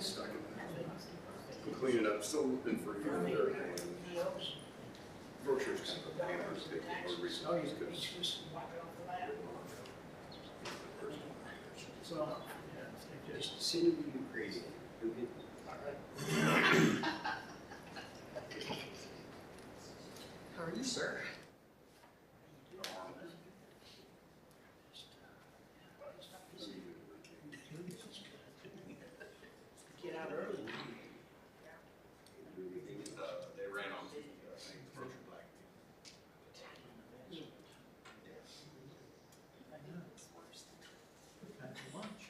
get stuck in that. Clean it up, still been for a year. Brochure's kind of a pain in the stick. More recently, because Well, yeah, just sit and be crazy. How are you, sir? Get out early. they ran on the brochure black. I know. Time for lunch.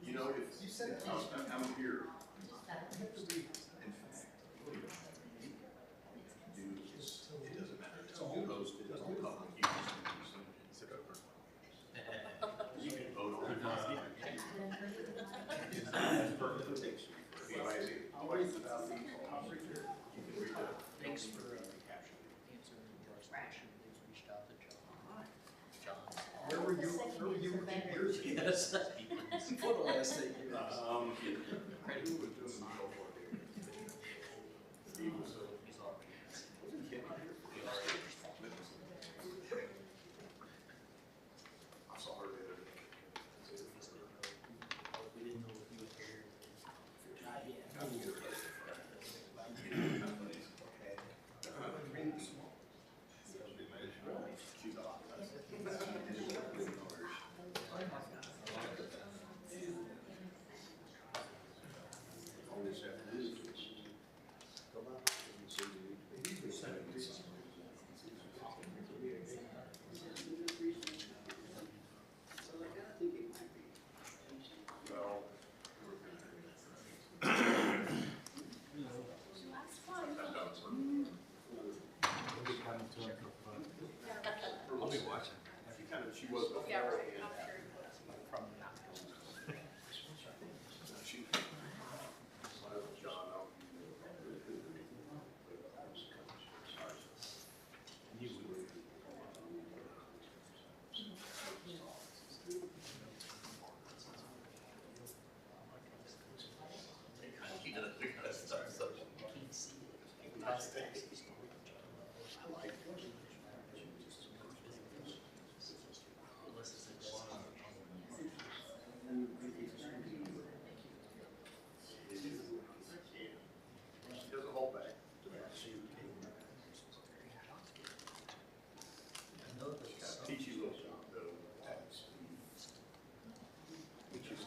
You know, if you said I'm here, in fact, it doesn't matter. It's all posted, it's all public. You just sit over. You can vote on it. That's perfect. Takes you for anybody about the top reader. You can read that. Thanks for answering John's question. They've reached out to John. John. Where were you 2 years ago? Yes. For the last 8 years. Who was doing the show for me? He was, He's already. wasn't Kenny here? I saw her the other day. We didn't know if you were here. She's a lot. On this afternoon. Well, I'll be watching. she was. Yeah, right, I'm sure. She, John, she doesn't hold back. Teach you a little job though. Which is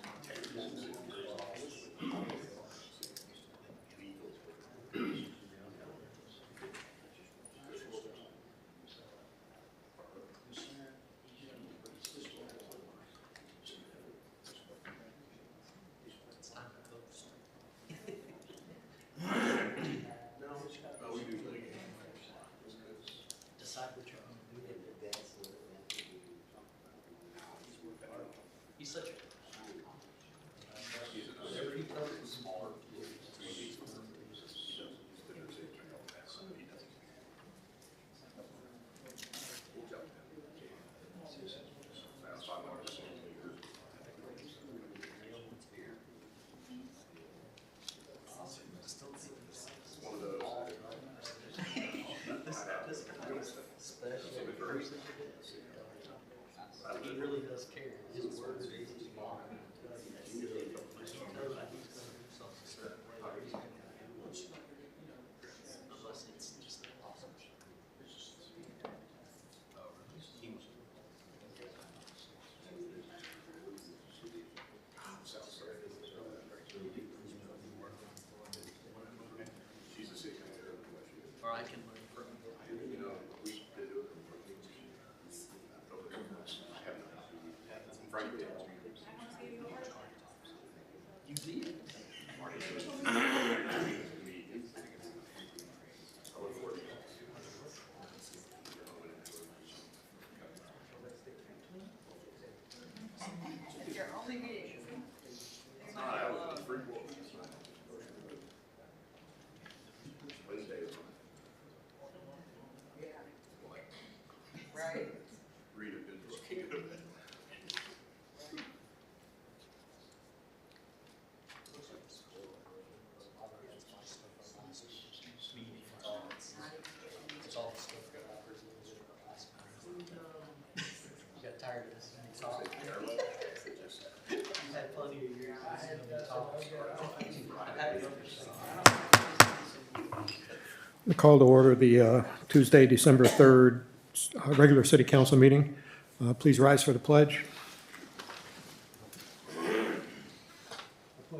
No, we do like Decide what you're going to do. He's such a. every smaller. One of those. Special person. He really does care. His word is long. He knows that he's going to do something certain way, or he's going to do it. Unless it's just awesome. She's a city manager. Or I can learn from him. You know, we did do it. Frankly, You did. Your only meeting. I was free. Wednesday is The call to order the Tuesday, December 3rd, regular city council meeting. Please rise for the pledge.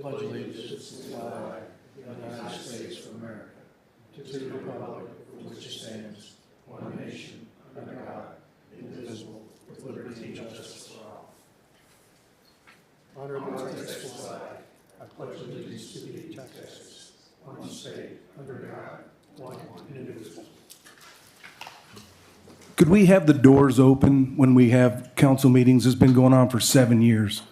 Pledge allegiance to the flag of the United States of America, to the republic for which it stands, one nation, under God, indivisible, with liberty and justice for all. Honor the Texas flag. I pledge allegiance to the Texas, one state, under God, one and indivisible. Could we have the doors open when we have council meetings? It's been going on for 7 years.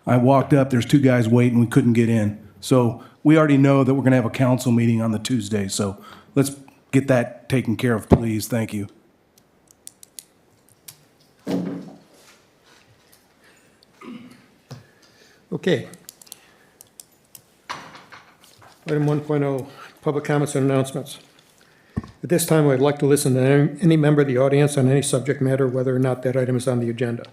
I walked up, there's two guys waiting, we couldn't get in. So we already know that we're gonna have a council meeting on the Tuesday, so let's get that taken care of, please. Thank you. Okay. Item 1.0, public comments and announcements. At this time, I'd like to listen to any member of the audience on any subject matter, whether or not that item is on the agenda.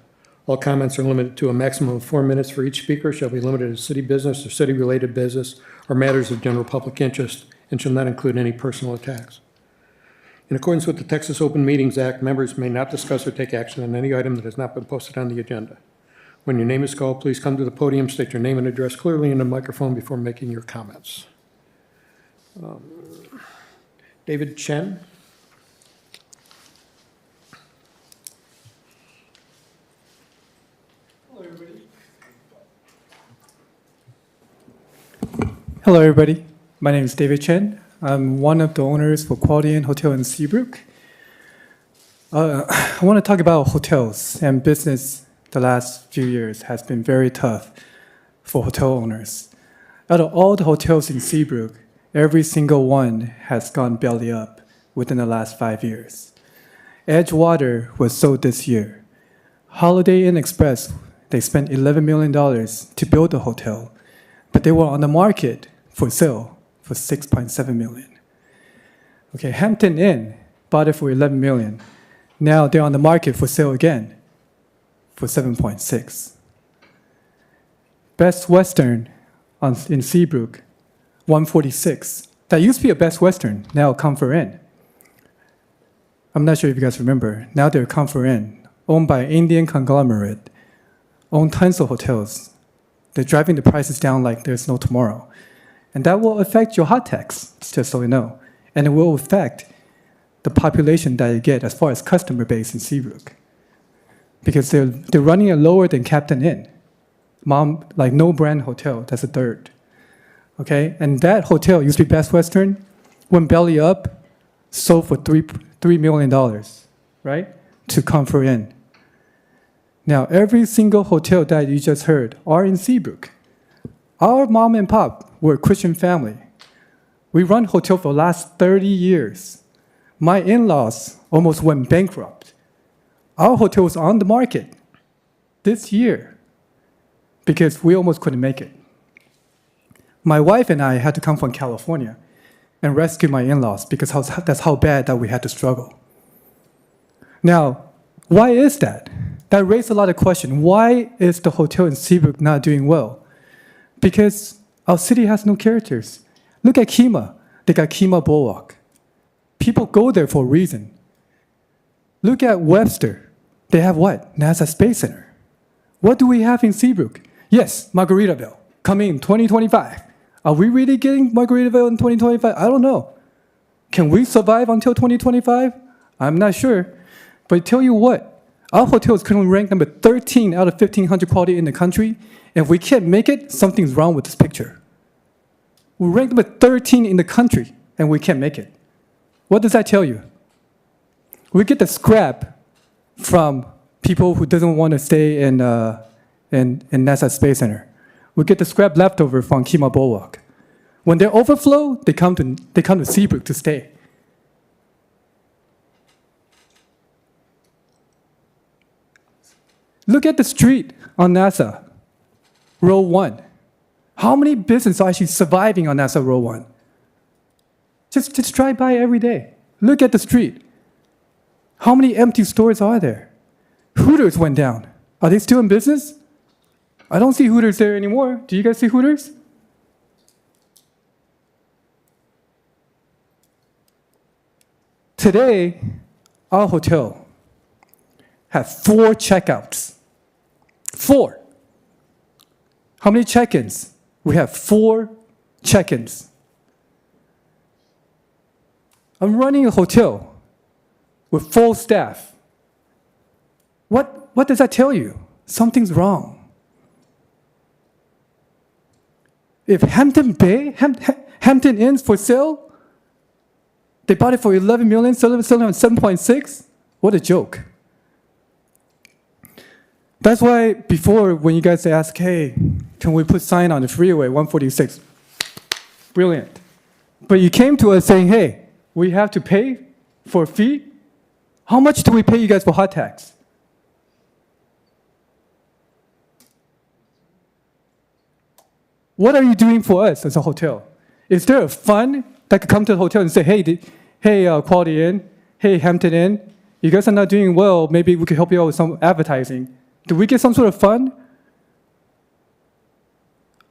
All comments are limited to a maximum of 4 minutes for each speaker, shall be limited to city business or city-related business or matters of general public interest, and shall not include any personal attacks. In accordance with the Texas Open Meetings Act, members may not discuss or take action on any item that has not been posted on the agenda. When your name is called, please come to the podium, state your name and address clearly in the microphone before making your comments. David Chen. Hello, everybody. My name is David Chen. I'm one of the owners for Quality Inn Hotel in Seabrook. I want to talk about hotels and business. The last few years has been very tough for hotel owners. Out of all the hotels in Seabrook, every single one has gone belly up within the last 5 years. Edgewater was sold this year. Holiday Inn Express, they spent $11 million to build the hotel, but they were on the market for sale for $6.7 million. Okay, Hampton Inn bought it for $11 million. Now they're on the market for sale again for $7.6. Best Western in Seabrook, $146. That used to be a Best Western, now Comfort Inn. I'm not sure if you guys remember. Now they're Comfort Inn, owned by an Indian conglomerate, own tons of hotels. They're driving the prices down like there's no tomorrow. And that will affect your hot tax, just so you know. And it will affect the population that you get as far as customer base in Seabrook. Because they're running it lower than Captain Inn. Like no brand hotel, that's a third. Okay, and that hotel used to be Best Western, went belly up, sold for $3 million, right? To Comfort Inn. Now, every single hotel that you just heard are in Seabrook. Our mom and pop were a Christian family. We run hotel for the last 30 years. My in-laws almost went bankrupt. Our hotel was on the market this year because we almost couldn't make it. My wife and I had to come from California and rescue my in-laws because that's how bad that we had to struggle. Now, why is that? That raised a lot of questions. Why is the hotel in Seabrook not doing well? Because our city has no characters. Look at Kemah. They got Kemah Boardwalk. People go there for a reason. Look at Webster. They have what? NASA Space Center. What do we have in Seabrook? Yes, Margaritaville, coming in 2025. Are we really getting Margaritaville in 2025? I don't know. Can we survive until 2025? I'm not sure. But tell you what, our hotel is currently ranked number 13 out of 1,500 quality in the country. If we can't make it, something's wrong with this picture. We're ranked number 13 in the country, and we can't make it. What does that tell you? We get the scrap from people who doesn't want to stay in NASA Space Center. We get the scrap leftover from Kemah Boardwalk. When they overflow, they come to Seabrook to stay. Look at the street on NASA, row 1. How many businesses are actually surviving on NASA row 1? Just drive by every day. Look at the street. How many empty stores are there? Hooters went down. Are they still in business? I don't see Hooters there anymore. Do you guys see Hooters? Today, our hotel had 4 checkouts. 4. How many check-ins? We have 4 check-ins. I'm running a hotel with full staff. What does that tell you? Something's wrong. If Hampton Inn's for sale, they bought it for 11 million, selling it on 7.6. What a joke. That's why before, when you guys ask, hey, can we put sign on the freeway, 146? Brilliant. But you came to us saying, hey, we have to pay for a fee? How much do we pay you guys for hot tax? What are you doing for us as a hotel? Is there a fund that could come to the hotel and say, hey, Quality Inn, hey, Hampton Inn, you guys are not doing well, maybe we could help you out with some advertising. Do we get some sort of fund?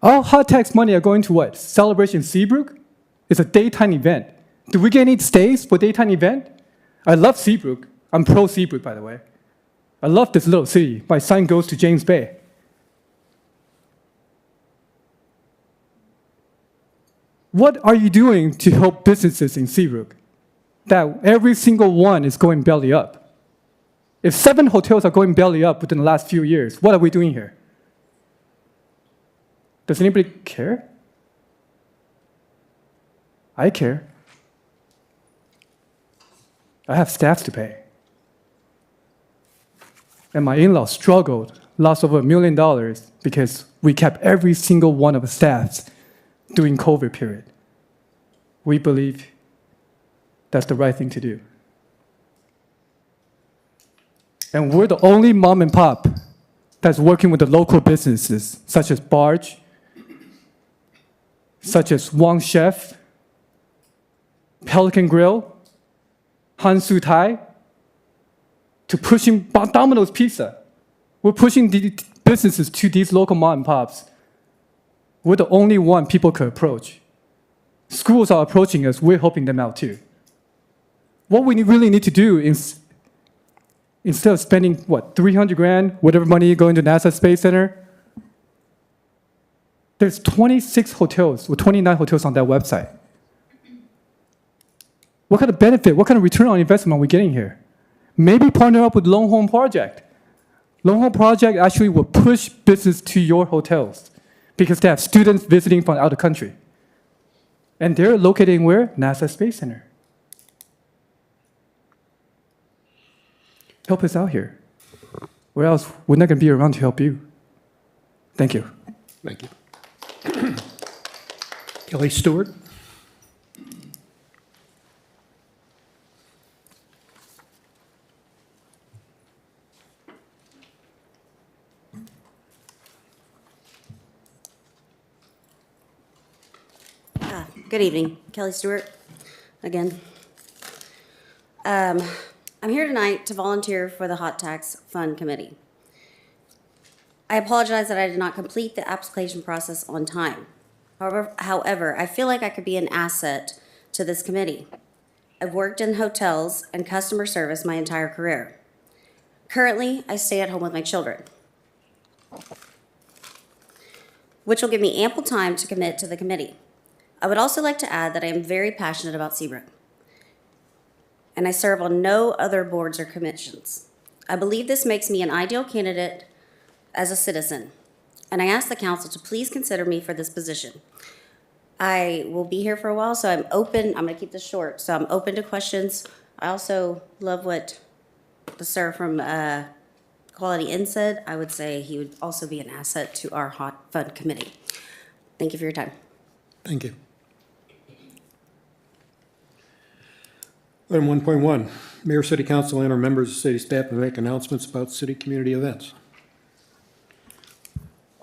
Our hot tax money are going to what? Celebration Seabrook? It's a daytime event. Do we get any stays for daytime event? I love Seabrook. I'm pro Seabrook, by the way. I love this little city. My son goes to James Bay. What are you doing to help businesses in Seabrook? That every single one is going belly up. If 7 hotels are going belly up within the last few years, what are we doing here? Does anybody care? I care. I have staff to pay. And my in-laws struggled, lost over $1 million because we kept every single one of the staffs during COVID period. We believe that's the right thing to do. And we're the only mom and pop that's working with the local businesses, such as Barge, such as Wang Chef, Pelican Grill, Hansu Thai, to pushing Domino's Pizza. We're pushing the businesses to these local mom and pops. We're the only one people could approach. Schools are approaching us, we're helping them out too. What we really need to do is, instead of spending, 300 grand, whatever money going to NASA Space Center, there's 26 hotels or 29 hotels on that website. What kind of benefit, what kind of return on investment are we getting here? Maybe partner up with Long Home Project. Long Home Project actually will push business to your hotels because they have students visiting from out of the country. And they're located in where? NASA Space Center. Help us out here. Or else we're not going to be around to help you. Thank you. Thank you. Kelly Stewart? Good evening, Kelly Stewart, again. I'm here tonight to volunteer for the Hot Tax Fund Committee. I apologize that I did not complete the application process on time. However, I feel like I could be an asset to this committee. I've worked in hotels and customer service my entire career. Currently, I stay at home with my children, which will give me ample time to commit to the committee. I would also like to add that I am very passionate about Seabrook, and I serve on no other boards or commissions. I believe this makes me an ideal candidate as a citizen, and I ask the council to please consider me for this position. I will be here for a while, so I'm open. I'm going to keep this short, so I'm open to questions. I also love what the sir from Quality Inn said. I would say he would also be an asset to our Hot Fund Committee. Thank you for your time. Thank you. Item 1.1, Mayor, City Council, and/or members of city staff may make announcements about city community events.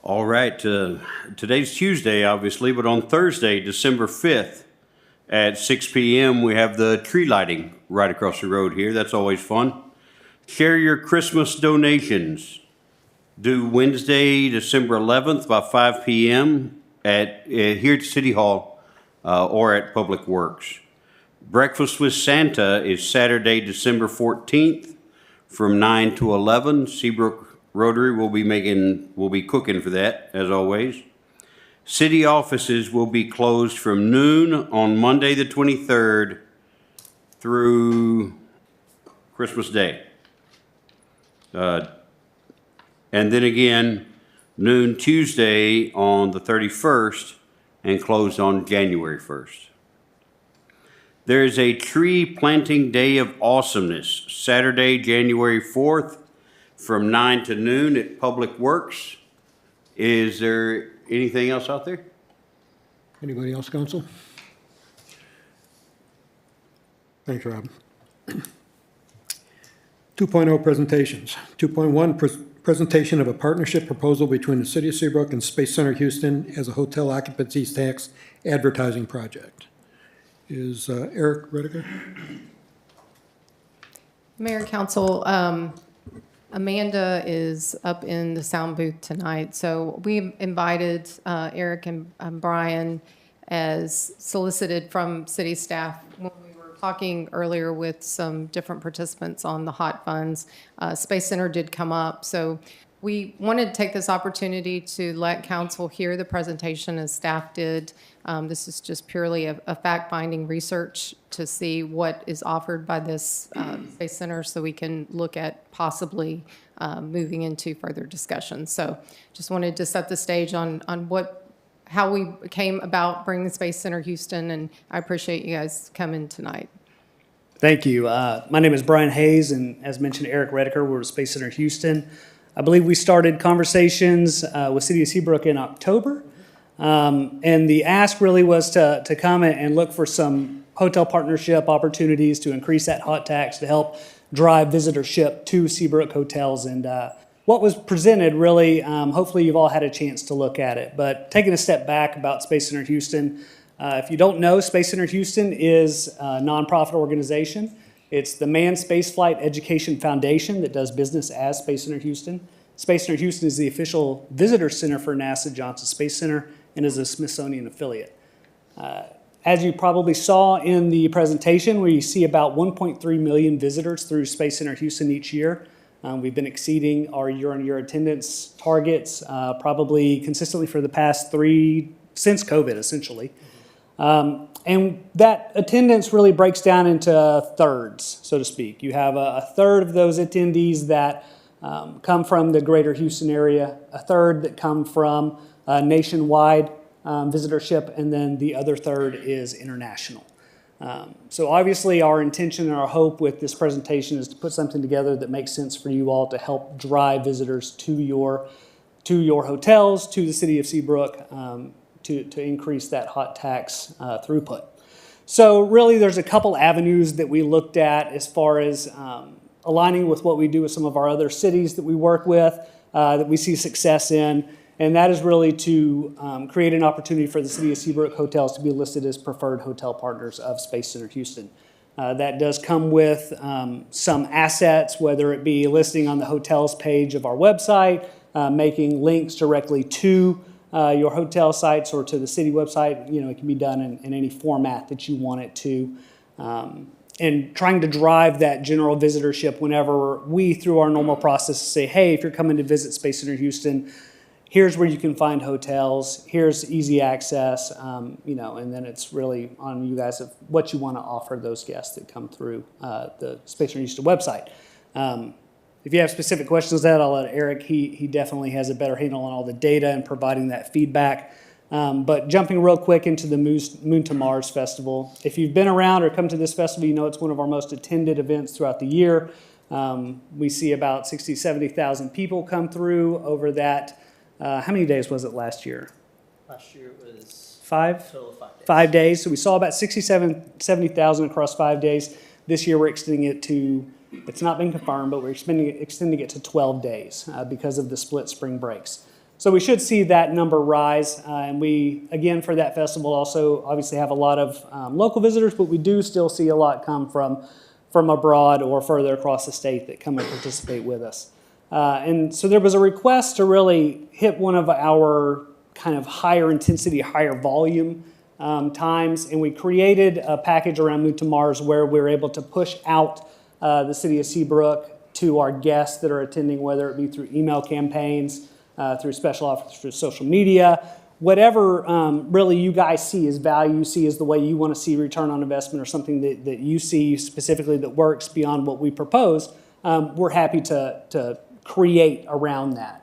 All right, today's Tuesday, obviously, but on Thursday, December 5th at 6 p.m., we have the tree lighting right across the road here. That's always fun. Share your Christmas donations. Due Wednesday, December 11th by 5 p.m. at here at City Hall or at Public Works. Breakfast with Santa is Saturday, December 14th from 9 to 11. Seabrook Rotary will be cooking for that, as always. City offices will be closed from noon on Monday, the 23rd through Christmas Day. And then again, noon Tuesday on the 31st and closed on January 1st. There is a tree planting day of awesomeness, Saturday, January 4th from 9 to noon at Public Works. Is there anything else out there? Anybody else, council? Thanks, Rob. 2.0 presentations. 2.1 presentation of a partnership proposal between the City of Seabrook and Space Center Houston as a hotel occupancy tax advertising project. Is Eric Rediker? Mayor and Council, Amanda is up in the sound booth tonight, so we invited Eric and Brian as solicited from city staff when we were talking earlier with some different participants on the hot funds. Space Center did come up, so we wanted to take this opportunity to let council hear the presentation as staff did. This is just purely a fact-finding research to see what is offered by this Space Center so we can look at possibly moving into further discussion. So just wanted to set the stage on how we came about bringing Space Center Houston, and I appreciate you guys coming tonight. Thank you. My name is Brian Hayes, and as mentioned, Eric Rediker. We're at Space Center Houston. I believe we started conversations with City of Seabrook in October. And the ask really was to come and look for some hotel partnership opportunities to increase that hot tax to help drive visitorship to Seabrook hotels. And what was presented really, hopefully you've all had a chance to look at it. But taking a step back about Space Center Houston, if you don't know, Space Center Houston is a nonprofit organization. It's the Manned Spaceflight Education Foundation that does business as Space Center Houston. Space Center Houston is the official visitor center for NASA Johnson Space Center and is a Smithsonian affiliate. As you probably saw in the presentation, we see about 1.3 million visitors through Space Center Houston each year. We've been exceeding our year-on-year attendance targets probably consistently for the past since COVID, essentially. And that attendance really breaks down into thirds, so to speak. You have a third of those attendees that come from the greater Houston area, a third that come from nationwide visitorship, and then the other third is international. So obviously our intention and our hope with this presentation is to put something together that makes sense for you all to help drive visitors to your hotels, to the City of Seabrook, to increase that hot tax throughput. So really there's a couple avenues that we looked at as far as aligning with what we do with some of our other cities that we work with, that we see success in, and that is really to create an opportunity for the City of Seabrook hotels to be listed as preferred hotel partners of Space Center Houston. That does come with some assets, whether it be listing on the hotels page of our website, making links directly to your hotel sites or to the city website. You know, it can be done in any format that you want it to. And trying to drive that general visitorship whenever we, through our normal process, say, hey, if you're coming to visit Space Center Houston, here's where you can find hotels, here's easy access, you know, and then it's really on you guys of what you want to offer those guests that come through the Space Center Houston website. If you have specific questions on that, I'll let Eric, he definitely has a better handle on all the data and providing that feedback. But jumping real quick into the Moon to Mars Festival. If you've been around or come to this festival, you know it's one of our most attended events throughout the year. We see about 60,000, 70,000 people come through over that. How many days was it last year? Last year it was Five? total of 5 days. 5 days. So we saw about 70,000 across 5 days. This year we're extending it to, it's not been confirmed, but we're extending it to 12 days because of the split spring breaks. So we should see that number rise. And we, again, for that festival also obviously have a lot of local visitors, but we do still see a lot come from abroad or further across the state that come and participate with us. And so there was a request to really hit one of our kind of higher intensity, higher volume times, and we created a package around Moon to Mars where we're able to push out the city of Seabrook to our guests that are attending, whether it be through email campaigns, through special offers, through social media, whatever really you guys see as value, see as the way you want to see return on investment or something that you see specifically that works beyond what we proposed, we're happy to create around that.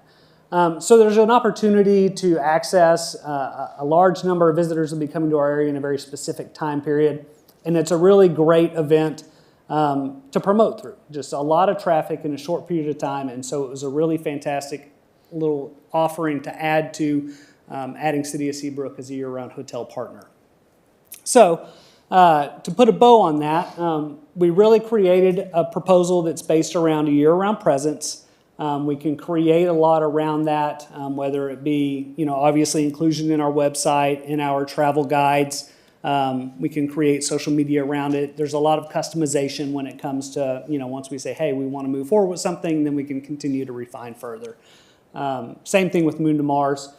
So there's an opportunity to access a large number of visitors will be coming to our area in a very specific time period, and it's a really great event to promote through. Just a lot of traffic in a short period of time, and so it was a really fantastic little offering to add to adding City of Seabrook as a year-round hotel partner. So to put a bow on that, we really created a proposal that's based around a year-round presence. We can create a lot around that, whether it be, obviously inclusion in our website, in our travel guides. We can create social media around it. There's a lot of customization when it comes to, once we say, hey, we want to move forward with something, then we can continue to refine further. Same thing with Moon to Mars.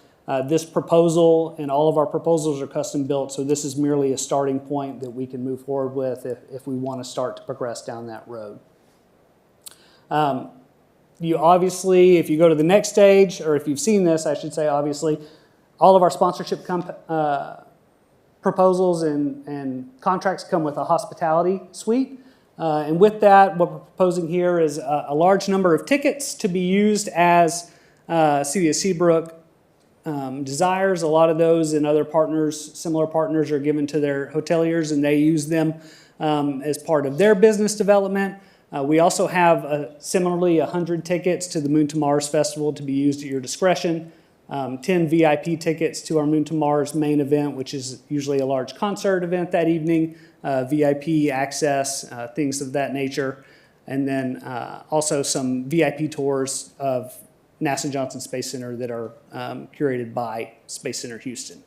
This proposal and all of our proposals are custom built, so this is merely a starting point that we can move forward with if we want to start to progress down that road. You obviously, if you go to the next stage, or if you've seen this, I should say, obviously, all of our sponsorship proposals and contracts come with a hospitality suite. And with that, what we're proposing here is a large number of tickets to be used as City of Seabrook desires. A lot of those and other partners, similar partners, are given to their hoteliers, and they use them as part of their business development. We also have similarly 100 tickets to the Moon to Mars Festival to be used at your discretion. 10 VIP tickets to our Moon to Mars main event, which is usually a large concert event that evening, VIP access, things of that nature. And then also some VIP tours of NASA Johnson Space Center that are curated by Space Center Houston.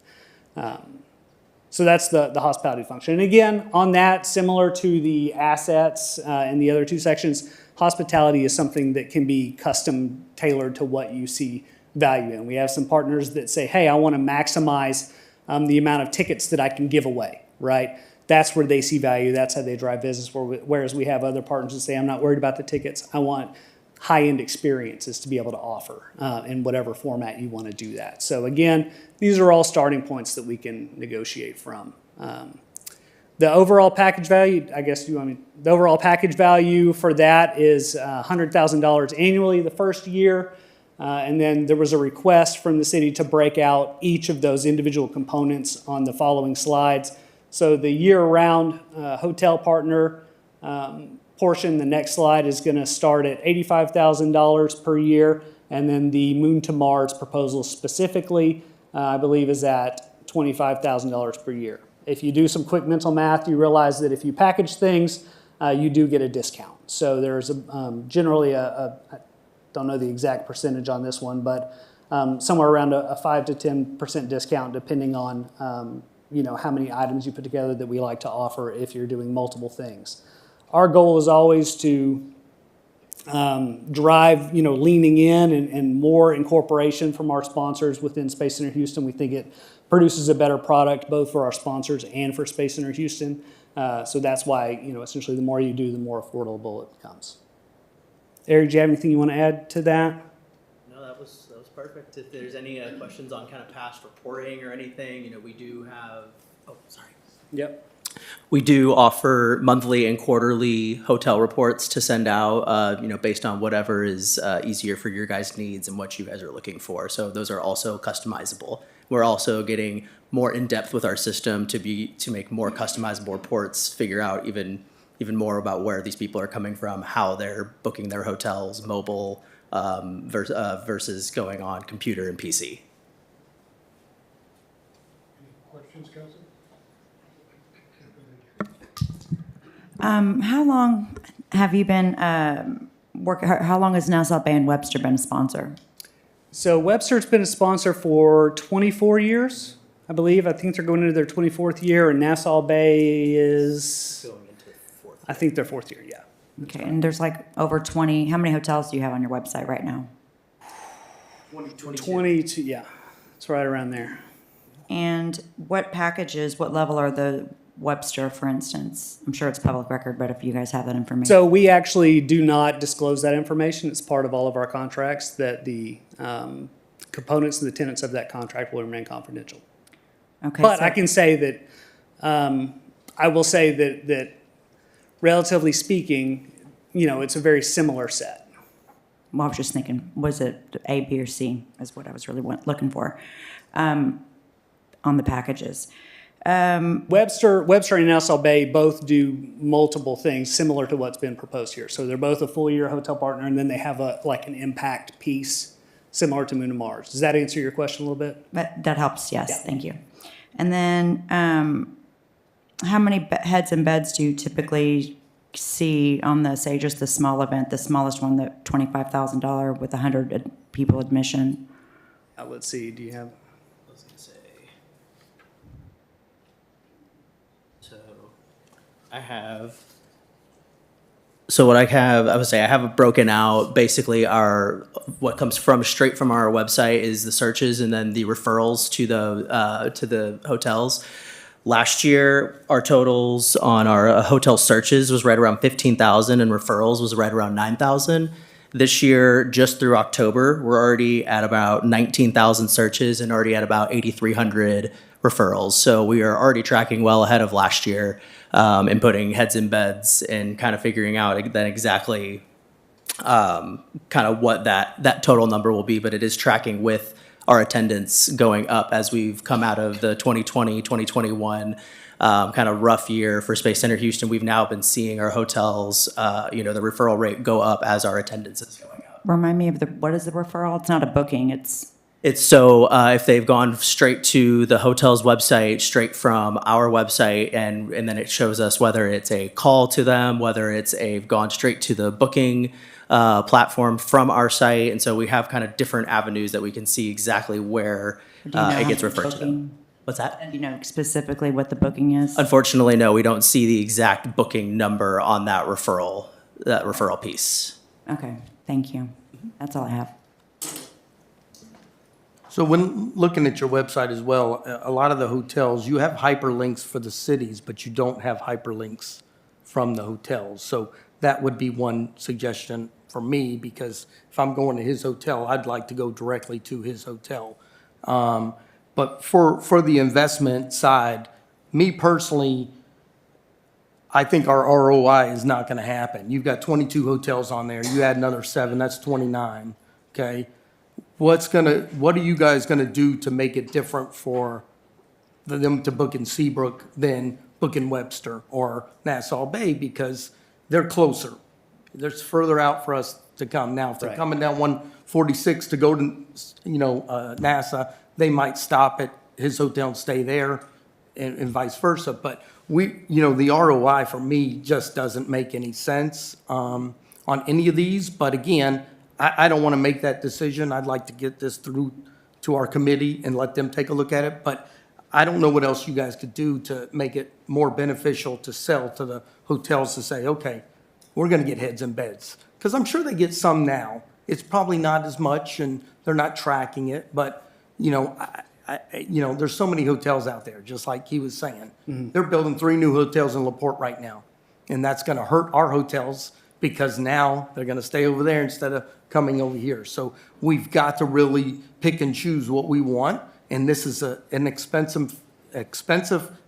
So that's the hospitality function. And again, on that, similar to the assets in the other two sections, hospitality is something that can be custom tailored to what you see value in. We have some partners that say, hey, I want to maximize the amount of tickets that I can give away, right? That's where they see value. That's how they drive business. Whereas we have other partners that say, I'm not worried about the tickets. I want high-end experiences to be able to offer in whatever format you want to do that. So again, these are all starting points that we can negotiate from. The overall package value, the overall package value for that is $100,000 annually the first year. And then there was a request from the city to break out each of those individual components on the following slides. So the year-round hotel partner portion, the next slide, is going to start at $85,000 per year, and then the Moon to Mars proposal specifically, I believe, is at $25,000 per year. If you do some quick mental math, you realize that if you package things, you do get a discount. So there's generally I don't know the exact percentage on this one, but somewhere around a 5 to 10% discount, depending on how many items you put together that we like to offer if you're doing multiple things. Our goal is always to drive, leaning in and more incorporation from our sponsors within Space Center Houston. We think it produces a better product both for our sponsors and for Space Center Houston. So that's why, essentially the more you do, the more affordable it becomes. Eric, do you have anything you want to add to that? No, that was perfect. If there's any questions on kind of past reporting or anything, we do have. Oh, sorry. Yep. We do offer monthly and quarterly hotel reports to send out, based on whatever is easier for your guys' needs and what you guys are looking for. So those are also customizable. We're also getting more in depth with our system to make more customizable reports, figure out even more about where these people are coming from, how they're booking their hotels, mobile versus going on computer and PC. Any questions, Kelsey? How long have you been how long has Nassau Bay and Webster been a sponsor? So Webster's been a sponsor for 24 years, I believe. I think they're going into their 24th year, and Nassau Bay is Going into fourth. I think their 4th year, yeah. Okay, and there's like over 20. How many hotels do you have on your website right now? 22, yeah. It's right around there. And what packages, what level are the Webster, for instance? I'm sure it's public record, but if you guys have that information. So we actually do not disclose that information. It's part of all of our contracts that the components and the tenets of that contract will remain confidential. Okay, But so- I can say that, I will say that relatively speaking, it's a very similar set. Well, I was just thinking, was it A, B, or C is what I was really looking for on the packages. Webster and Nassau Bay both do multiple things similar to what's been proposed here. So they're both a full-year hotel partner, and then they have an impact piece similar to Moon to Mars. Does that answer your question a little bit? That helps, yes, Yeah. thank you. And then how many heads and beds do you typically see on the, say, just the small event, the smallest one, the $25,000 with 100 people admission? Let's see, do you have? I was gonna say. So, I have. So what I have, I would say I have it broken out. Basically, what comes straight from our website is the searches and then the referrals to the hotels. Last year, our totals on our hotel searches was right around 15,000 and referrals was right around 9,000. This year, just through October, we're already at about 19,000 searches and already at about 8,300 referrals. So we are already tracking well ahead of last year and putting heads in beds and kind of figuring out then exactly kind of what that total number will be. But it is tracking with our attendance going up as we've come out of the 2020, 2021 kind of rough year for Space Center Houston. We've now been seeing our hotels, the referral rate go up as our attendance is going up. Remind me of what is the referral? It's not a booking, it's So if they've gone straight to the hotel's website, straight from our website, and then it shows us whether it's a call to them, whether it's gone straight to the booking platform from our site. And so we have kind of different avenues that we can see exactly where it gets referred to them. What's that? Do you know specifically what the booking is? Unfortunately, no, we don't see the exact booking number on that referral piece. Okay, thank you. That's all I have. So when looking at your website as well, a lot of the hotels, you have hyperlinks for the cities, but you don't have hyperlinks from the hotels. So that would be one suggestion for me, because if I'm going to his hotel, I'd like to go directly to his hotel. But for the investment side, me personally, I think our ROI is not going to happen. You've got 22 hotels on there. You add another 7, that's 29, okay? What are you guys gonna do to make it different for them to book in Seabrook than book in Webster or Nassau Bay, because they're closer. There's further out for us to come. Now, if they're Right. coming down 146 to go to, NASA, they might stop at his hotel and stay there and vice versa. But the ROI for me just doesn't make any sense on any of these. But again, I don't want to make that decision. I'd like to get this through to our committee and let them take a look at it. But I don't know what else you guys could do to make it more beneficial to sell to the hotels to say, okay, we're going to get heads and beds. Because I'm sure they get some now. It's probably not as much and they're not tracking it. But, there's so many hotels out there, just like he was saying. Mm-hmm. They're building 3 new hotels in LaPorte right now. And that's going to hurt our hotels, because now they're going to stay over there instead of coming over here. So we've got to really pick and choose what we want. And this is an expensive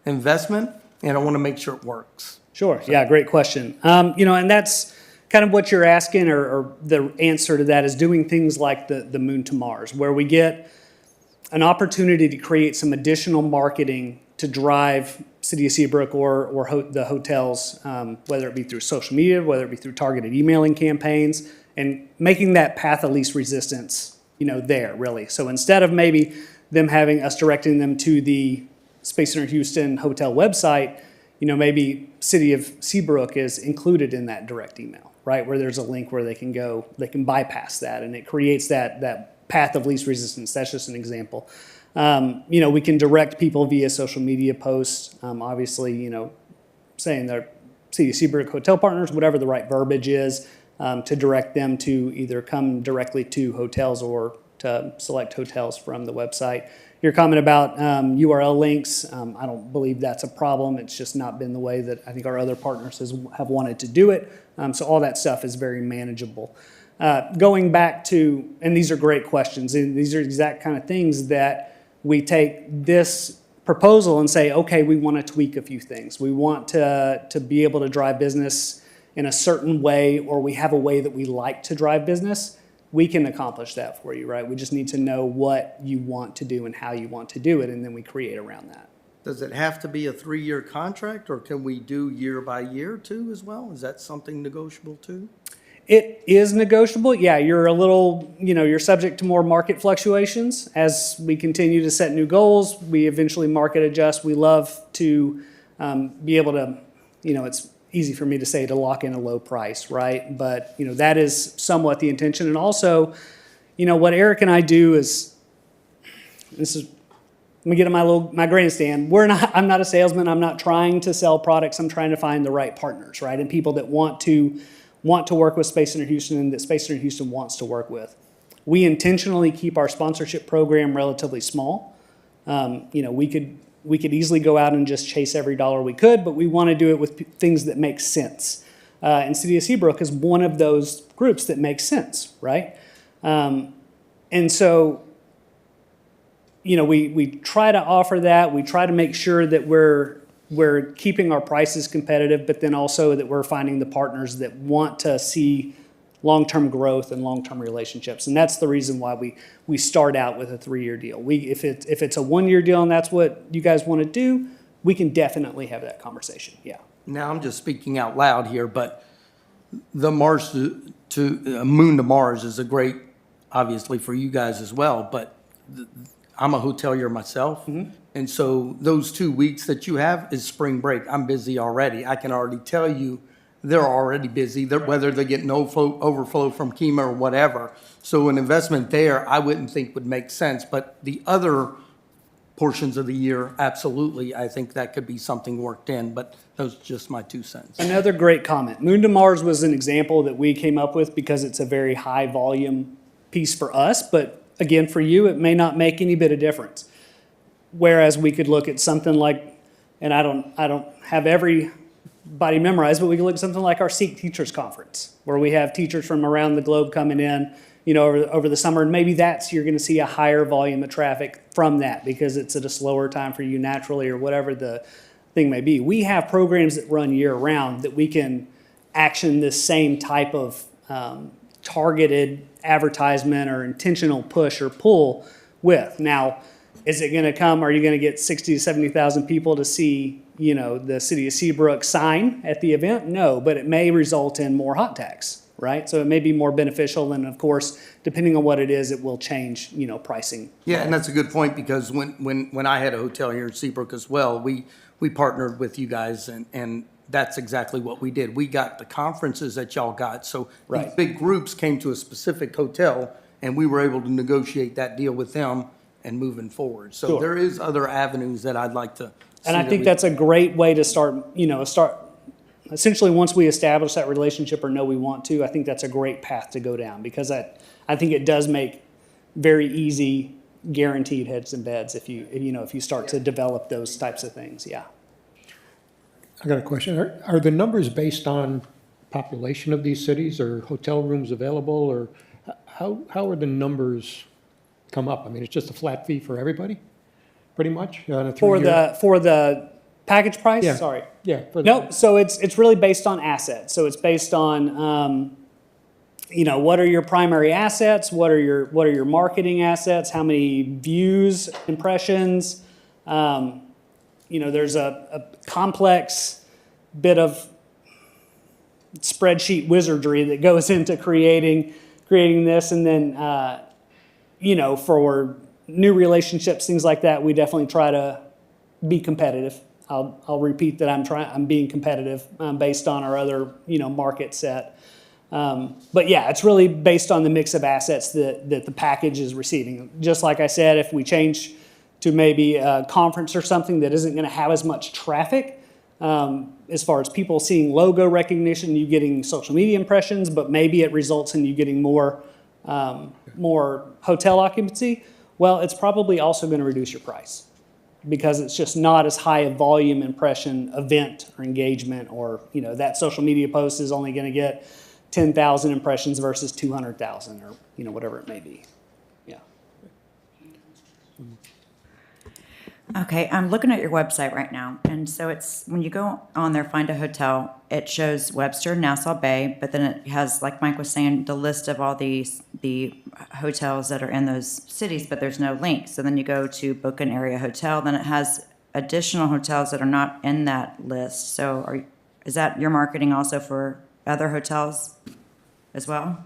investment, and I want to make sure it works. Sure. Yeah, great question. And that's kind of what you're asking, or the answer to that is doing things like the Moon to Mars, where we get an opportunity to create some additional marketing to drive City of Seabrook or the hotels, whether it be through social media, whether it be through targeted emailing campaigns, and making that path of least resistance, there really. So instead of maybe them having us directing them to the Space Center Houston hotel website, maybe City of Seabrook is included in that direct email, right? Where there's a link where they can go, they can bypass that, and it creates that path of least resistance. That's just an example. We can direct people via social media posts, obviously, saying they're City of Seabrook hotel partners, whatever the right verbiage is, to direct them to either come directly to hotels or to select hotels from the website. your comment about URL links, I don't believe that's a problem. It's just not been the way that I think our other partners have wanted to do it. So all that stuff is very manageable. Going back to, and these are great questions, and these are exact kind of things that we take this proposal and say, okay, we want to tweak a few things. We want to be able to drive business in a certain way, or we have a way that we like to drive business. We can accomplish that for you, right? We just need to know what you want to do and how you want to do it, and then we create around that. Does it have to be a 3-year contract, or can we do year by year too as well? Is that something negotiable too? It is negotiable. Yeah, you're a little, you're subject to more market fluctuations. As we continue to set new goals, we eventually market adjust. We love to be able to, it's easy for me to say to lock in a low price, right? But, that is somewhat the intention. And also, what Eric and I do is, let me get in my grandstand. I'm not a salesman. I'm not trying to sell products. I'm trying to find the right partners, right? And people that want to work with Space Center Houston and that Space Center Houston wants to work with. We intentionally keep our sponsorship program relatively small. We could easily go out and just chase every dollar we could, but we want to do it with things that make sense. And City of Seabrook is one of those groups that makes sense, right? And so, we try to offer that. We try to make sure that we're keeping our prices competitive, but then also that we're finding the partners that want to see long-term growth and long-term relationships. And that's the reason why we start out with a 3-year deal. If it's a 1-year deal and that's what you guys want to do, we can definitely have that conversation, yeah. Now, I'm just speaking out loud here, but the Mars to Moon to Mars is a great, obviously, for you guys as well, but I'm a hotelier myself. Mm-hmm. And so those 2 weeks that you have is spring break. I'm busy already. I can already tell you they're already busy, whether they get no overflow from Kima or whatever. So an investment there, I wouldn't think would make sense. But the other portions of the year, absolutely, I think that could be something worked in. But those are just my 2 cents. Another great comment. Moon to Mars was an example that we came up with because it's a very high volume piece for us. But again, for you, it may not make any bit of difference. Whereas we could look at something like, and I don't have everybody memorized, but we could look at something like our Seek Teachers Conference, where we have teachers from around the globe coming in, over the summer, and maybe you're going to see a higher volume of traffic from that because it's at a slower time for you naturally or whatever the thing may be. We have programs that run year round that we can action this same type of targeted advertisement or intentional push or pull with. Now, is it going to come? Are you going to get 60 to 70,000 people to see, the City of Seabrook sign at the event? No, but it may result in more hot tags, right? So it may be more beneficial, and of course, depending on what it is, it will change, pricing. Yeah, and that's a good point because when I had a hotel here in Seabrook as well, we partnered with you guys and that's exactly what we did. We got the conferences that y'all got. So Right. these big groups came to a specific hotel and we were able to negotiate that deal with them and moving forward. So Sure. there is other avenues that I'd like to see. And I think that's a great way to start, essentially once we establish that relationship or know we want to, I think that's a great path to go down because I think it does make very easy, guaranteed heads and beds if you start to develop those types of things, yeah. I got a question. Are the numbers based on population of these cities or hotel rooms available, or how are the numbers come up? I mean, it's just a flat fee for everybody, pretty much, on a 3-year? For the package price? Yeah. Sorry. Yeah. No, so it's really based on assets. So it's based on, what are your primary assets? What are your marketing assets? How many views, impressions? There's a complex bit of spreadsheet wizardry that goes into creating this. And then, for new relationships, things like that, we definitely try to be competitive. I'll repeat that I'm being competitive based on our other, market set. But yeah, it's really based on the mix of assets that the package is receiving. Just like I said, if we change to maybe a conference or something that isn't going to have as much traffic, as far as people seeing logo recognition, you getting social media impressions, but maybe it results in you getting more hotel occupancy. Well, it's probably also going to reduce your price because it's just not as high a volume impression event or engagement, or, you know, that social media post is only going to get 10,000 impressions versus 200,000, or, you know, whatever it may be. Yeah. Okay, I'm looking at your website right now, and so it's, when you go on there, find a hotel, it shows Webster, Nassau Bay, but then it has, like Mike was saying, the list of all the hotels that are in those cities, but there's no link. So then you go to book an area hotel, then it has additional hotels that are not in that list. So is that your marketing also for other hotels as well?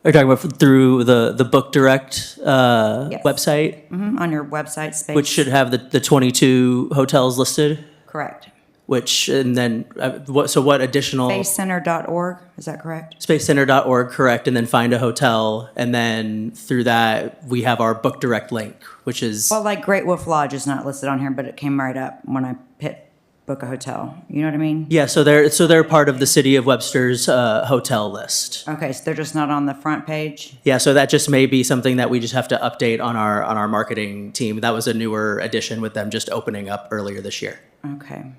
Are you talking about through the Book Direct website, On your website space? which should have the 22 hotels listed? Correct. Which, and then, what additional? Spacecenter.org, is that correct? Spacecenter.org, correct, and then find a hotel, and then through that, we have our Book Direct link, which is, Well, like Great Wolf Lodge is not listed on here, but it came right up when I hit book a hotel. You know what I mean? yeah, so they're part of the City of Webster's hotel list. Okay, so they're just not on the front page? Yeah, so that just may be something that we just have to update on our marketing team. That was a newer addition with them just opening up earlier this year. Okay.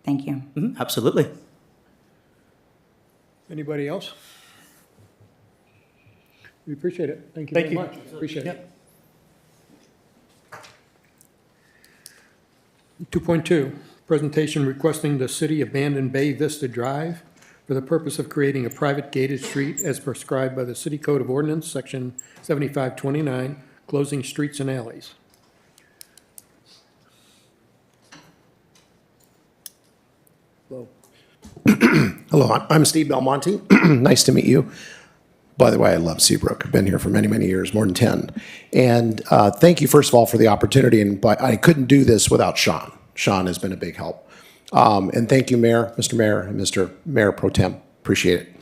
Thank you. Absolutely. Anybody else? We appreciate it. Thank you Thank very you. much. Appreciate it. 2.2, presentation requesting the city abandon Bay Vista Drive for the purpose of creating a private gated street as prescribed by the City Code of Ordinance, Section 7529, closing streets and alleys. Hello. Hello, I'm Steve Belmonte. Nice to meet you. By the way, I love Seabrook. I've been here for many, many years, more than 10. And thank you, first of all, for the opportunity. And I couldn't do this without Sean. Sean has been a big help. And thank you, Mayor, Mr. Mayor, and Mr. Mayor Pro Tem. Appreciate it.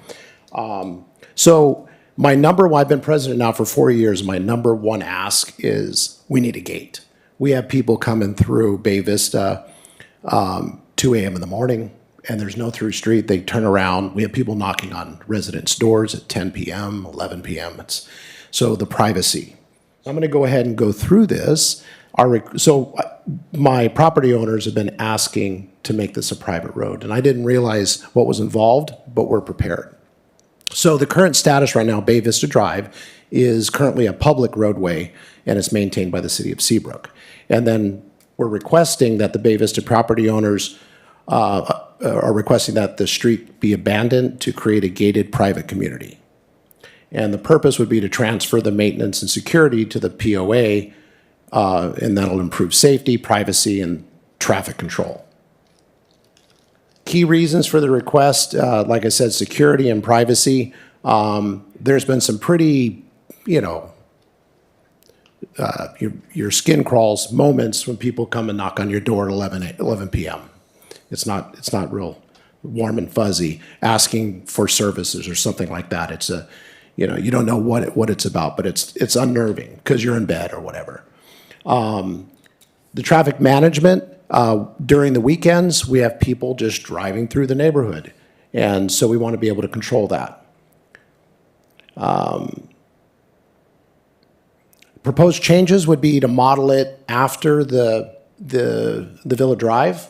So my I've been president now for 4 years. My number one ask is we need a gate. We have people coming through Bay Vista 2 a.m. in the morning, and there's no through street. They turn around. We have people knocking on residents' doors at 10 p.m., 11 p.m. So the privacy. I'm going to go ahead and go through this. My property owners have been asking to make this a private road, and I didn't realize what was involved, but we're prepared. So the current status right now, Bay Vista Drive, is currently a public roadway, and it's maintained by the city of Seabrook. And then we're requesting that the Bay Vista property owners are requesting that the street be abandoned to create a gated private community. And the purpose would be to transfer the maintenance and security to the POA, and that'll improve safety, privacy, and traffic control. Key reasons for the request, like I said, security and privacy. There's been some pretty, your skin crawls moments when people come and knock on your door at 11 p.m. It's not real warm and fuzzy, asking for services or something like that. It's you don't know what it's about, but it's unnerving because you're in bed or whatever. The traffic management, during the weekends, we have people just driving through the neighborhood. And so we want to be able to control that. Proposed changes would be to model it after the Villa Drive.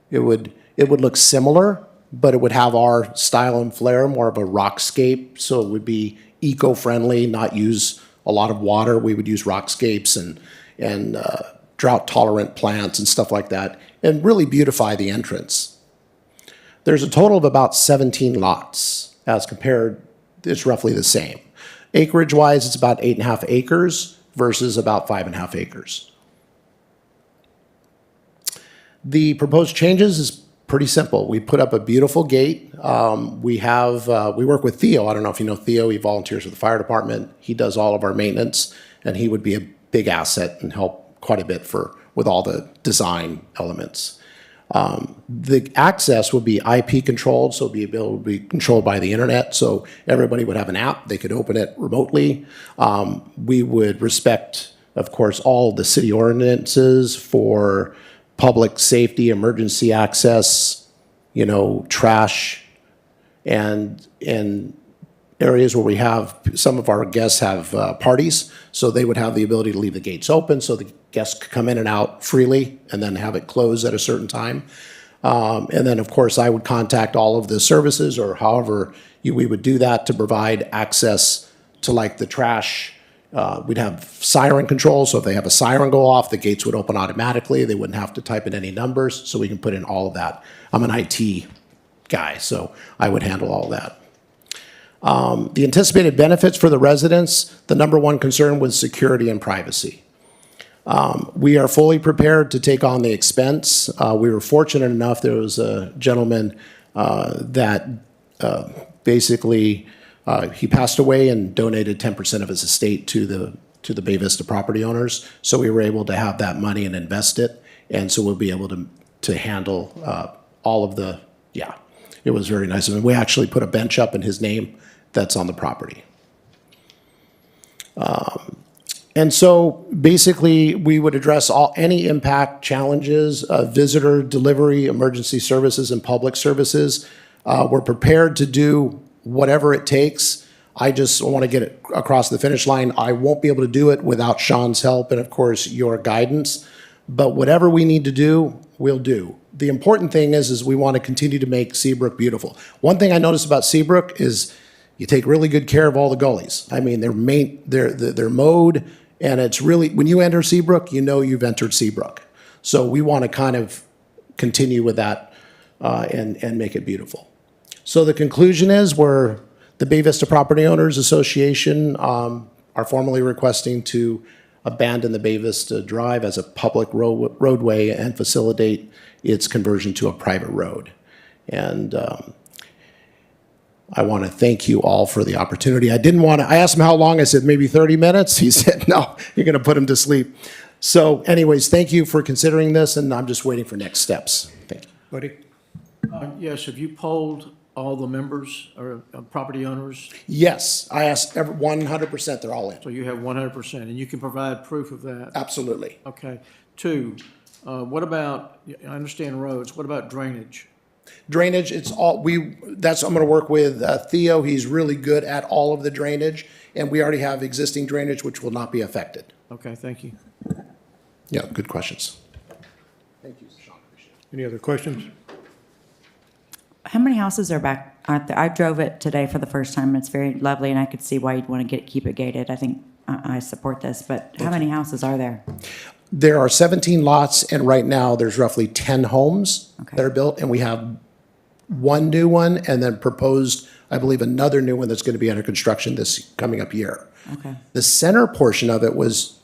It would look similar, but it would have our style and flair, more of a rockscape. So it would be eco-friendly, not use a lot of water. We would use rockscapes and drought-tolerant plants and stuff like that, and really beautify the entrance. There's a total of about 17 lots. As compared, it's roughly the same. Acreage-wise, it's about 8.5 acres versus about 5.5 acres. The proposed changes is pretty simple. We put up a beautiful gate. We work with Theo. I don't know if you know Theo. He volunteers with the fire department. He does all of our maintenance, and he would be a big asset and help quite a bit with all the design elements. The access would be IP controlled, so it would be able to be controlled by the internet. So everybody would have an app. They could open it remotely. We would respect, of course, all the city ordinances for public safety, emergency access, trash, and areas where we have, some of our guests have parties, so they would have the ability to leave the gates open so the guests could come in and out freely and then have it closed at a certain time. And then, of course, I would contact all of the services or however we would do that to provide access to like the trash. We'd have siren control, so if they have a siren go off, the gates would open automatically. They wouldn't have to type in any numbers, so we can put in all of that. I'm an IT guy, so I would handle all that. The anticipated benefits for the residents, the number one concern was security and privacy. We are fully prepared to take on the expense. We were fortunate enough, there was a gentleman that basically, he passed away and donated 10% of his estate to the Bay Vista property owners. So we were able to have that money and invest it. And so we'll be able to handle all of the, yeah, it was very nice. And we actually put a bench up in his name that's on the property. And so basically, we would address any impact challenges, visitor delivery, emergency services, and public services. We're prepared to do whatever it takes. I just want to get it across the finish line. I won't be able to do it without Sean's help and, of course, your guidance. But whatever we need to do, we'll do. The important thing is we want to continue to make Seabrook beautiful. One thing I noticed about Seabrook is you take really good care of all the gullies. I mean, they're mowed. And it's really, when you enter Seabrook, you know you've entered Seabrook. So we want to kind of continue with that and make it beautiful. So the conclusion is the Bay Vista Property Owners Association are formally requesting to abandon the Bay Vista Drive as a public roadway and facilitate its conversion to a private road. And I want to thank you all for the opportunity. I asked him how long. I said, maybe 30 minutes. He said, no, you're going to put him to sleep. So anyways, thank you for considering this, and I'm just waiting for next steps. Thank you. Buddy? Yes, have you polled all the members or property owners? Yes, I asked 100%, they're all in. So you have 100%, and you can provide proof of that? Absolutely. Okay. Two, what about, I understand roads, what about drainage? Drainage, I'm going to work with Theo. He's really good at all of the drainage, and we already have existing drainage which will not be affected. Okay, thank you. Yeah, good questions. Thank you, Sean. Any other questions? How many houses are back out there? I drove it today for the first time, and it's very lovely, and I could see why you'd want to keep it gated. I think I support this, but how many houses are there? There are 17 lots, and right now there's roughly 10 homes that are built, and we have one new one, and then proposed, I believe, another new one that's going to be under construction this coming up year. Okay. The center portion of it was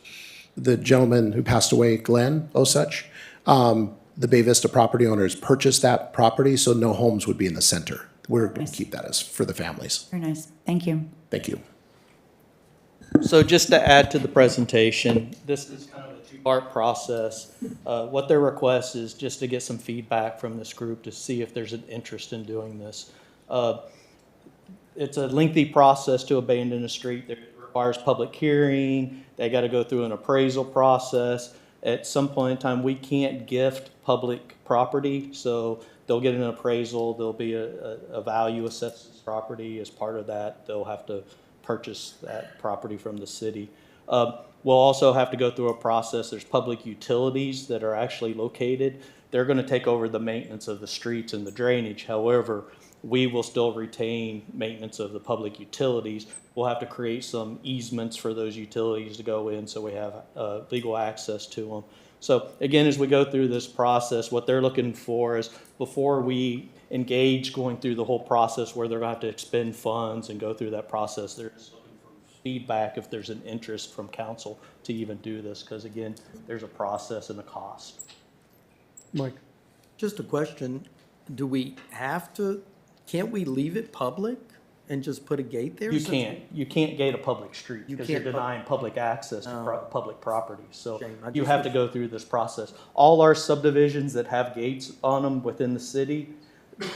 the gentleman who passed away, Glenn Osuch. The Bay Vista property owners purchased that property, so no homes would be in the center. We're going to keep that as for the families. Very nice. Thank you. Thank you. So just to add to the presentation, this is kind of a two-part process. What their request is just to get some feedback from this group to see if there's an interest in doing this. It's a lengthy process to abandon a street. It requires public hearing. They got to go through an appraisal process. At some point in time, we can't gift public property, so they'll get an appraisal. There'll be a value assessed to property. As part of that, they'll have to purchase that property from the city. We'll also have to go through a process. There's public utilities that are actually located. They're going to take over the maintenance of the streets and the drainage. However, we will still retain maintenance of the public utilities. We'll have to create some easements for those utilities to go in so we have legal access to them. So again, as we go through this process, what they're looking for is before we engage going through the whole process where they're going to have to expend funds and go through that process, they're just looking for feedback if there's an interest from council to even do this, because again, there's a process and a cost. Mike? Just a question. Do we have to, can't we leave it public and just put a gate there? You can't. You can't gate a public street because you're denying public access to public property. So you have to go through this process. All our subdivisions that have gates on them within the city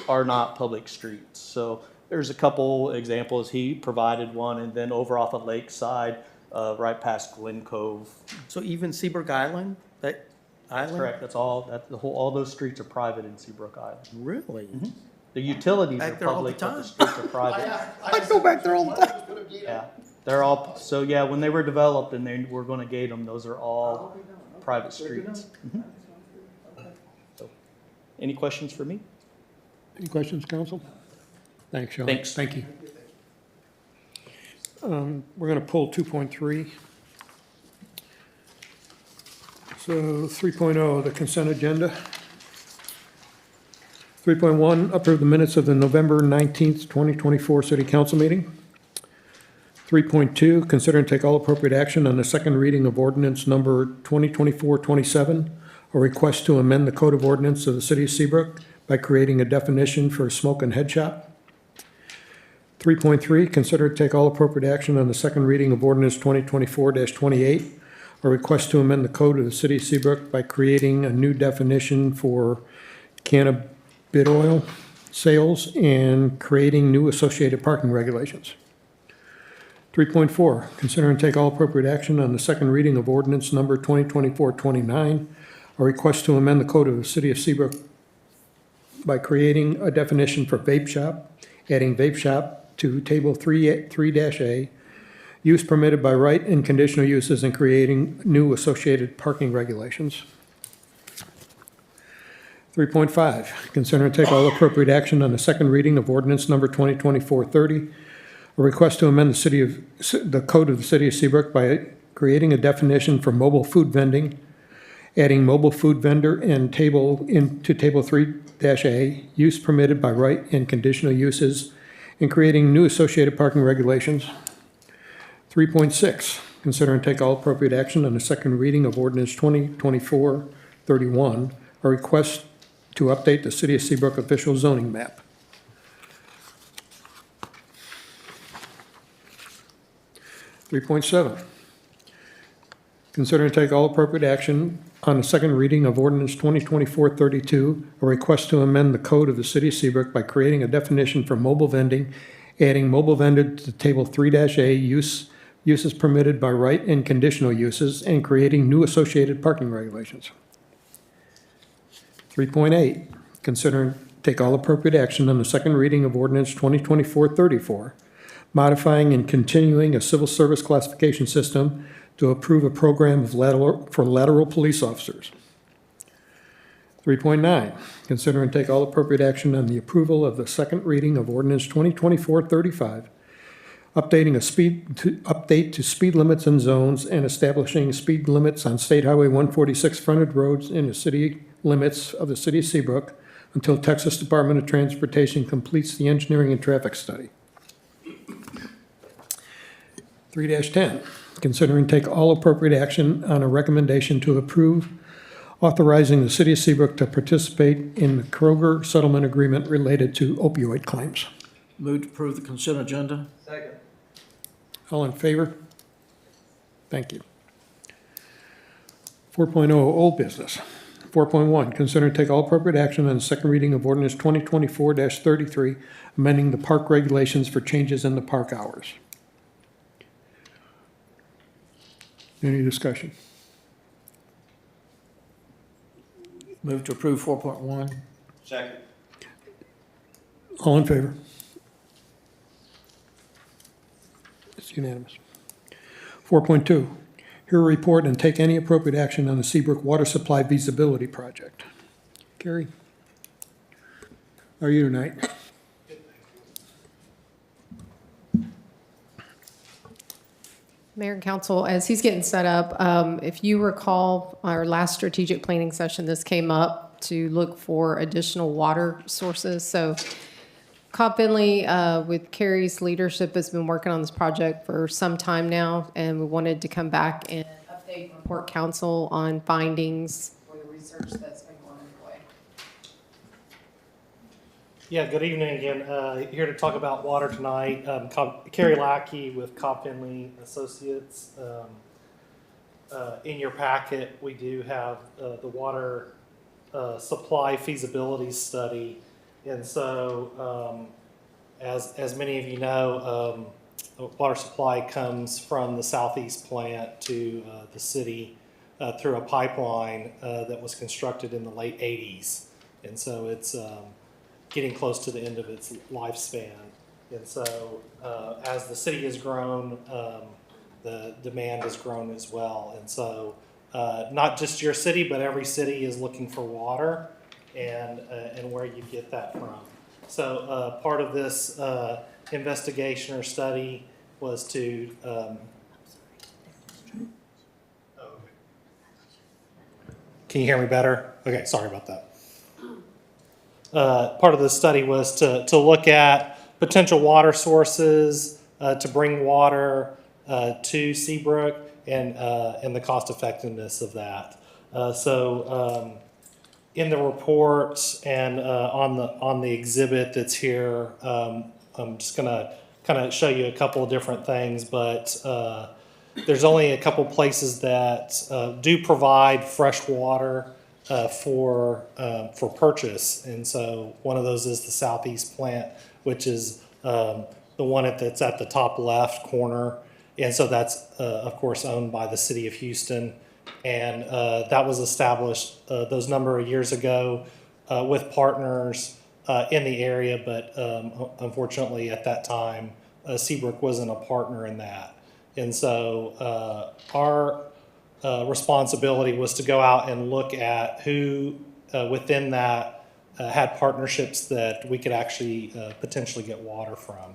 are not public streets. So there's a couple examples. He provided one, and then over off of Lakeside, right past Glen Cove. So even Seabrook Island, that island? Correct. That's all. All those streets are private in Seabrook Island. Really? Mm-hmm. The utilities are Back there all the public, but the time. streets are private. I go back there all the time. Yeah, they're all, so yeah, when they were developed and they were gonna gate them, those are all private streets. Mhm. So, any questions for me? Any questions, council? Thanks, Sean. Thanks. Thank you. We're going to pull 2.3. So 3.0, the consent agenda. 3.1, approve the minutes of the November 19th, 2024 city council meeting. 3.2, consider and take all appropriate action on the second reading of ordinance number 2024-27, a request to amend the code of ordinance of the city of Seabrook by creating a definition for smoke and head shop. 3.3, consider to take all appropriate action on the second reading of ordinance 2024-28, a request to amend the code of the city of Seabrook by creating a new definition for cannabis oil sales and creating new associated parking regulations. 3.4, consider and take all appropriate action on the second reading of ordinance number 2024-29, a request to amend the code of the city of Seabrook by creating a definition for vape shop, adding vape shop to table 3-A, use permitted by right and conditional uses, and creating new associated parking regulations. 3.5, consider and take all appropriate action on the second reading of ordinance number 2024-30, a request to amend the code of the city of Seabrook by creating a definition for mobile food vending, adding mobile food vendor and table 3-A, use permitted by right and conditional uses, and creating new associated parking regulations. 3.6, consider and take all appropriate action on the second reading of ordinance 2024-31, a request to update the city of Seabrook official zoning map. 3.7, consider and take all appropriate action on the second reading of ordinance 2024-32, a request to amend the code of the city of Seabrook by creating a definition for mobile vending, adding mobile vendor to table 3-A, uses permitted by right and conditional uses, and creating new associated parking regulations. 3.8, consider and take all appropriate action on the second reading of ordinance 2024-34, modifying and continuing a civil service classification system to approve a program of lateral police officers. 3.9, consider and take all appropriate action on the approval of the second reading of ordinance 2024-35, update to speed limits and zones and establishing speed limits on State Highway 146 frontage roads in the city limits of the city of Seabrook until Texas Department of Transportation completes the engineering and traffic study. 3-10, consider and take all appropriate action on a recommendation to approve authorizing the city of Seabrook to participate in the Kroger settlement agreement related to opioid claims. Move to approve the consent agenda. Second. All in favor? Thank you. 4.0, old business. 4.1, consider and take all appropriate action on the second reading of ordinance 2024-33, amending the park regulations for changes in the park hours. Any discussion? Move to approve 4.1. Second. All in favor? It's unanimous. 4.2, hear a report and take any appropriate action on the Seabrook Water Supply Feasibility Project. Carrie? How are you tonight? Mayor and Council, as he's getting set up, if you recall our last strategic planning session, this came up to look for additional water sources. So Cobb Finley, with Carrie's leadership, has been working on this project for some time now, and we wanted to come back and update and report council on findings for the research that's been going underway. Yeah, good evening again. Here to talk about water tonight. Carrie Lackey with Cobb Finley Associates. In your packet, we do have the water supply feasibility study. And so, as many of you know, water supply comes from the southeast plant to the city through a pipeline that was constructed in the late 80s. And so it's getting close to the end of its lifespan. And so as the city has grown, the demand has grown as well. And so not just your city, but every city is looking for water and where you get that from. So part of this investigation or study was to can you hear me better? Okay, sorry about that. Part of the study was to look at potential water sources, to bring water to Seabrook, and the cost effectiveness of that. In the report and on the exhibit that's here, I'm just gonna kind of show you a couple of different things, but there's only a couple places that do provide fresh water for purchase, and so one of those is the Southeast plant, which is the one that's at the top left corner, and so that's of course owned by the city of Houston, and that was established those number of years ago with partners in the area, but unfortunately at that time Seabrook wasn't a partner in that. And so our responsibility was to go out and look at who within that had partnerships that we could actually potentially get water from.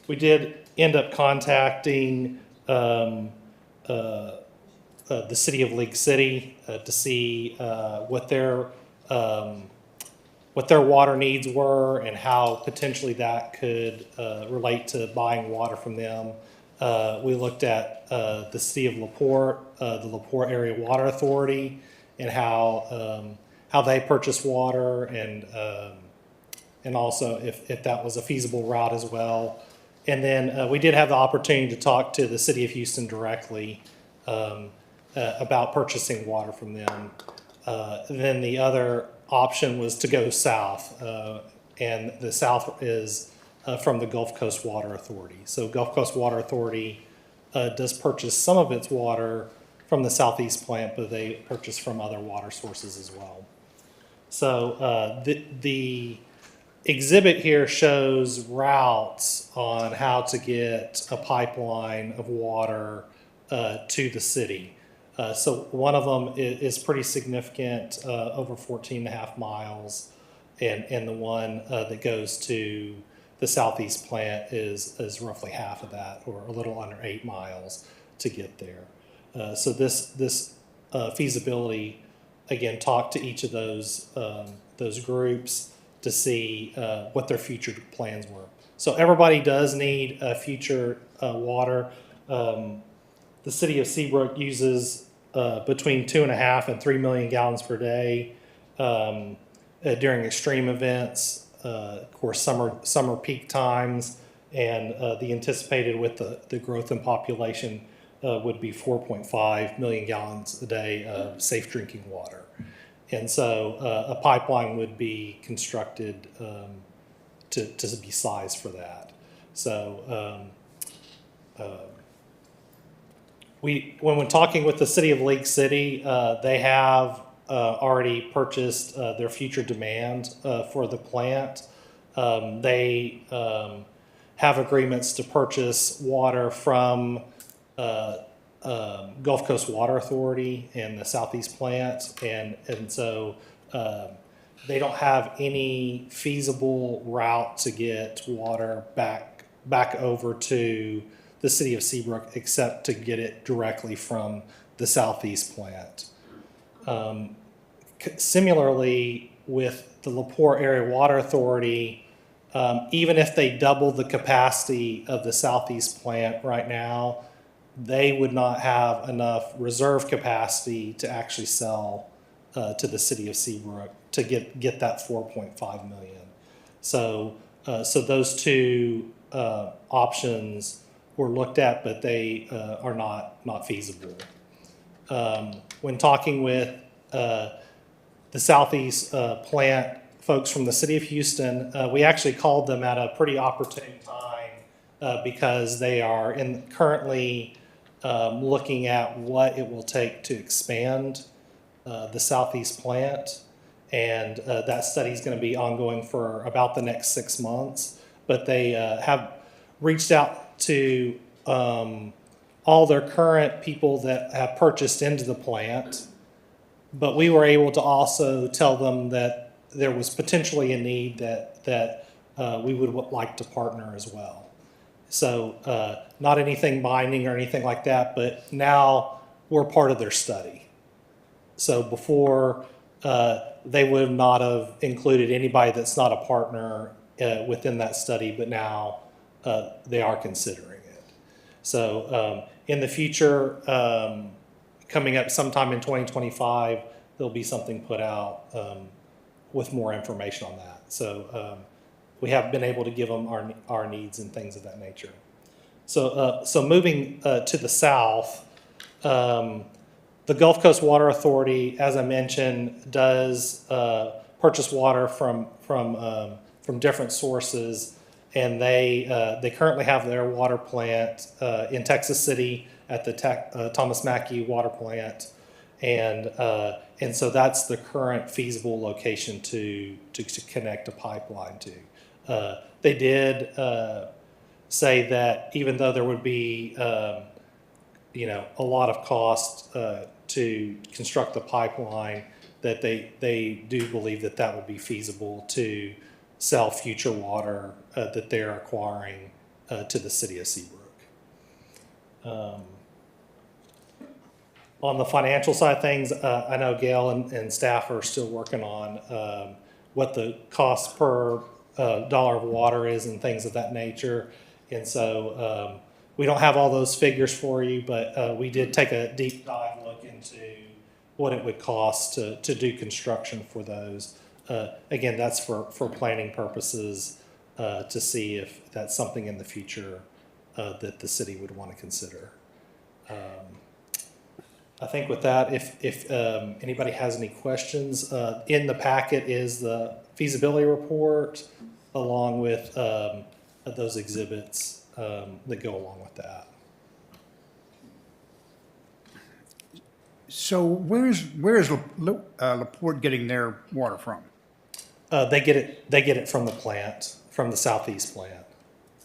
We did end up contacting the city of League City to see what their water needs were and how potentially that could relate to buying water from them. We looked at the city of LaPorte, the LaPorte Area Water Authority, and how they purchase water, and also if that was a feasible route as well. And then we did have the opportunity to talk to the city of Houston directly about purchasing water from them. Then the other option was to go south, and the south is from the Gulf Coast Water Authority. So Gulf Coast Water Authority does purchase some of its water from the Southeast plant, but they purchase from other water sources as well. So the exhibit here shows routes on how to get a pipeline of water to the city. So one of them is pretty significant, over 14 and a half miles, and the one that goes to the Southeast plant is roughly half of that, or a little under 8 miles to get there. So this feasibility, again, talked to each of those groups to see what their future plans were. So everybody does need future water. The city of Seabrook uses between 2.5 and 3 million gallons per day during extreme events. Of course, summer peak times, and the anticipated with the growth in population would be 4.5 million gallons a day of safe drinking water. And so a pipeline would be constructed to be sized for that. So when we're talking with the city of League City, they have already purchased their future demand for the plant. They have agreements to purchase water from Gulf Coast Water Authority and the Southeast plant, and so they don't have any feasible route to get water back over to the city of Seabrook except to get it directly from the Southeast plant. Similarly, with the LaPorte Area Water Authority, even if they doubled the capacity of the Southeast plant right now, they would not have enough reserve capacity to actually sell to the city of Seabrook to get that 4.5 million. So those two options were looked at, but they are not feasible. When talking with the Southeast plant folks from the city of Houston, we actually called them at a pretty opportune time because they are currently looking at what it will take to expand the Southeast plant. And that study is going to be ongoing for about the next 6 months. But they have reached out to all their current people that have purchased into the plant. But we were able to also tell them that there was potentially a need that we would like to partner as well. So not anything binding or anything like that, but now we're part of their study. So before, they would not have included anybody that's not a partner within that study, but now they are considering it. So in the future, coming up sometime in 2025, there'll be something put out with more information on that. So we have been able to give them our needs and things of that nature. So moving to the south, the Gulf Coast Water Authority, as I mentioned, does purchase water from different sources, and they currently have their water plant in Texas City at the Thomas Mackey Water Plant, and so that's the current feasible location to connect a pipeline to. They did say that even though there would be a lot of cost to construct the pipeline, that they do believe that would be feasible to sell future water that they're acquiring to the city of Seabrook. On the financial side of things, I know Gail and staff are still working on what the cost per dollar of water is and things of that nature. And so we don't have all those figures for you, but we did take a deep dive look into what it would cost to do construction for those. Again, that's for planning purposes to see if that's something in the future that the city would want to consider. I think with that, if anybody has any questions, in the packet is the feasibility report along with those exhibits that go along with that. So where is LaPorte getting their water from? They get it from the plant, from the southeast plant.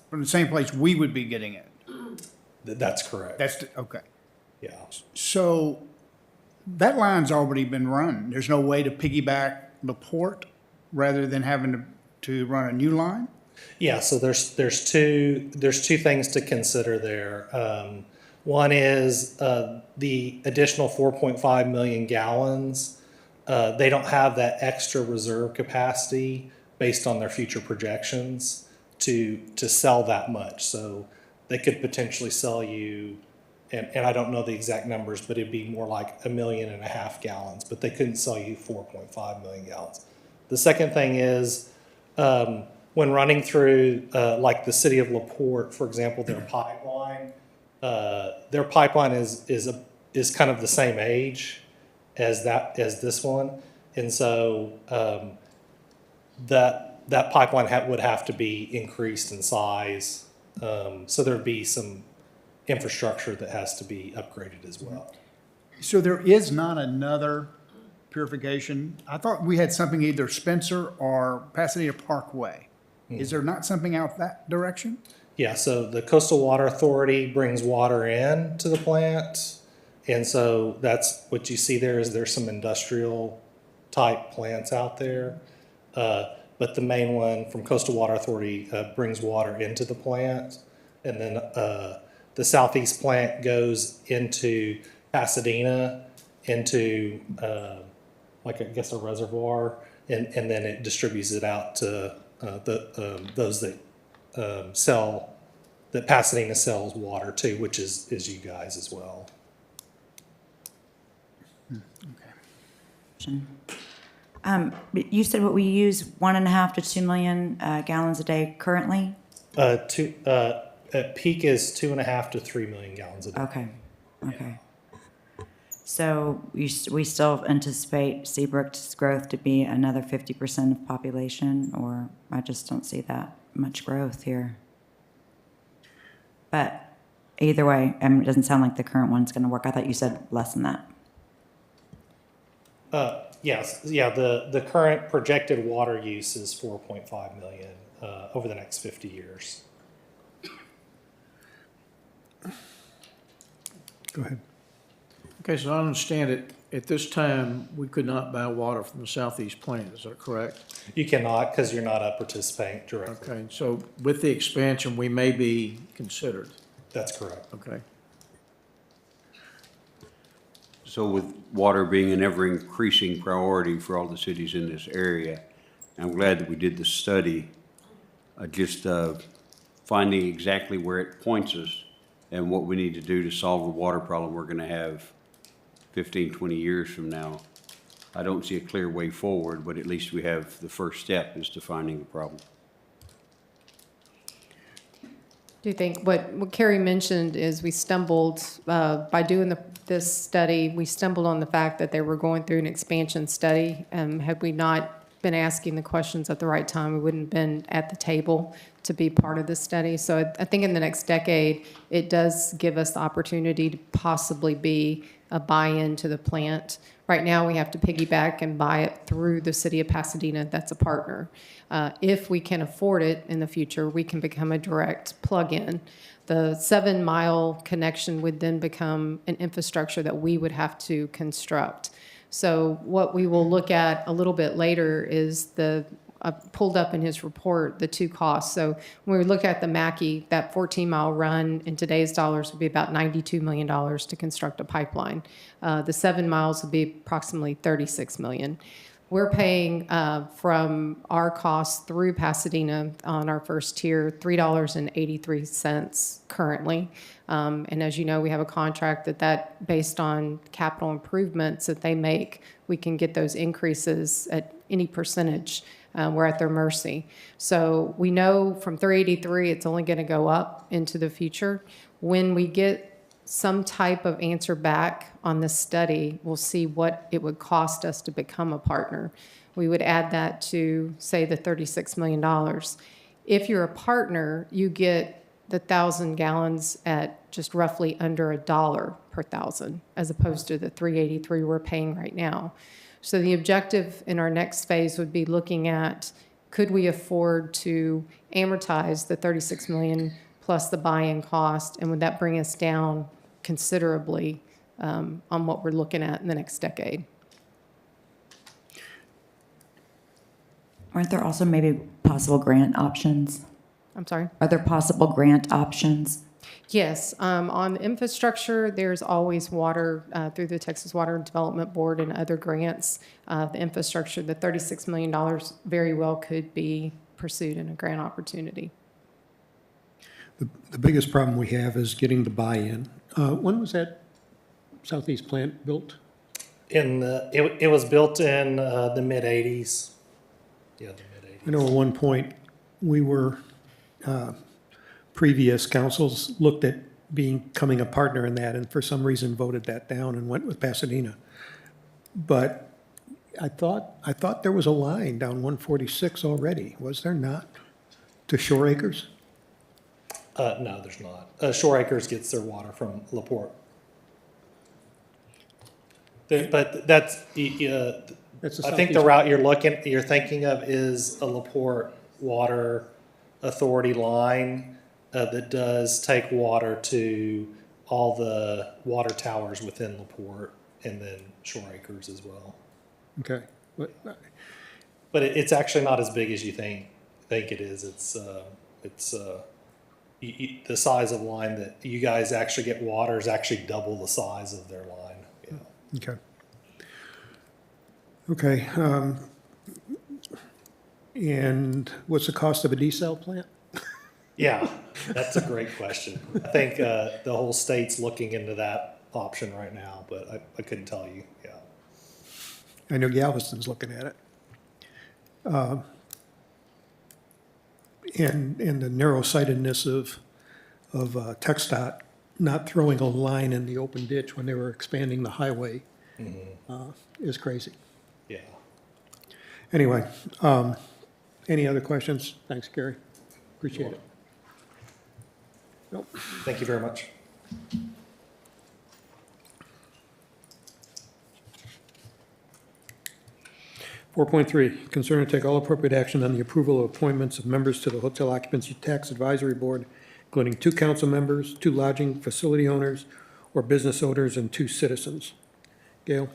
From the same place we would be getting it? That's correct. Okay. Yeah. So that line's already been run. There's no way to piggyback LaPorte rather than having to run a new line? Yeah, so there's two things to consider there. One is the additional 4.5 million gallons. They don't have that extra reserve capacity based on their future projections to sell that much. So they could potentially sell you, and I don't know the exact numbers, but it'd be more like 1.5 million gallons, but they couldn't sell you 4.5 million gallons. The second thing is, when running through, like the city of LaPorte, for example, their pipeline is kind of the same age as this one, and so that pipeline would have to be increased in size. So there'd be some infrastructure that has to be upgraded as well. So there is not another purification? I thought we had something either Spencer or Pasadena Parkway. Is there not something out that direction? Yeah, so the Coastal Water Authority brings water in to the plant. And so that's what you see there is there's some industrial type plants out there. But the main one from Coastal Water Authority brings water into the plant. And then the southeast plant goes into Pasadena, into like I guess a reservoir, and then it distributes it out to those that that Pasadena sells water to, which is you guys as well. You said what we use 1.5 to 2 million gallons a day currently? At peak is 2.5 to 3 million gallons a day. Okay. Okay. So we still anticipate Seabrook's growth to be another 50% of population, or I just don't see that much growth here. But either way, I mean, it doesn't sound like the current one's going to work. I thought you said less than that. Yes, yeah, the current projected water use is 4.5 million over the next 50 years. Go ahead. Okay, so I understand it, at this time, we could not buy water from the southeast plant, is that correct? You cannot because you're not a participant directly. Okay, so with the expansion, we may be considered. That's correct. Okay. So with water being an ever-increasing priority for all the cities in this area, I'm glad that we did the study, finding exactly where it points us and what we need to do to solve the water problem we're going to have 15, 20 years from now. I don't see a clear way forward, but at least we have the first step is defining the problem. Do you think what Carrie mentioned is we stumbled by doing this study, we stumbled on the fact that they were going through an expansion study. Had we not been asking the questions at the right time, we wouldn't have been at the table to be part of the study. So I think in the next decade, it does give us the opportunity to possibly be a buy-in to the plant. Right now, we have to piggyback and buy it through the city of Pasadena. That's a partner. If we can afford it in the future, we can become a direct plug-in. The 7-mile connection would then become an infrastructure that we would have to construct. So what we will look at a little bit later is pulled up in his report, the two costs. So when we look at the Mackey, that 14-mile run in today's dollars would be about $92 million to construct a pipeline. The 7 miles would be approximately $36 million. We're paying from our costs through Pasadena on our first tier, $3.83 currently. And as you know, we have a contract that based on capital improvements that they make, we can get those increases at any percentage. We're at their mercy. So we know from 383, it's only going to go up into the future. When we get some type of answer back on this study, we'll see what it would cost us to become a partner. We would add that to, say, the $36 million. If you're a partner, you get the 1,000 gallons at just roughly under $1 per thousand, as opposed to the 383 we're paying right now. So the objective in our next phase would be looking at, could we afford to amortize the 36 million plus the buy-in cost, and would that bring us down considerably on what we're looking at in the next decade? Aren't there also maybe possible grant options? I'm sorry? Are there possible grant options? Yes, on infrastructure, there's always water through the Texas Water Development Board and other grants. The infrastructure, the $36 million very well could be pursued in a grant opportunity. The biggest problem we have is getting the buy-in. When was that southeast plant built? It was built in the mid-'80s. Yeah, the mid-'80s. I know at one point we were, previous councils looked at becoming a partner in that and for some reason voted that down and went with Pasadena. But I thought there was a line down 146 already, was there not, to Shore Acres? No, there's not. Shore Acres gets their water from LaPorte. But that's the I think the route you're thinking of is a LaPorte Water Authority line that does take water to all the water towers within LaPorte and then Shore Acres as well. Okay. But it's actually not as big as you think it is. It's the size of line that you guys actually get water is actually double the size of their line. Yeah. Okay. Okay. And what's the cost of a desal plant? Yeah, that's a great question. I think the whole state's looking into that option right now, but I couldn't tell you. Yeah. I know Galveston's looking at it. And the narrow-sightedness of TxDOT not throwing a line in the open ditch when they were expanding the highway is crazy. Yeah. Anyway, any other questions? Thanks, Gary. Appreciate it. Nope. Thank you very much. 4.3, consider and take all appropriate action on the approval of appointments of members to the Hotel Occupancy Tax Advisory Board, including 2 council members, 2 lodging facility owners or business owners, and 2 citizens. Gail?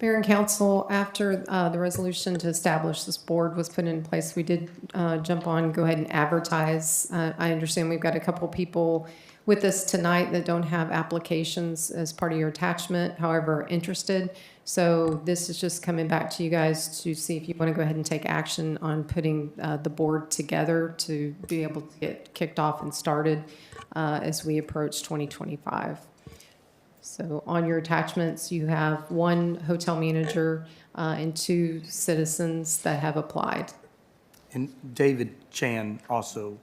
Mayor and council, after the resolution to establish this board was put in place, we did jump on, go ahead and advertise. I understand we've got a couple people with us tonight that don't have applications as part of your attachment, however, interested. So this is just coming back to you guys to see if you want to go ahead and take action on putting the board together to be able to get kicked off and started as we approach 2025. So on your attachments, you have 1 hotel manager and 2 citizens that have applied. And David Chan also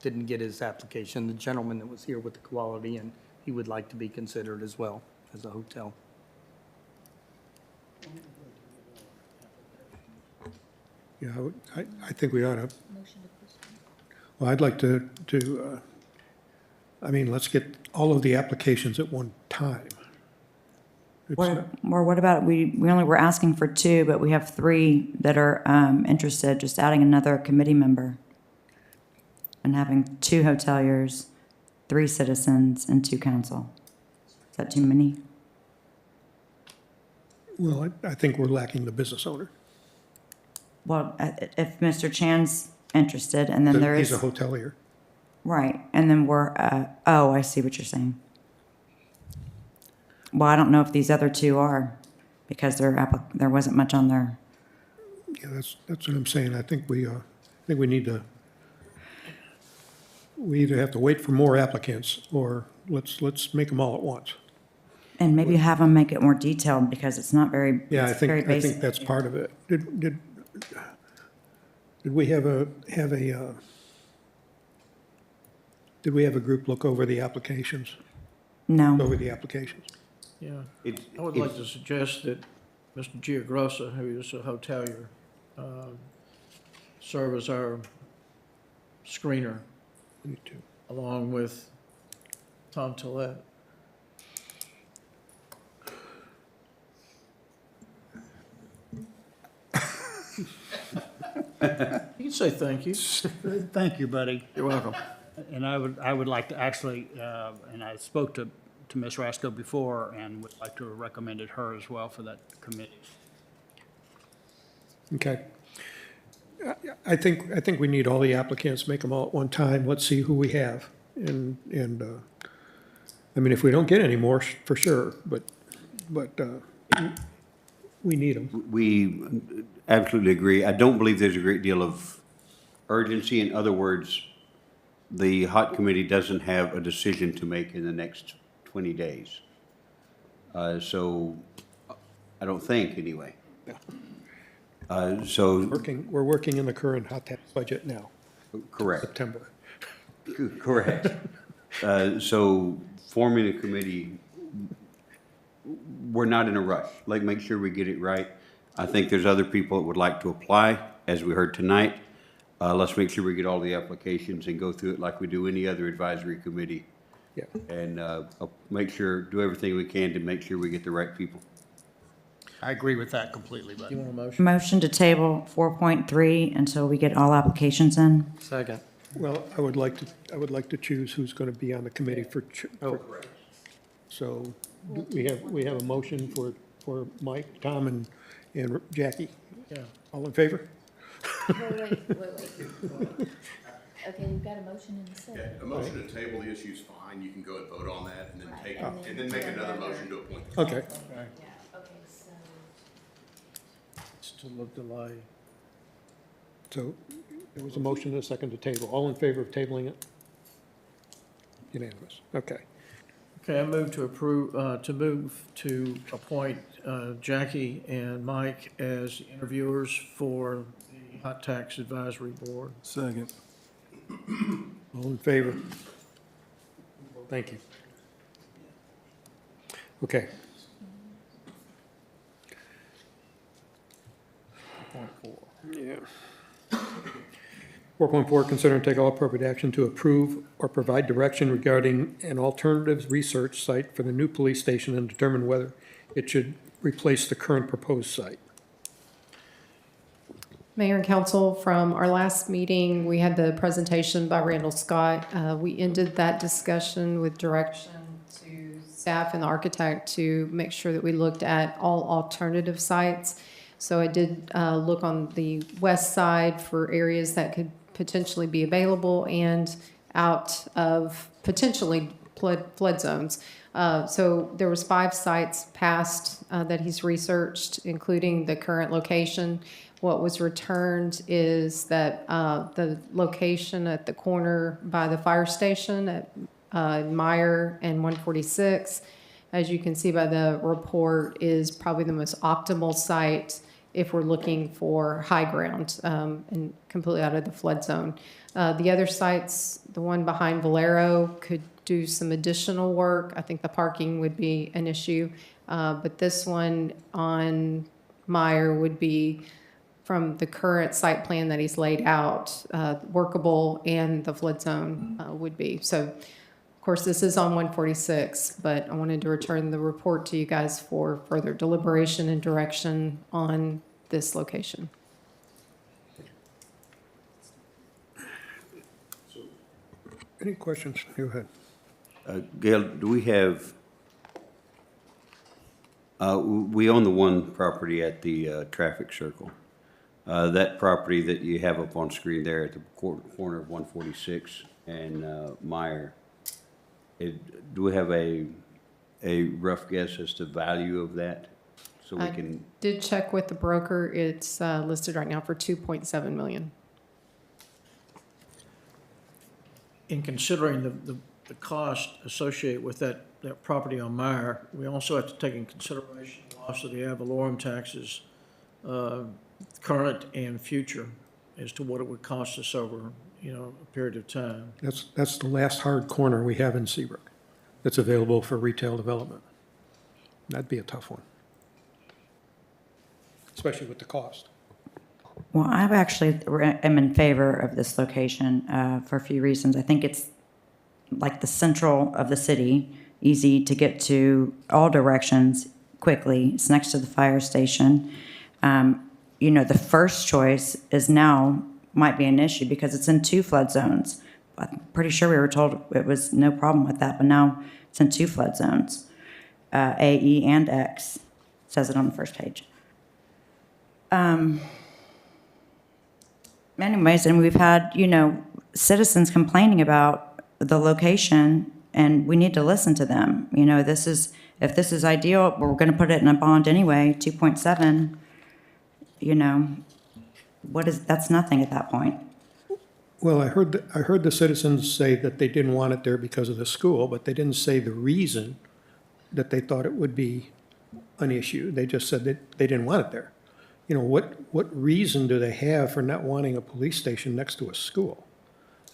didn't get his application, the gentleman that was here with the quality, and he would like to be considered as well as a hotel. Yeah, I think we ought to. Well, I'd like to, I mean, let's get all of the applications at one time. It's not- Or what about, we only were asking for 2, but we have 3 that are interested, just adding another committee member. And having 2 hoteliers, 3 citizens, and 2 council. Is that too many? Well, I think we're lacking the business owner. Well, if Mr. Chan's interested, and then there is. He's a hotelier. Right, and then we're, oh, I see what you're saying. Well, I don't know if these other 2 are, because there wasn't much on there. Yeah, that's what I'm saying. I think we need to, we either have to wait for more applicants, or let's make them all at once. And maybe have them make it more detailed, because it's not very, Yeah, it's very I basic. think that's part of it. Did we have a did we have a group look over the applications? No. Over the applications? Yeah, It's- I would like to suggest that Mr. Giagrossa, who is a hotelier, serve as our screener, Me too. along with Tom Tillett. You can say thank you. Thank you, buddy. You're welcome. And I would like to actually, and I spoke to Ms. Rasco before, and would like to have recommended her as well for that committee. Okay. I think we need all the applicants, make them all at one time. Let's see who we have. And I mean, if we don't get any more, for sure, but we need them. We absolutely agree. I don't believe there's a great deal of urgency. In other words, the hot committee doesn't have a decision to make in the next 20 days. So I don't think, anyway. So. We're working in the current hot tax budget now. Correct. September. Correct. So forming a committee, we're not in a rush. Like, make sure we get it right. I think there's other people that would like to apply, as we heard tonight. Let's make sure we get all the applications and go through it like we do any other advisory committee. Yeah. And make sure, do everything we can to make sure we get the right people. I agree with that completely, You buddy. want a motion? Motion to table 4.3 until we get all applications in. Second. Well, I would like to choose who's going to be on the committee for. Correct. So we have a motion for Mike, Tom, and Jackie. Yeah. All in favor? Wait. Okay, we've got a motion in the Yeah, second. a motion to table the issue is fine, you can go and vote on that, and then take, Right. and then make another motion to appoint. Okay. Yeah, okay, so. It's to look delay. So there was a motion and a second to table. All in favor of tabling it? Unanimous. Okay. Okay, I move to approve, to appoint Jackie and Mike as interviewers for the Hot Tax Advisory Board. Second. All in favor? Thank you. Okay. Yeah. 4.4, consider and take all appropriate action to approve or provide direction regarding an alternatives research site for the new police station and determine whether it should replace the current proposed site? Mayor and council, from our last meeting, we had the presentation by Randall Scott. We ended that discussion with direction to staff and the architect to make sure that we looked at all alternative sites. So I did look on the west side for areas that could potentially be available and out of potentially flood zones. So there was 5 sites passed that he's researched, including the current location. What was returned is that the location at the corner by the fire station at Meyer and 146, as you can see by the report, is probably the most optimal site if we're looking for high ground and completely out of the flood zone. The other sites, the one behind Valero, could do some additional work. I think the parking would be an issue, but this one on Meyer would be, from the current site plan that he's laid out, workable, and the flood zone would be. So, of course, this is on 146, but I wanted to return the report to you guys for further deliberation and direction on this location. Any questions? Go ahead. Gail, do we have, we own the one property at the traffic circle. That property that you have up on screen there at the corner of 146 and Meyer, do we have a rough guess as to value of that? So we can. Did check with the broker. It's listed right now for $2.7 million. In considering the cost associated with that property on Meyer, we also have to take in consideration the loss of the ad valorem taxes, current and future, as to what it would cost us over, a period of time. That's the last hard corner we have in Seabrook that's available for retail development. That'd be a tough one, especially with the cost. Well, I actually am in favor of this location for a few reasons. I think it's like the central of the city, easy to get to all directions quickly. It's next to the fire station. The first choice is now might be an issue because it's in 2 flood zones. I'm pretty sure we were told it was no problem with that, but now it's in 2 flood zones, A, E, and X. It says it on the first page. Anyways, and we've had, citizens complaining about the location, and we need to listen to them. If this is ideal, we're going to put it in a bond anyway, 2.7, that's nothing at that point. Well, I heard the citizens say that they didn't want it there because of the school, but they didn't say the reason that they thought it would be an issue. They just said that they didn't want it there. What reason do they have for not wanting a police station next to a school?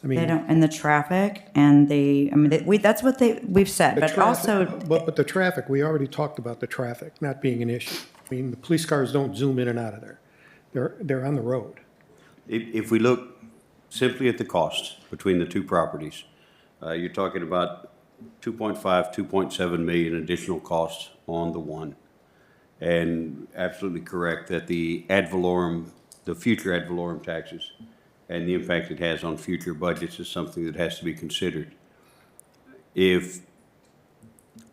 I mean, They don't, and the traffic and that's what we've said, the but traffic- also, But the traffic, we already talked about the traffic not being an issue. I mean, the police cars don't zoom in and out of there. They're on the road. If we look simply at the cost between the 2 properties, you're talking about 2.5, 2.7 million additional costs on the one. And absolutely correct that the ad valorem, the future ad valorem taxes and the impact it has on future budgets is something that has to be considered.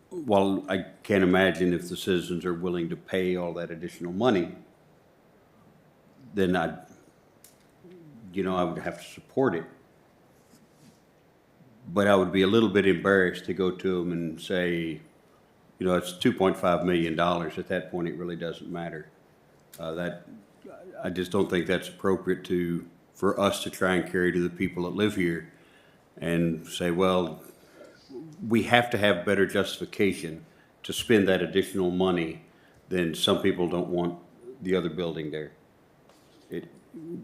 While I can't imagine if the citizens are willing to pay all that additional money, then I would have to support it. But I would be a little bit embarrassed to go to them and say, it's $2.5 million. At that point, it really doesn't matter. I just don't think that's appropriate for us to try and carry to the people that live here and say, well, we have to have better justification to spend that additional money than some people don't want the other building there.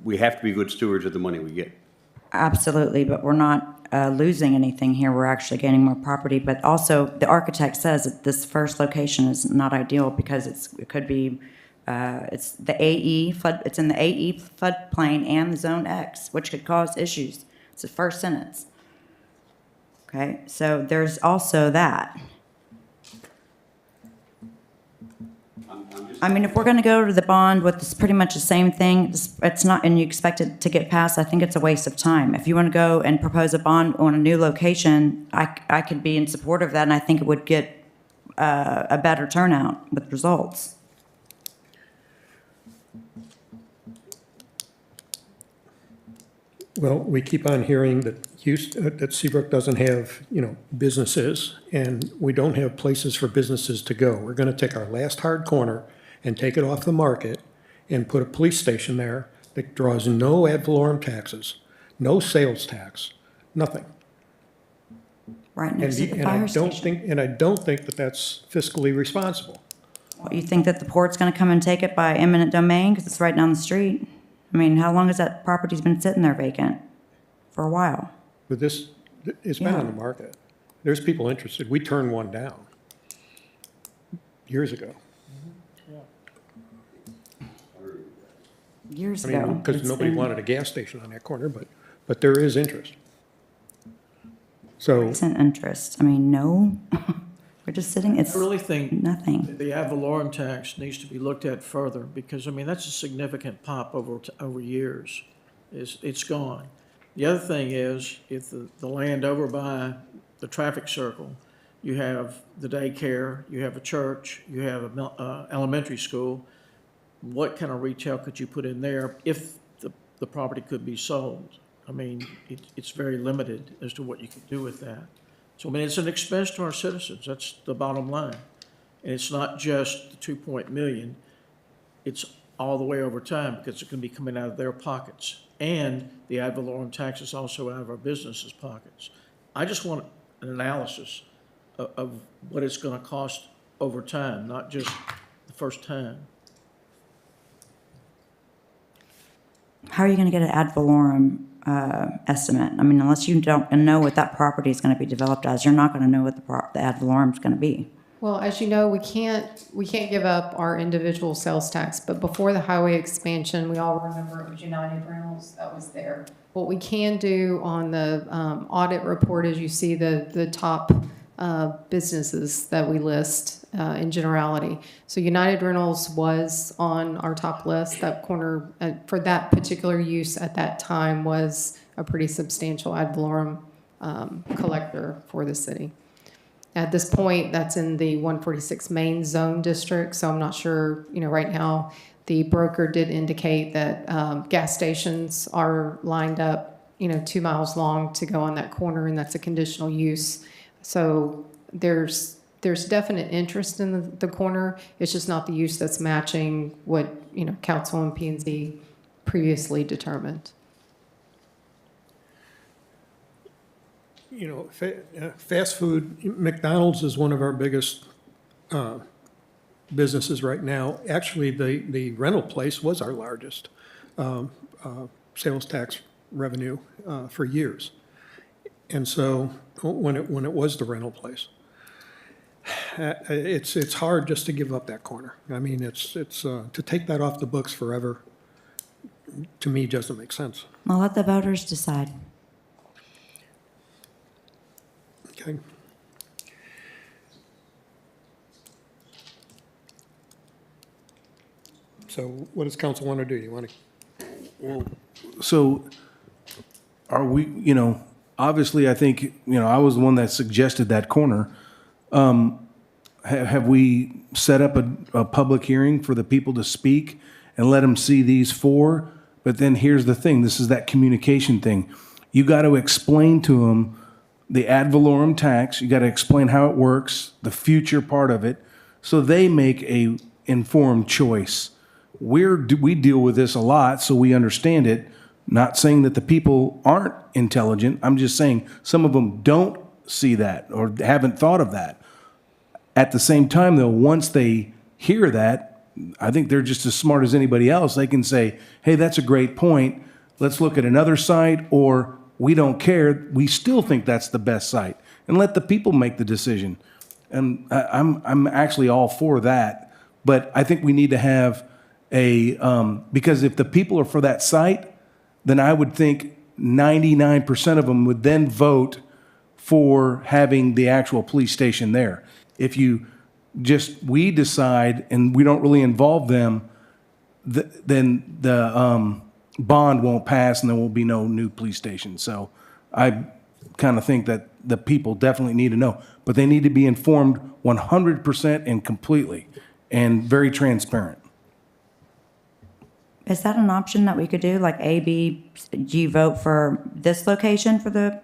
We have to be good stewards of the money we get. absolutely, but we're not losing anything here. We're actually gaining more property. But also, the architect says that this first location is not ideal because it could be, it's the AE flood, it's in the AE floodplain and the Zone X, which could cause issues. It's the first sentence. Okay, so there's also that. I'm I mean, if we're gonna go to the bond with this pretty much the same thing, it's not, and you expect it to get passed, I think it's a waste of time. If you wanna go and propose a bond on a new location, I could be in support of that, and I think it would get a better turnout with results. Well, we keep on hearing that Seabrook doesn't have, businesses, and we don't have places for businesses to go. We're gonna take our last hard corner and take it off the market and put a police station there that draws no ad valorem taxes, no sales tax, nothing. Right next to the fire station. And I don't think that that's fiscally responsible. What, you think that the port's gonna come and take it by eminent domain, because it's right down the street? I mean, how long has that property's been sitting there vacant? For a while. But it's been on the market. There's people interested. We turned one down years ago. Years I mean, ago. because It's nobody been wanted a gas station on that corner, but there is interest. So, recent interest. I mean, no. We're just sitting, it's I really think nothing. the ad valorem tax needs to be looked at further, because, I mean, that's a significant pop over years. It's gone. The other thing is, if the land over by the traffic circle, you have the daycare, you have a church, you have a elementary school, what kind of retail could you put in there if the property could be sold? I mean, it's very limited as to what you could do with that. So, I mean, it's an expense to our citizens. That's the bottom line. And it's not just the 2 million, it's all the way over time, because it's going to be coming out of their pockets. And the ad valorem tax is also out of our businesses' pockets. I just want an analysis of what it's going to cost over time, not just the first time. How are you gonna get an ad valorem estimate? I mean, unless you don't know what that property is gonna be developed as, you're not gonna know what the ad valorem is gonna be. Well, as you know, we can't give up our individual sales tax, but before the highway expansion, we all remember it was United Rentals that was there. What we can do on the audit report is you see the top businesses that we list in generality. So United Rentals was on our top list. That corner for that particular use at that time was a pretty substantial ad valorem collector for the city. At this point, that's in the 146 main zone district, so I'm not sure, right now, the broker did indicate that gas stations are lined up, 2 miles long to go on that corner, and that's a conditional use. So there's definite interest in the corner. It's just not the use that's matching what, council and P&Z previously determined. Fast food, McDonald's is one of our biggest businesses right now. Actually, the rental place was our largest sales tax revenue for years. And so when it was the rental place, it's hard just to give up that corner. I mean, it's to take that off the books forever, to me, doesn't make sense. Well, let the voters decide. Okay. So what does council want to do? You want to? So are we, obviously, I think, I was the one that suggested that corner. Have we set up a public hearing for the people to speak and let them see these four? But then here's the thing, this is that communication thing. You got to explain to them the ad valorem tax, you got to explain how it works, the future part of it, so they make a informed choice. We deal with this a lot, so we understand it. Not saying that the people aren't intelligent. I'm just saying some of them don't see that or haven't thought of that. At the same time, though, once they hear that, I think they're just as smart as anybody else. They can say, hey, that's a great point. Let's look at another site, or we don't care. We still think that's the best site, and let the people make the decision. And I'm actually all for that. But I think we need to have because if the people are for that site, then I would think 99% of them would then vote for having the actual police station there. If you just we decide and we don't really involve them, then the bond won't pass and there will be no new police station. So I kind of think that the people definitely need to know, but they need to be informed 100% and completely and very transparent. Is that an option that we could do, like A, B, do you vote for this location for the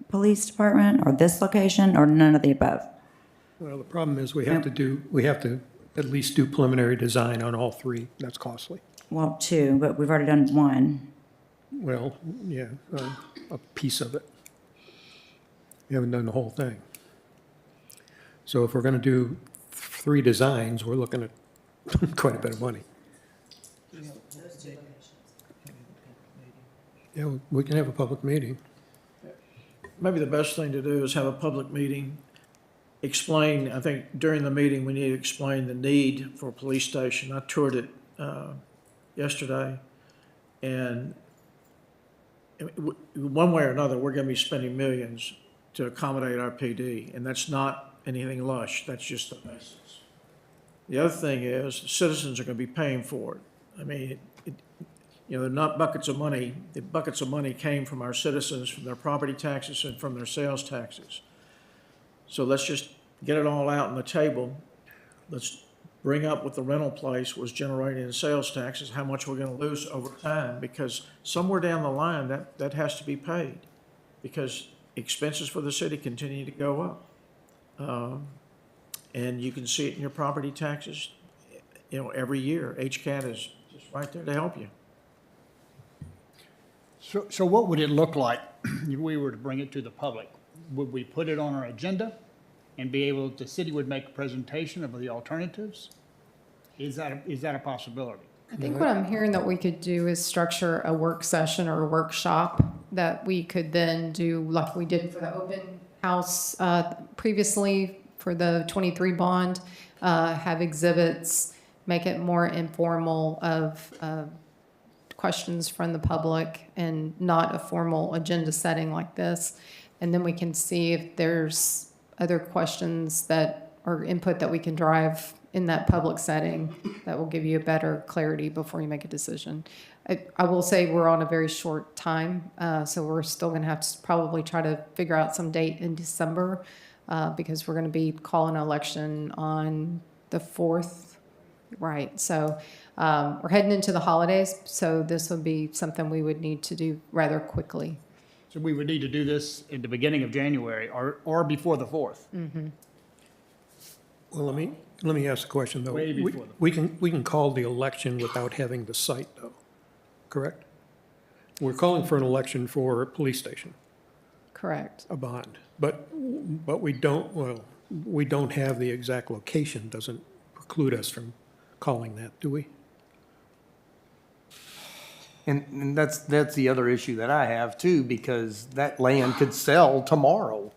police department, or this location, or none of the above? Well, the problem is we have to at least do preliminary design on all three. That's costly. Well, two, but we've already done one. Well, yeah, a piece of it. We haven't done the whole thing. So if we're going to do 3 designs, we're looking at quite a bit of money. Yeah, we can have a public meeting. Maybe the best thing to do is have a public meeting, explain, I think during the meeting, we need to explain the need for a police station. I toured it yesterday, and one way or another, we're gonna be spending millions to accommodate our PD, and that's not anything lush, that's just the basics. The other thing is, the citizens are gonna be paying for it. I mean, you know, they're not buckets of money. The buckets of money came from our citizens, from their property taxes and from their sales taxes. So let's just get it all out on the table. Let's bring up what the rental place was generating in sales taxes, how much we're gonna lose over time, because somewhere down the line, that has to be paid, because expenses for the city continue to go up. And you can see it in your property taxes, you know, every year. HCAT is just right there to help you. So what would it look like if we were to bring it to the public? Would we put it on our agenda and be able, the city would make a presentation of the alternatives? Is that a possibility? I think what I'm hearing that we could do is structure a work session or a workshop that we could then do like we did for the open house previously for the 23 bond, have exhibits, make it more informal of questions from the public and not a formal agenda setting like this. And then we can see if there's other questions that or input that we can drive in that public setting that will give you a better clarity before you make a decision. I will say we're on a very short time, so we're still going to have to probably try to figure out some date in December because we're going to be calling an election on the 4th. Right, so we're heading into the holidays, so this would be something we would need to do rather quickly. So we would need to do this at the beginning of January or before the 4th. Mm-hmm. Well, let me ask a question, though. Way before We can call the election without having the site, though, correct? We're calling for an election for a police station, Correct. a bond, but we don't have the exact location, doesn't preclude us from calling that, do we? And that's the other issue that I have too, because that land could sell tomorrow.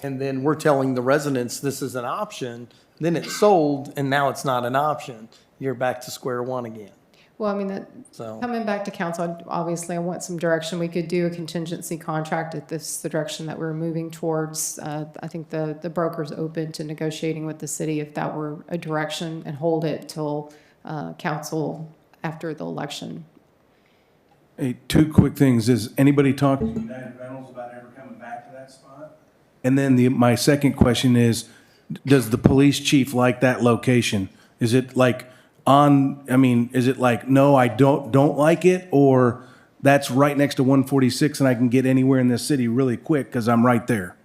And then we're telling the residents this is an option, then it's sold and now it's not an option. You're back to square one again. Well, I mean, So- coming back to council, obviously I want some direction. We could do a contingency contract if this is the direction that we're moving towards. I think the broker's open to negotiating with the city if that were a direction and hold it till council after the election. Hey, 2 quick things. Is anybody talking to United Rentals about ever coming back to that spot? And then my second question is, does the police chief like that location? Is it like is it like, no, I don't like it, or that's right next to 146 and I can get anywhere in this city really quick because I'm right there?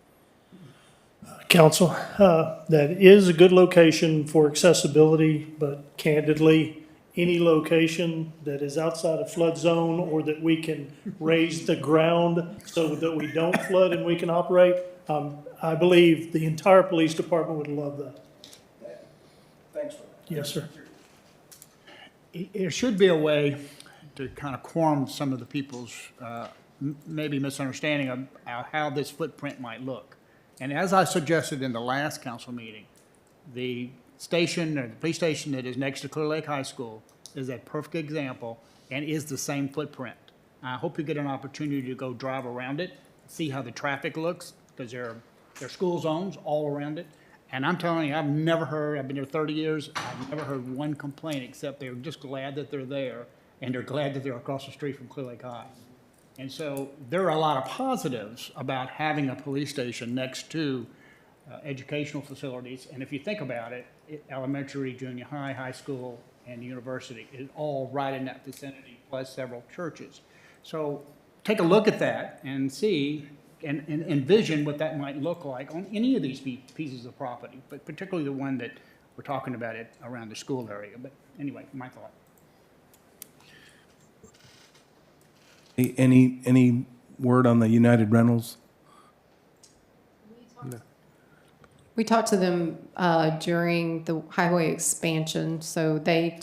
Council, that is a good location for accessibility, but candidly, any location that is outside of flood zone or that we can raise the ground so that we don't flood and we can operate, I believe the entire police department would love that. Thanks for that. Yes, sir. There should be a way to kind of quorum some of the people's maybe misunderstanding of how this footprint might look. And as I suggested in the last council meeting, the station, or the police station that is next to Clear Lake High School is a perfect example and is the same footprint. I hope you get an opportunity to go drive around it, see how the traffic looks, because there are school zones all around it. And I'm telling you, I've been here 30 years, I've never heard one complaint except they're just glad that they're there, and they're glad that they're across the street from Clear Lake High. And so there are a lot of positives about having a police station next to educational facilities. And if you think about it, elementary, junior high, high school, and university is all right in that vicinity, plus several churches. So take a look at that and see and envision what that might look like on any of these pieces of property, but particularly the one that we're talking about it around the school area. But anyway, my thought. Any word on the United Rentals? We talked to them during the highway expansion, so they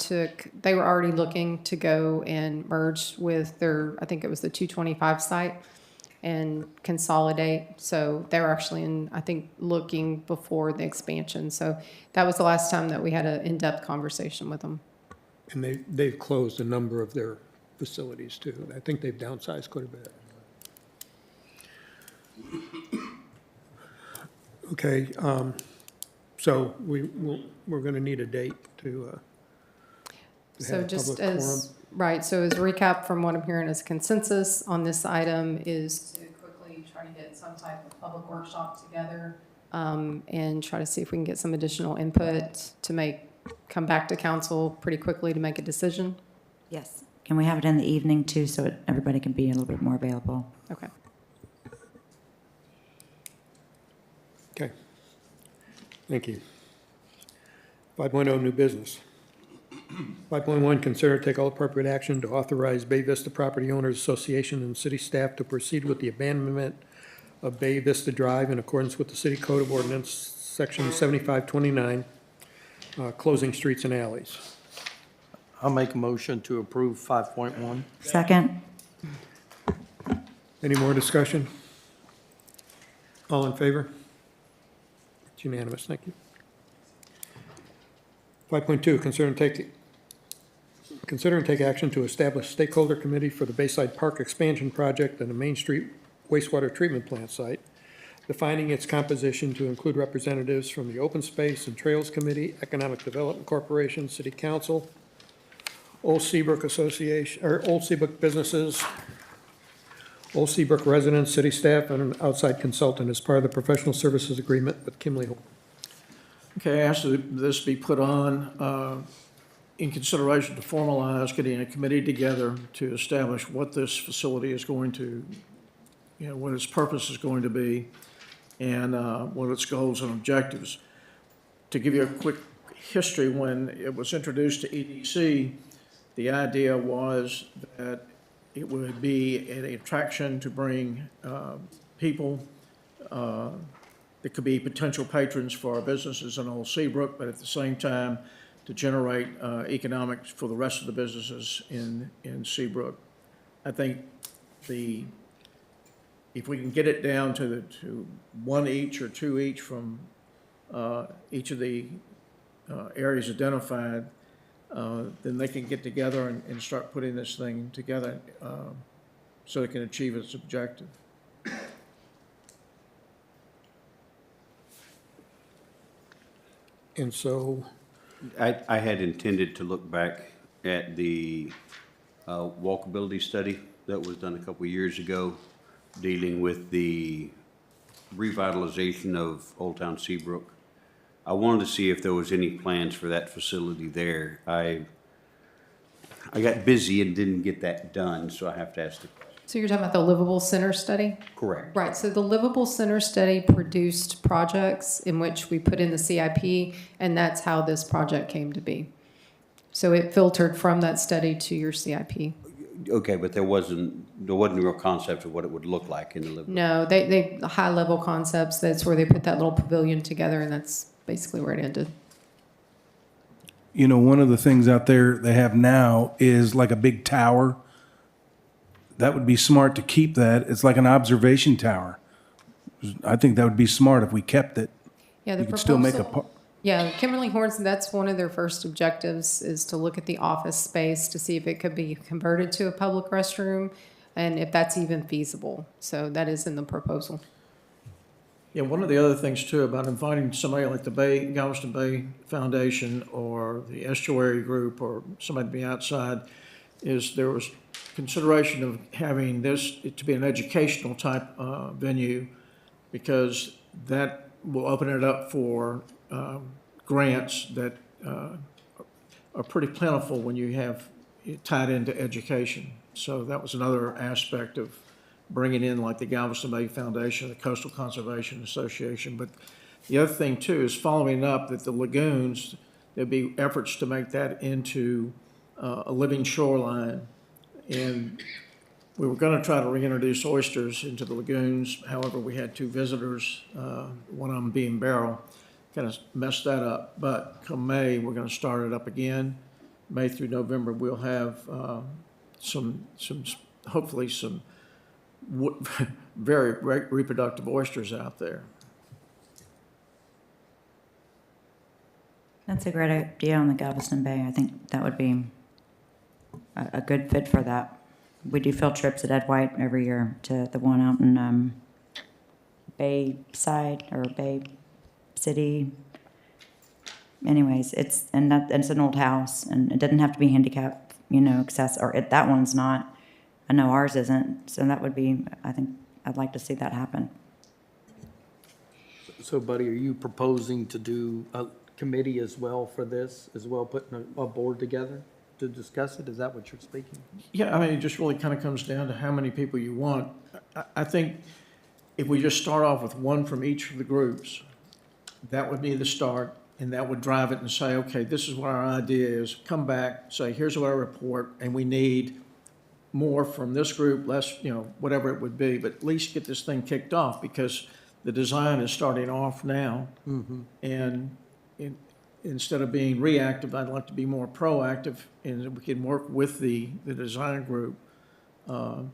were already looking to go and merge with their, I think it was the 225 site, and consolidate. So they were actually I think, looking before the expansion. So that was the last time that we had an in-depth conversation with them. And they've closed a number of their facilities too. I think they've downsized quite a bit. Okay, so we're going to need a date to So have a just public as, forum. right, so as a recap from what I'm hearing as come on this item is to quickly try to get some type of public workshop together and try to see if we can get some additional input to come back to council pretty quickly to make a decision. Yes. Can we have it in the evening too, so everybody can be a little bit more available? Okay. Okay. Thank you. 5.0, new business. 5.1, consider to take all appropriate action to authorize Bay Vista Property Owners Association and city staff to proceed with the abandonment of Bay Vista Drive in accordance with the City Code of Ordinance, Section 7529, closing streets and alleys. I'll make a motion to approve 5.1. Second? Any more discussion? All in favor? It's unanimous, thank you. 5.2, consider and take action to establish stakeholder committee for the Bayside Park expansion project and the Main Street wastewater treatment plant site, defining its composition to include representatives from the Open Space and Trails Committee, Economic Development Corporation, City Council, Old Seabrook Association, or Old Seabrook businesses, Old Seabrook residents, city staff, and an outside consultant as part of the professional services agreement with Kimley Horn. Okay, I ask that this be put on in consideration to formalize getting a committee together to establish what this facility is going to, what its purpose is going to be, and what its goals and objectives. To give you a quick history, when it was introduced to EDC, the idea was that it would be an attraction to bring people that could be potential patrons for our businesses in Old Seabrook, but at the same time to generate economics for the rest of the businesses in Seabrook. I think if we can get it down to one each or two each from each of the areas identified, then they can get together and start putting this thing together so it can achieve its objective. And so, I had intended to look back at the walkability study that was done a couple of years ago, dealing with the revitalization of Old Town Seabrook. I wanted to see if there was any plans for that facility there. I got busy and didn't get that done, so I have to ask the question. So you're talking about the Livable Center study? Correct. Right, so the Livable Center study produced projects in which we put in the CIP, and that's how this project came to be. So it filtered from that study to your CIP. Okay, but there wasn't a real concept of what it would look like in the living. No, they high-level concepts, that's where they put that little pavilion together, and that's basically where it ended. One of the things out there they have now is like a big tower. That would be smart to keep that. It's like an observation tower. I think that would be smart if we kept it. Yeah, the You could still make a proposal- Yeah, Kimberly Horns, that's one of their first objectives, is to look at the office space to see if it could be converted to a public restroom and if that's even feasible. So that is in the proposal. Yeah, one of the other things too about inviting somebody like the Galveston Bay Foundation or the Estuary Group or somebody to be outside is there was consideration of having this to be an educational type venue because that will open it up for grants that are pretty plentiful when you have it tied into education. So that was another aspect of bringing in like the Galveston Bay Foundation, the Coastal Conservation Association. But the other thing too is following up that the lagoons, there'd be efforts to make that into a living shoreline. And we were going to try to reintroduce oysters into the lagoons. However, we had two visitors, one of them being Beryl, kind of messed that up. But come May, we're going to start it up again. May through November, we'll have hopefully some very reproductive oysters out there. That's a great idea on the Galveston Bay. I think that would be a good fit for that. We do field trips at Ed White every year to the one out in Bayside or Bay City. Anyways, it's an old house, and it doesn't have to be handicap, access, or that one's not. I know ours isn't, so that would be, I think, I'd like to see that happen. So Buddy, are you proposing to do a committee as well for this, as well, putting a board together to discuss it? Is that what you're speaking? Yeah, I mean, it just really kind of comes down to how many people you want. I think if we just start off with one from each of the groups, that would be the start, and that would drive it and say, okay, this is what our idea is. Come back, say, here's what our report, and we need more from this group, less, whatever it would be, but at least get this thing kicked off because the design is starting off now. Mm-hmm. And instead of being reactive, I'd like to be more proactive, and we can work with the design group. Do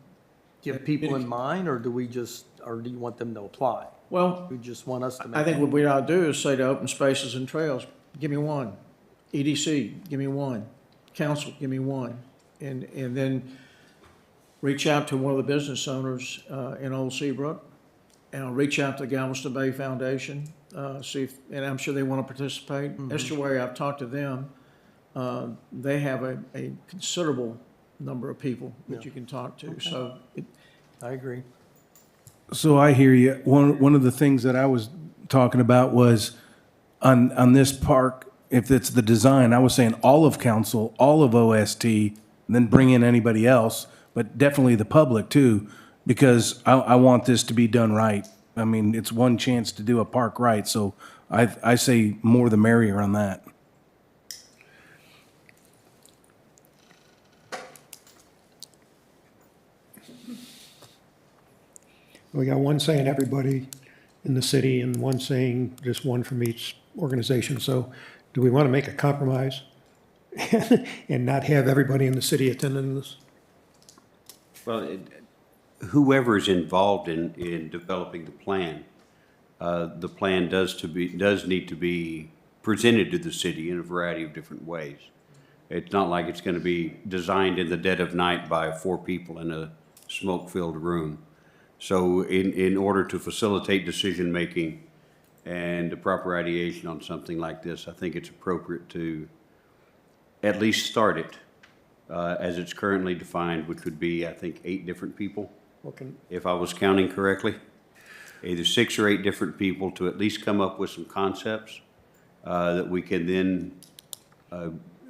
you have people in mind, or do you want them to apply? Well, You just want us to make? I think what we ought to do is say to open spaces and trails, give me one. EDC, give me one. Council, give me one. And then reach out to one of the business owners in Old Seabrook, and I'll reach out to the Galveston Bay Foundation, see if, and I'm sure they want to participate. Mm-hmm. Estuary, I've talked to them. They have a considerable number of people that you can talk to, so. I agree. So I hear you. One of the things that I was talking about was on this park, if it's the design, I was saying all of council, all of OST, and then bring in anybody else, but definitely the public too, because I want this to be done right. I mean, it's one chance to do a park right, so I say more the merrier on that. We got one saying everybody in the city and one saying just one from each organization. So do we want to make a compromise and not have everybody in the city attending this? Well, whoever is involved in developing the plan does need to be presented to the city in a variety of different ways. It's not like it's going to be designed in the dead of night by 4 people in a smoke-filled room. So in order to facilitate decision-making and the proper ideation on something like this, I think it's appropriate to at least start it as it's currently defined, which would be, I think, 8 different people, Okay. if I was counting correctly. Either 6 or 8 different people to at least come up with some concepts that we can then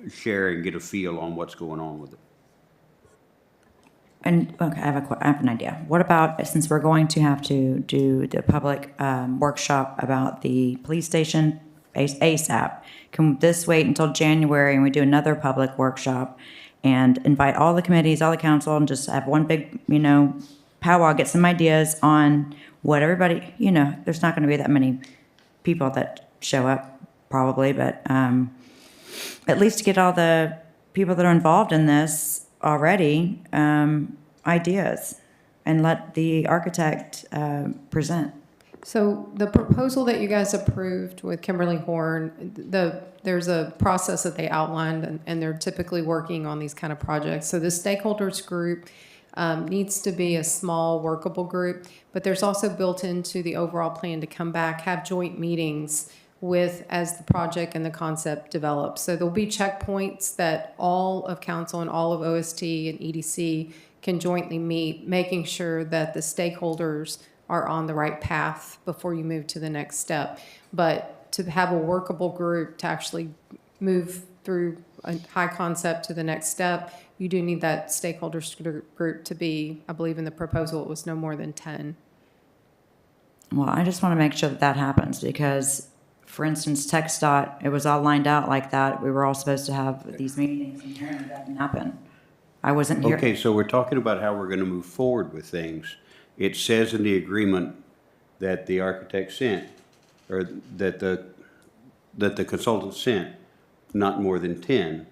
share and get a feel on what's going on with it. And, okay, I have an idea. What about, since we're going to have to do the public workshop about the police station ASAP, can this wait until January and we do another public workshop and invite all the committees, all the council, and just have one big, powwow, get some ideas on what everybody, there's not going to be that many people that show up probably, but at least get all the people that are involved in this already ideas and let the architect present. So the proposal that you guys approved with Kimberly Horn, there's a process that they outlined, and they're typically working on these kind of projects. So the stakeholders group needs to be a small workable group, but there's also built into the overall plan to come back, have joint meetings with, as the project and the concept develops. So there'll be checkpoints that all of council and all of OST and EDC can jointly meet, making sure that the stakeholders are on the right path before you move to the next step. But to have a workable group to actually move through a high concept to the next step, you do need that stakeholders group to be, I believe in the proposal, it was no more than 10. Well, I just want to make sure that that happens because, for instance, TxDOT, it was all lined out like that. We were all supposed to have these meetings and apparently that didn't happen. I wasn't here. Okay, so we're talking about how we're going to move forward with things. It says in the agreement that the architect sent, or that the consultant sent, not more than 10,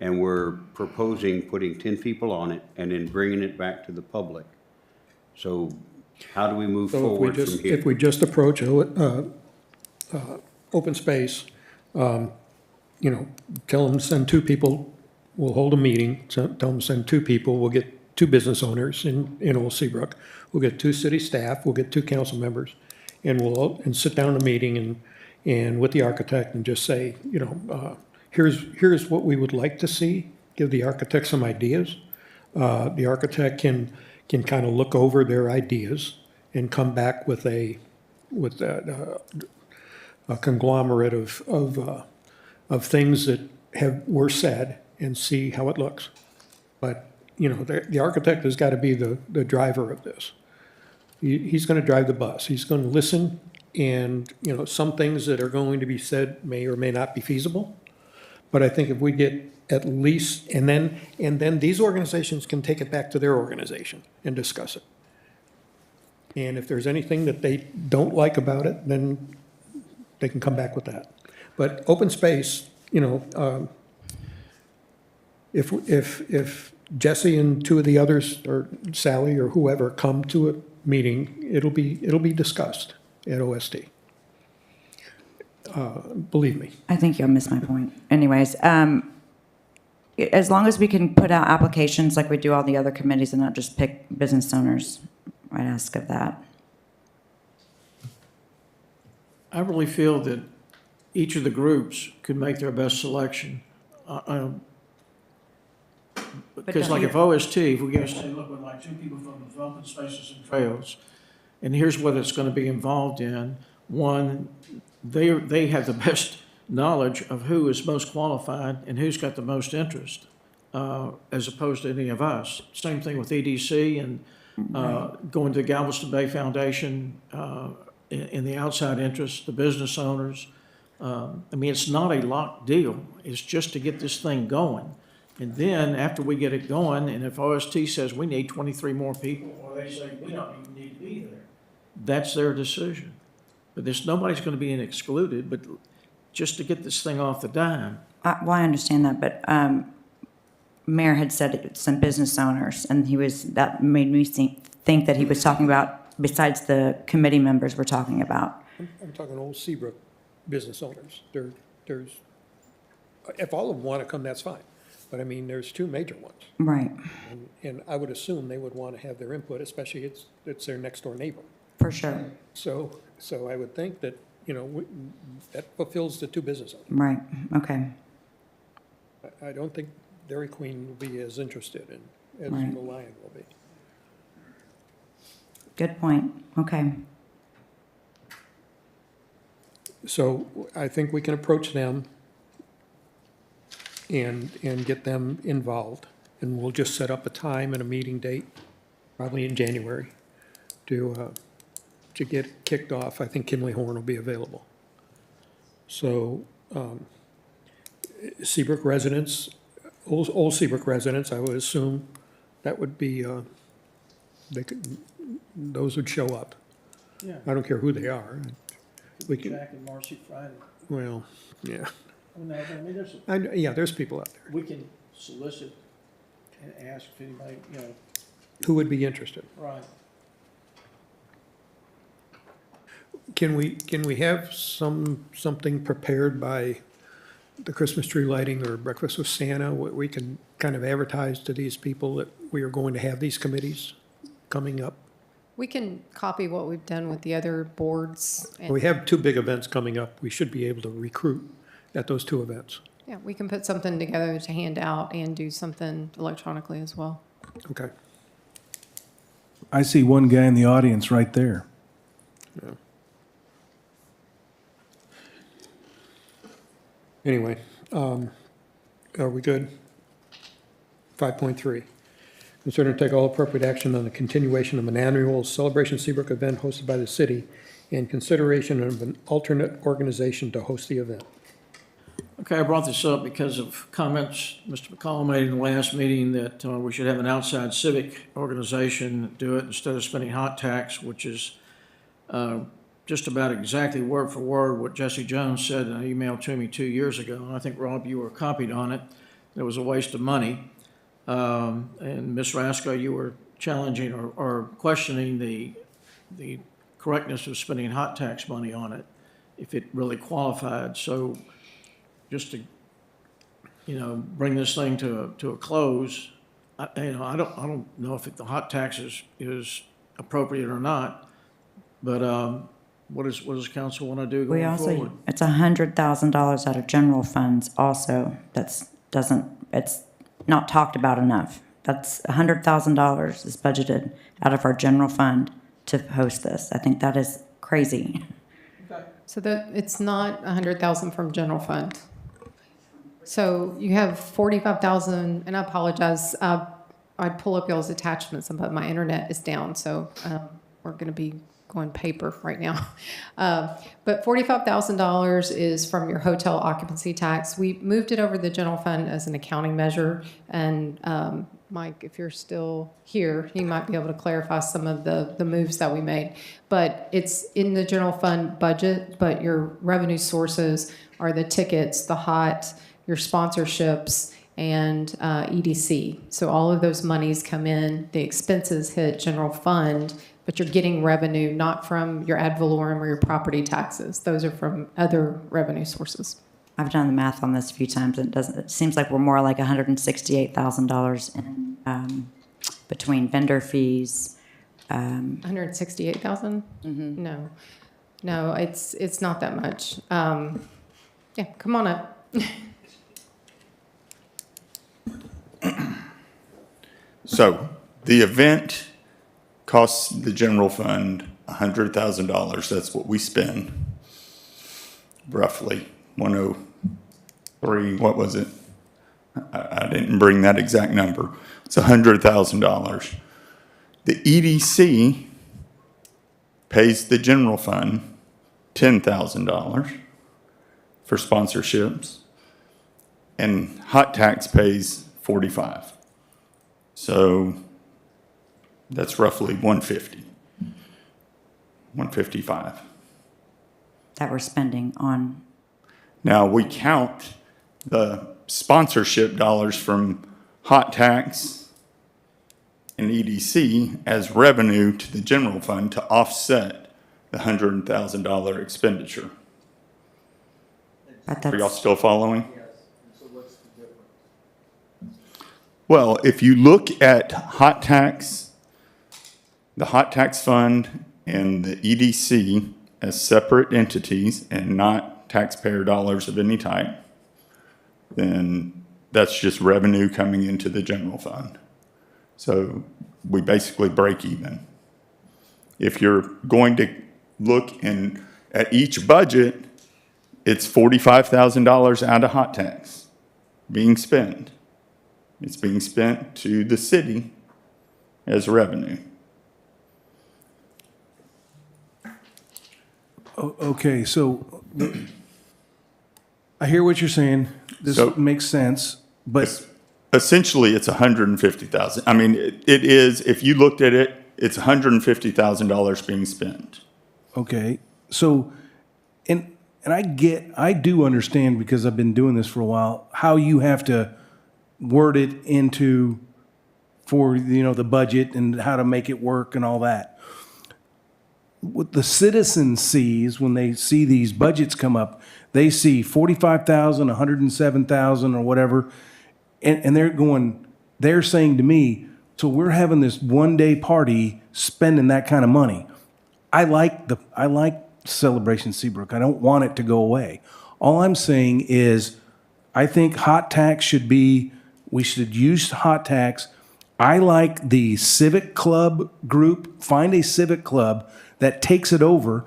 and we're proposing putting 10 people on it and then bringing it back to the public. So how do we move So forward from here? if we just approach open space, you know, tell them to send 2 people, we'll hold a meeting, tell them to send 2 people, we'll get 2 business owners in Old Seabrook, we'll get 2 city staff, we'll get 2 council members, and we'll sit down in a meeting and with the architect and just say, you know, here's what we would like to see, give the architect some ideas. The architect can kind of look over their ideas and come back with a conglomerate of things that were said and see how it looks. But, you know, the architect has got to be the driver of this. He's going to drive the bus. He's going to listen, and, you know, some things that are going to be said may or may not be feasible. But I think if we get at least, and then these organizations can take it back to their organization and discuss it. And if there's anything that they don't like about it, then they can come back with that. But open space, you know, if Jesse and 2 of the others, or Sally or whoever, come to a meeting, it'll be discussed at OST. Believe me. I think you'll miss my point. Anyways, as long as we can put out applications like we do all the other committees and not just pick business owners, I'd ask of that. I really feel that each of the groups could make their best selection. Because like if OST, if we go say, look, we'd like 2 people from development spaces and trails, and here's what it's going to be involved in. One, they have the best knowledge of who is most qualified and who's got the most interest, as opposed to any of us. Same thing with EDC and going to the Galveston Bay Foundation, in the outside interest, the business owners. I mean, it's not a locked deal. It's just to get this thing going. And then after we get it going, and if OST says we need 23 more people, or they say we don't even need to be there, that's their decision. But nobody's going to be excluded, but just to get this thing off the dime. Well, I understand that, but Mayor had said some business owners, and that made me think that he was talking about, besides the committee members we're talking about. I'm talking Old Seabrook business owners. There's, if all of them want to come, that's fine. But I mean, there's 2 major ones. Right. And I would assume they would want to have their input, especially it's their next door neighbor. For sure. So I would think that, you know, that fulfills the 2 business owners. Right, okay. I don't think Dairy Queen will be as interested as Right. the Lion will be. Good point, okay. So I think we can approach them and get them involved. And we'll just set up a time and a meeting date, probably in January, to get kicked off. I think Kinley Horn will be available. So Seabrook residents, old Seabrook residents, I would assume that would be, those would show up. Yeah. I don't care who they are. We can, Jack and Marcy Friday. well, yeah. No, I mean, Yeah, there's people out there. we can solicit and ask if anybody, you know. Who would be interested? Right. Can we have something prepared by the Christmas tree lighting or breakfast with Santa, we can kind of advertise to these people that we are going to have these committees coming up. We can copy what we've done with the other boards. And, We have two big events coming up. We should be able to recruit at those two events. yeah, we can put something together to hand out and do something electronically as well. Okay. I see one guy in the audience right there. Yeah. Anyway, are we good? 5.3. Consider and take all appropriate action on the continuation of an annual Celebration Seabrook event hosted by the city and consideration of an alternate organization to host the event. Okay, I brought this up because of comments Mr. McCall made in the last meeting that we should have an outside civic organization do it instead of spending hot tax, which is just about exactly word for word what Jesse Jones said in an email to me 2 years ago. And I think, Rob, you were copied on it. It was a waste of money. And Ms. Rasko, you were challenging or questioning the correctness of spending hot tax money on it, if it really qualified. So just to, bring this thing to a close, I don't know if the hot tax is appropriate or not, but what does council want to do We going also, forward? it's $100,000 out of general funds also. It's not talked about enough. That's $100,000 is budgeted out of our general fund to host this. I think that is crazy. So that it's not 100,000 from general fund. So you have 45,000, and I apologize. I'd pull up y'all's attachments, but my internet is down, so we're going to be going paper right now. But $45,000 is from your hotel occupancy tax. We moved it over to the general fund as an accounting measure, and Mike, if you're still here, you might be able to clarify some of the moves that we made. But it's in the general fund budget, but your revenue sources are the tickets, the hot, your sponsorships, and EDC. So all of those monies come in, the expenses hit general fund, but you're getting revenue not from your ad valorem or your property taxes. Those are from other revenue sources. I've done the math on this a few times, and it seems like we're more like $168,000 in between vendor fees. 168,000? Mm-hmm. No, it's not that much. Yeah, come on up. So the event costs the general fund $100,000. That's what we spend, roughly 103. What was it? I didn't bring that exact number. It's $100,000. The EDC pays the general fund $10,000 for sponsorships, and hot tax pays $45,000. So that's roughly $155,000. That we're spending on. Now we count the sponsorship dollars from hot tax and EDC as revenue to the general fund to offset the $100,000 expenditure. Are y'all still following? Well, if you look at hot tax, the hot tax fund and the EDC as separate entities and not taxpayer dollars of any type, then that's just revenue coming into the general fund. So we basically break even. If you're going to look at each budget, it's $45,000 out of hot tax being spent. It's being spent to the city as revenue. Okay, so I hear what you're saying. This makes sense, but essentially it's $150,000. I mean, it is, if you looked at it, it's $150,000 being spent. Okay, so, and I do understand, because I've been doing this for a while, how you have to word it into for the budget and how to make it work and all that. what the citizen sees when they see these budgets come up, they see 45,000, 107,000 or whatever, and they're saying to me, so we're having this one-day party spending that kind of money. I like Celebration Seabrook. I don't want it to go away. All I'm saying is, I think hot tax we should use hot tax. I like the civic club group. Find a civic club that takes it over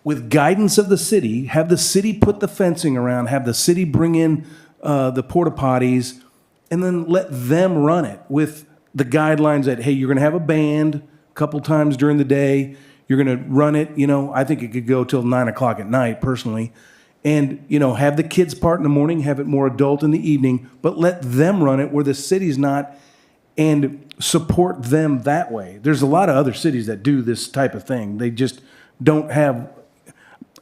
with guidance of the city, have the city put the fencing around, have the city bring in the porta potties, and then let them run it with the guidelines that, hey, you're going to have a band a couple times during the day. You're going to run it, I think it could go till 9 o'clock at night, personally. And, have the kids part in the morning, have it more adult in the evening, but let them run it where the city's not, and support them that way. There's a lot of other cities that do this type of thing. They just don't have,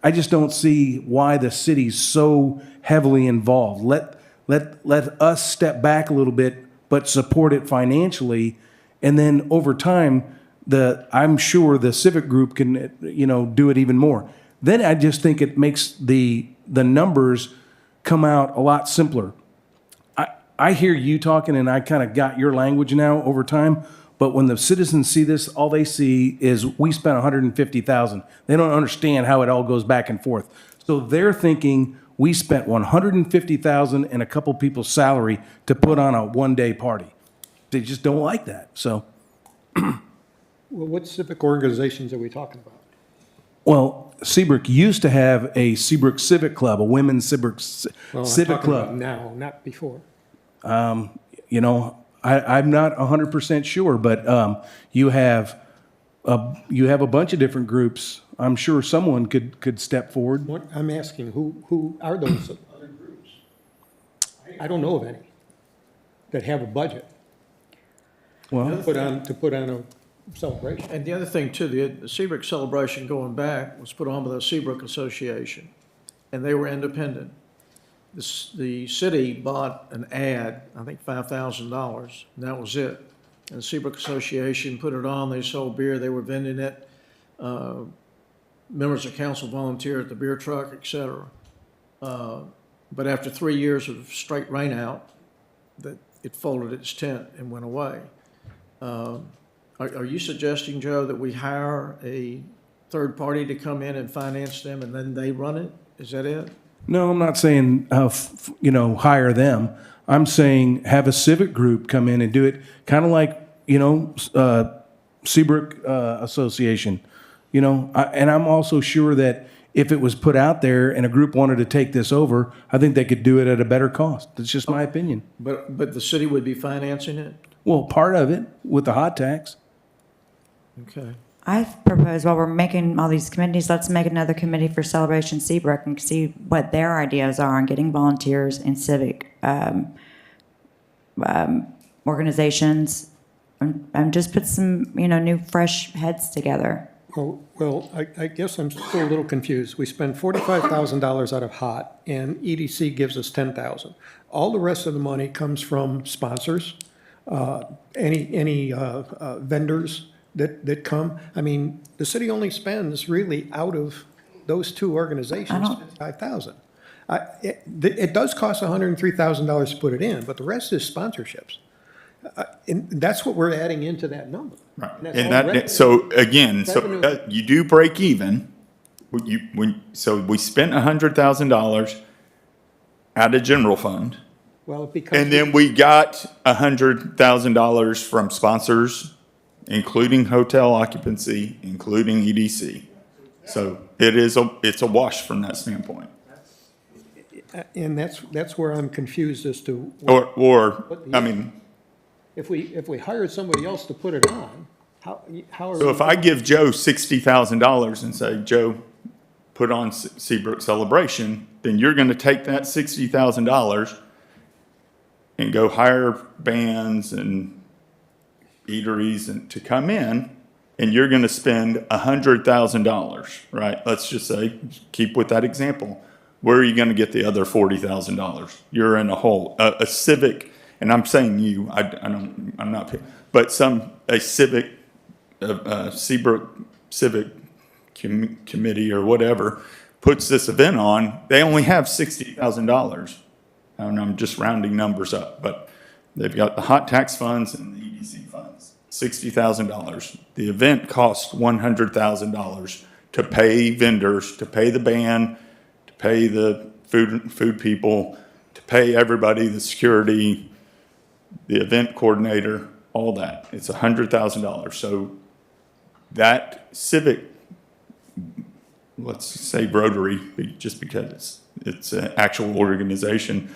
I just don't see why the city's so heavily involved. Let us step back a little bit, but support it financially. And then over time, I'm sure the civic group can, do it even more. Then I just think it makes the numbers come out a lot simpler. I hear you talking, and I kind of got your language now over time, but when the citizens see this, all they see is we spent 150,000. They don't understand how it all goes back and forth. So they're thinking we spent 150,000 and a couple people's salary to put on a one-day party. They just don't like that, so. Well, what civic organizations are we talking about? Well, Seabrook used to have a Seabrook Civic Club, a women's Seabrook Well, Civic I'm talking Club. about now, not before. I'm not 100% sure, but you have a bunch of different groups. I'm sure someone could step forward. What, I'm asking, who are those other groups? I don't know of any that have a budget Well, to put on a celebration. And the other thing too, the Seabrook celebration going back was put on by the Seabrook Association, and they were independent. The city bought an ad, I think $5,000, and that was it. And the Seabrook Association put it on, they sold beer, they were vending it. Members of council volunteered at the beer truck, et cetera. But after 3 years of straight rain out, that it folded its tent and went away. Are you suggesting, Joe, that we hire a third party to come in and finance them and then they run it? Is that it? no, I'm not saying, hire them. I'm saying have a civic group come in and do it, kind of like, Seabrook Association. And I'm also sure that if it was put out there and a group wanted to take this over, I think they could do it at a better cost. That's just my opinion. But the city would be financing it? Well, part of it with the hot tax. Okay. I've proposed, while we're making all these committees, let's make another committee for Celebration Seabrook and see what their ideas are on getting volunteers and civic organizations, and just put some, new fresh heads together. Well, I guess I'm still a little confused. We spend $45,000 out of HOT, and EDC gives us $10,000. All the rest of the money comes from sponsors, any vendors that come. I mean, the city only spends really out of those two organizations $5,000. It does cost $103,000 to put it in, but the rest is sponsorships. And that's what we're adding into that number. Right. And that's So again, revenue. you do break even. So we spent $100,000 out of general fund. Well, because. And then we got $100,000 from sponsors, including hotel occupancy, including EDC. So it's a wash from that standpoint. And that's where I'm confused as to. If we hired somebody else to put it on, how are we? So if I give Joe $60,000 and say, Joe, put on Seabrook Celebration, then you're going to take that $60,000 and go hire bands and eateries and to come in, and you're going to spend $100,000, right? Let's just say, keep with that example. Where are you going to get the other $40,000? You're in a hole. A civic, and I'm saying you, I'm not, but a civic, Seabrook civic committee or whatever puts this event on, they only have $60,000. And I'm just rounding numbers up, but they've got the hot tax funds and the EDC funds, $60,000. The event costs $100,000 to pay vendors, to pay the band, to pay the food people, to pay everybody, the security, the event coordinator, all that. It's $100,000. So that civic, let's say Rotary, just because it's an actual organization,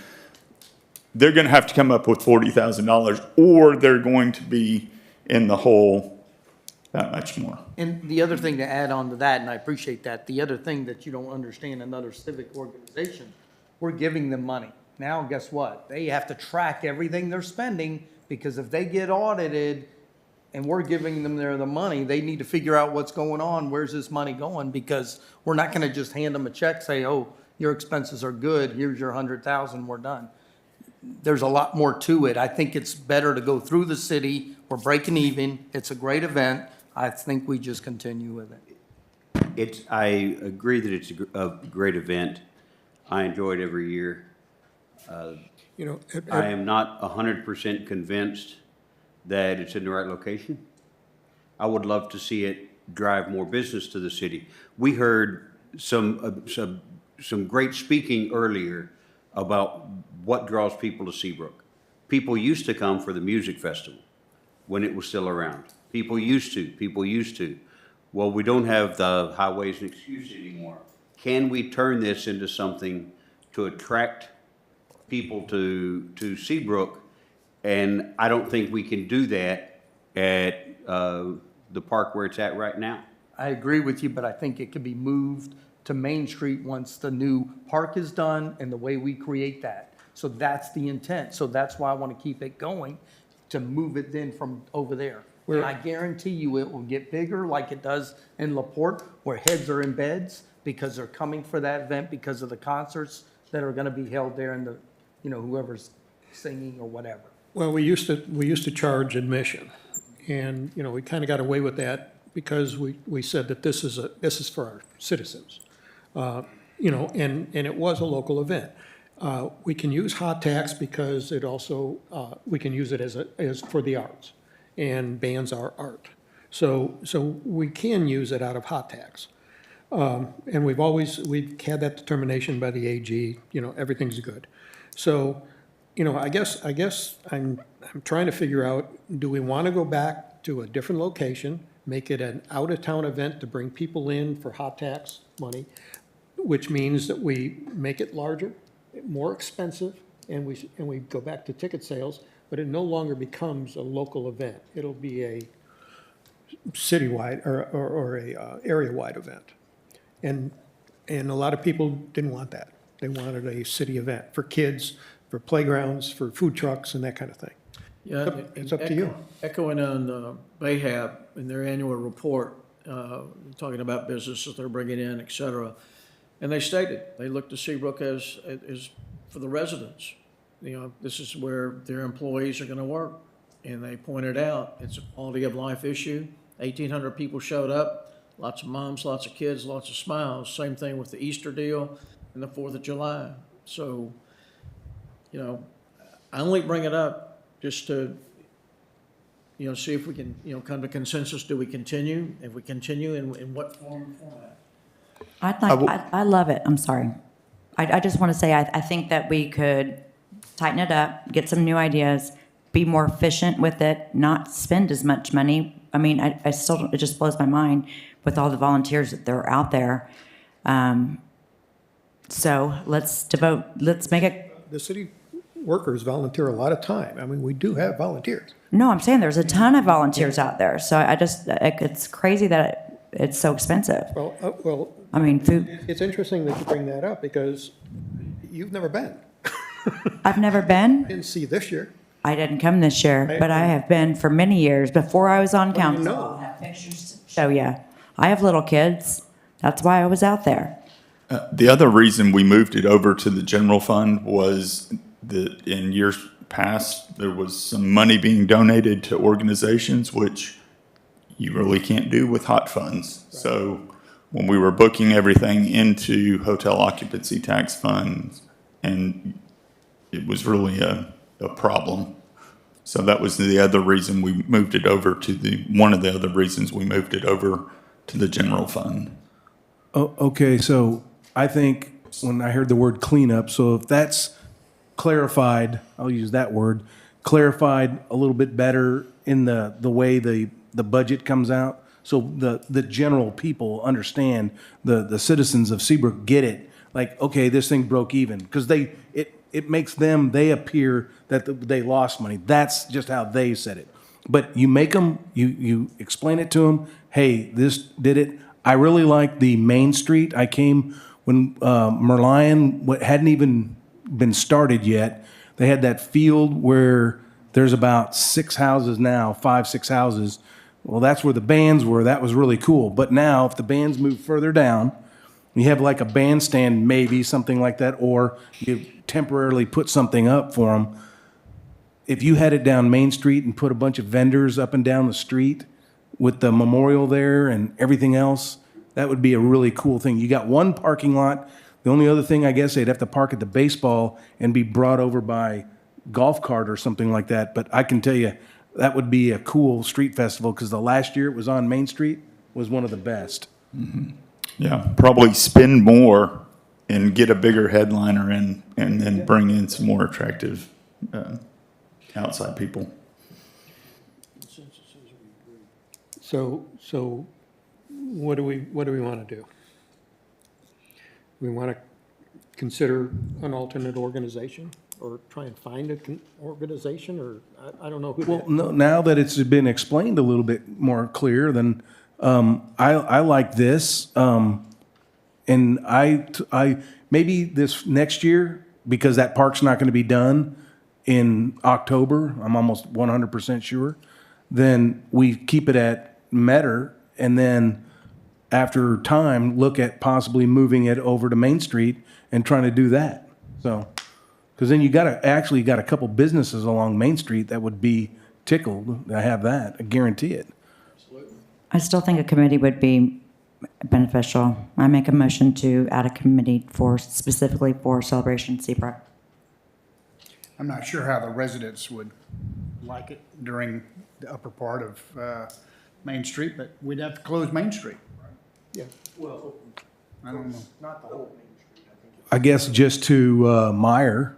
they're going to have to come up with $40,000, or they're going to be in the hole that much more. And the other thing to add on to that, and I appreciate that, the other thing that you don't understand in other civic organizations, we're giving them money. Now, guess what? They have to track everything they're spending, because if they get audited and we're giving them the money, they need to figure out what's going on, where's this money going, because we're not gonna just hand them a check, say, oh, your expenses are good, here's your 100,000, we're done. There's a lot more to it. I think it's better to go through the city, we're breaking even, it's a great event, I think we just continue with it. I agree that it's a great event. I enjoy it every year. You know, I am not 100% convinced that it's in the right location. I would love to see it drive more business to the city. We heard some great speaking earlier about what draws people to Seabrook. People used to come for the music festival when it was still around. People used to. Well, we don't have the highways and excuse anymore. Can we turn this into something to attract people to Seabrook? And I don't think we can do that at the park where it's at right now. I agree with you, but I think it could be moved to Main Street once the new park is done and the way we create that. So that's the intent. So that's why I want to keep it going, to move it then from over there. And I guarantee you it will get bigger like it does in LaPorte, where heads are in beds because they're coming for that event because of the concerts that are going to be held there and the, you know, whoever's singing or whatever. well, we used to charge admission, and, you know, we kind of got away with that because we said that this is for our citizens. You know, and it was a local event. We can use hot tax because it also, we can use it as for the arts, and bands are art. So we can use it out of hot tax. And we've had that determination by the AG, you know, everything's good. So, you know, I guess I'm trying to figure out, do we want to go back to a different location, make it an out-of-town event to bring people in for hot tax money, which means that we make it larger, more expensive, and we go back to ticket sales, but it no longer becomes a local event. It'll be a citywide or a area-wide event. And a lot of people didn't want that. They wanted a city event for kids, for playgrounds, for food trucks, and that kind of thing. Yeah, It's up to you. Echoing on Bayhab in their annual report, talking about businesses they're bringing in, et cetera. And they stated, they looked to Seabrook as for the residents. You know, this is where their employees are going to work. And they pointed out it's a quality of life issue. 1,800 people showed up, lots of moms, lots of kids, lots of smiles. Same thing with the Easter deal and the 4th of July. So, you know, I only bring it up just to, you know, see if we can, you know, come to consensus. Do we continue? If we continue, in what format? I love it. I'm sorry. I just want to say, I think that we could tighten it up, get some new ideas, be more efficient with it, not spend as much money. I mean, I still, it just blows my mind with all the volunteers that are out there. So let's make it. The city workers volunteer a lot of time. I mean, we do have volunteers. No, I'm saying there's a ton of volunteers out there. So it's crazy that it's so expensive. Well, I mean, food. It's interesting that you bring that up because you've never been. I've never been. Didn't see you this year. I didn't come this year, but I have been for many years before I was on council. You know. I have pictures to show you. I have little kids. That's why I was out there. The other reason we moved it over to the general fund was that in years past, there was some money being donated to organizations, which you really can't do with hot funds. So when we were booking everything into hotel occupancy tax funds, and it was really a problem. So that was the other reason we moved it over to one of the other reasons we moved it over to the general fund. Oh, okay, so I think when I heard the word cleanup, so if that's clarified, I'll use that word, clarified a little bit better in the way the budget comes out, so the general people understand, the citizens of Seabrook get it, like, okay, this thing broke even, because it makes them, they appear that they lost money. That's just how they said it. But you make them, you explain it to them, hey, this did it. I really like the Main Street. I came when Merlion hadn't even been started yet. They had that field where there's about 6 houses now, 5, 6 houses. Well, that's where the bands were. That was really cool. But now, if the bands move further down, you have like a bandstand, maybe something like that, or you temporarily put something up for them. If you had it down Main Street and put a bunch of vendors up and down the street with the memorial there and everything else, that would be a really cool thing. You got one parking lot. The only other thing, I guess, they'd have to park at the baseball and be brought over by golf cart or something like that. But I can tell you, that would be a cool street festival, because the last year it was on Main Street was one of the best. Mm-hmm. Yeah, probably spend more and get a bigger headliner in, and then bring in some more attractive outside people. So what do we want to do? We want to consider an alternate organization, or try and find an organization, or I don't know who. Well, no, now that it's been explained a little bit more clear, then I like this, and I maybe this next year, because that park's not going to be done in October. I'm almost 100% sure. Then we keep it at Metter, and then after time, look at possibly moving it over to Main Street and trying to do that. So, because then you got a couple businesses along Main Street that would be tickled to have that. I guarantee it. I still think a committee would be beneficial. I make a motion to add a committee specifically for Celebration Seabrook. I'm not sure how the residents would like it during the upper part of Main Street, but we'd have to close Main Street. Yeah. Well, I don't know. Not the whole Main Street, I think. I guess just to Meyer,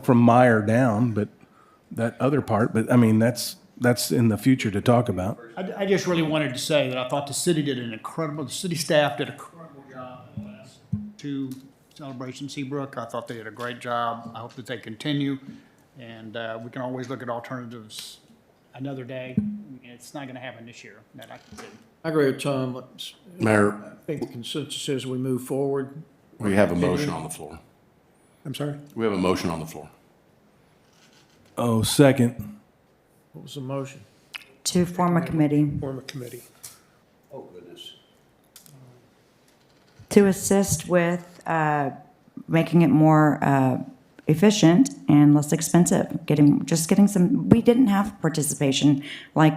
from Meyer down, but that other part. But I mean, that's in the future to talk about. I just really wanted to say that I thought the city staff did an incredible job in the last 2 Celebration Seabrook. I thought they did a great job. I hope that they continue, and we can always look at alternatives another day. It's not going to happen this year, that I can see. I agree with Tom. Mayor. I think the consensus is we move forward. We have a motion on the floor. I'm sorry? We have a motion on the floor. Oh, second. What was the motion? To form a committee. Form a committee. Oh, goodness. To assist with making it more efficient and less expensive. Getting some, we didn't have participation like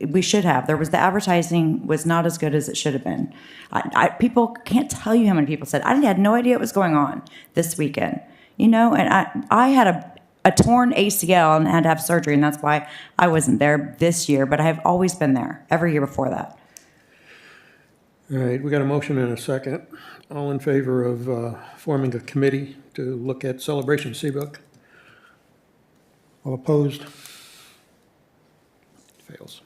we should have. The advertising was not as good as it should have been. People can't tell you how many people said, I had no idea what was going on this weekend. And I had a torn ACL and had to have surgery, and that's why I wasn't there this year, but I have always been there every year before that. All right, we got a motion and a second. All in favor of forming a committee to look at Celebration Seabrook? All opposed? Fails.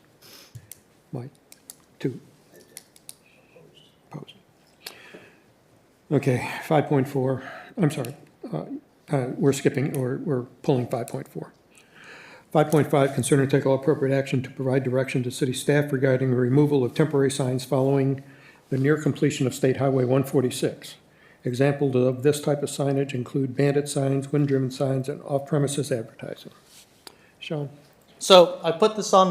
Mike? 2. Opposed. Okay, 5.4. I'm sorry. We're skipping, or we're pulling 5.4. 5.5, consider and take all appropriate action to provide direction to city staff regarding the removal of temporary signs following the near completion of State Highway 146. Examples of this type of signage include bandit signs, wind-driven signs, and off-premises advertising. Sean? So I put this on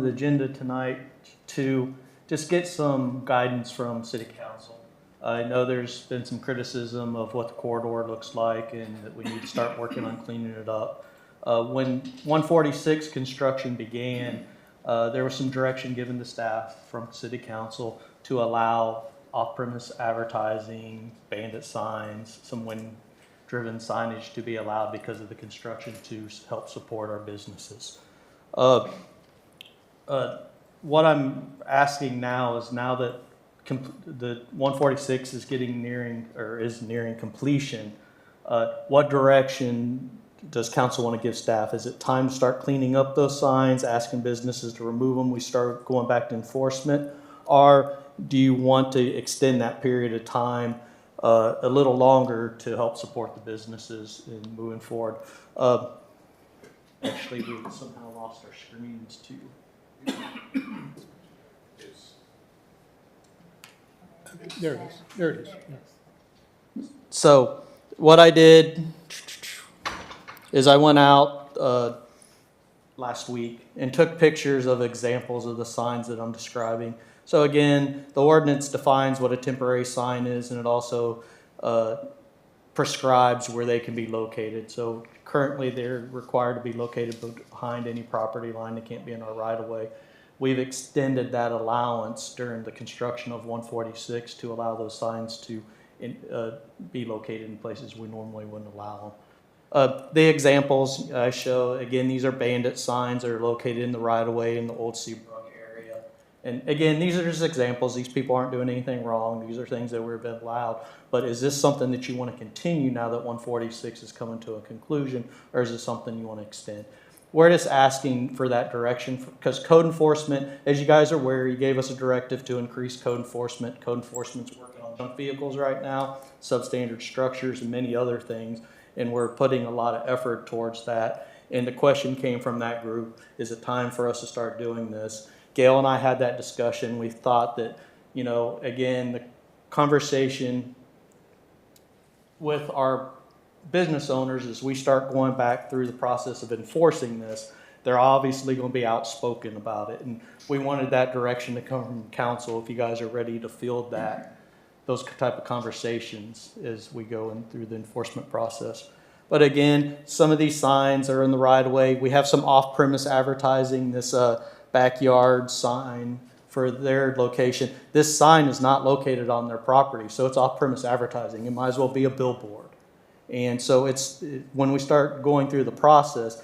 the agenda tonight to just get some guidance from City Council. I know there's been some criticism of what the corridor looks like and that we need to start working on cleaning it up. When 146 construction began, There was some direction given to staff from city council to allow off-premise advertising, bandit signs, some wind-driven signage to be allowed because of the construction to help support our businesses. What I'm asking now is, now that the 146 is nearing completion, what direction does council want to give staff? Is it time to start cleaning up those signs, asking businesses to remove them, we start going back to enforcement? Or do you want to extend that period of time a little longer to help support the businesses in moving forward? Actually, we somehow lost our screens too. There it is, there it is. Yeah. So what I did is I went out last week and took pictures of examples of the signs that I'm describing. So again, the ordinance defines what a temporary sign is, and it also prescribes where they can be located. So currently they're required to be located behind any property line. They can't be in our right of way. We've extended that allowance during the construction of 146 to allow those signs to be located in places we normally wouldn't allow them. The examples I show, again, these are bandit signs that are located in the right of way in the old Seabrook area. And again, these are just examples. These people aren't doing anything wrong. These are things that were been allowed. But is this something that you want to continue now that 146 is coming to a conclusion, or is it something you want to extend? We're just asking for that direction, because code enforcement, as you guys are aware, you gave us a directive to increase code enforcement. Code enforcement's working on junk vehicles right now, substandard structures, and many other things, and we're putting a lot of effort towards that. And the question came from that group, is it time for us to start doing this? Gail and I had that discussion. We thought that, you know, again, the conversation with our business owners, as we start going back through the process of enforcing this, they're obviously going to be outspoken about it. And we wanted that direction to come from council, if you guys are ready to field that, those type of conversations as we go in through the enforcement process. But again, some of these signs are in the right of way. We have some off-premise advertising, this backyard sign for their location. This sign is not located on their property, so it's off-premise advertising. It might as well be a billboard. And so when we start going through the process,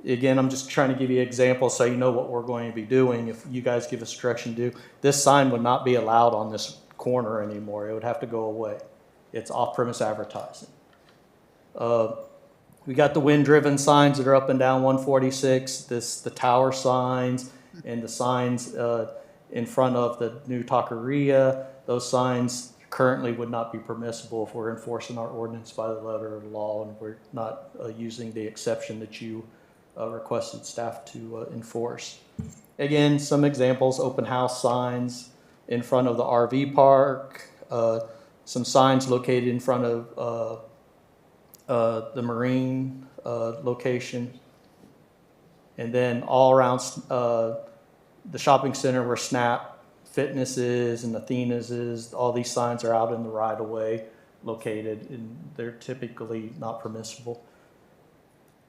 again, I'm just trying to give you examples so you know what we're going to be doing. If you guys give us direction to do, this sign would not be allowed on this corner anymore. It would have to go away. It's off-premise advertising. We got the wind-driven signs that are up and down 146, the tower signs, and the signs in front of the new taqueria. Those signs currently would not be permissible if we're enforcing our ordinance by the letter of the law, and we're not using the exception that you requested staff to enforce. Again, some examples: open house signs in front of the RV park, some signs located in front of the marine location, and then all around the shopping center where Snap Fitness is and Athena's is. All these signs are out in the right of way located, and they're typically not permissible.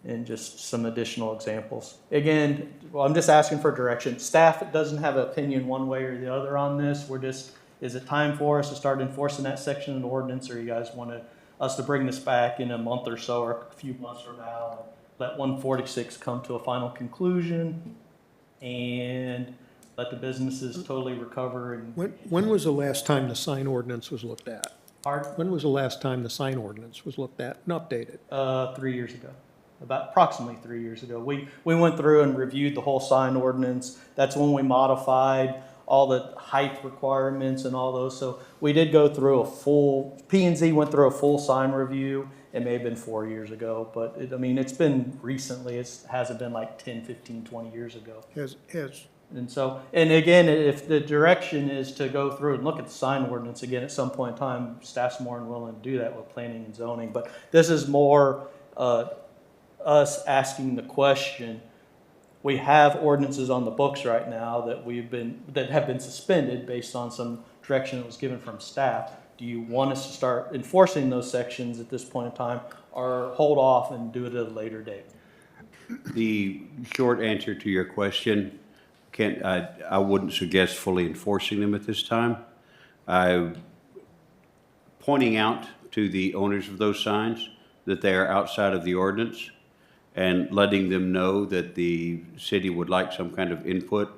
And just some additional examples. Again, well, I'm just asking for direction. Staff doesn't have an opinion one way or the other on this. We're just, is it time for us to start enforcing that section of the ordinance, or you guys want us to bring this back in a month or so, or a few months from now, and let 146 come to a final conclusion and let the businesses totally recover? And When was the last time the sign ordinance was looked at? Pardon? When was the last time the sign ordinance was looked at and updated? 3 years ago. About approximately 3 years ago. We went through and reviewed the whole sign ordinance. That's when we modified all the height requirements and all those. So we did go through a full, P&Z went through a full sign review. It may have been 4 years ago, but it's been recently. It hasn't been like 10, 15, 20 years ago. And again, if the direction is to go through and look at the sign ordinance again at some point in time, staff's more than willing to do that with planning and zoning. But this is more us asking the question. We have ordinances on the books right now that have been suspended based on some direction that was given from staff. Do you want us to start enforcing those sections at this point in time, or hold off and do it at a later date? The short answer to your question, I wouldn't suggest fully enforcing them at this time. Pointing out to the owners of those signs that they are outside of the ordinance and letting them know that the city would like some kind of input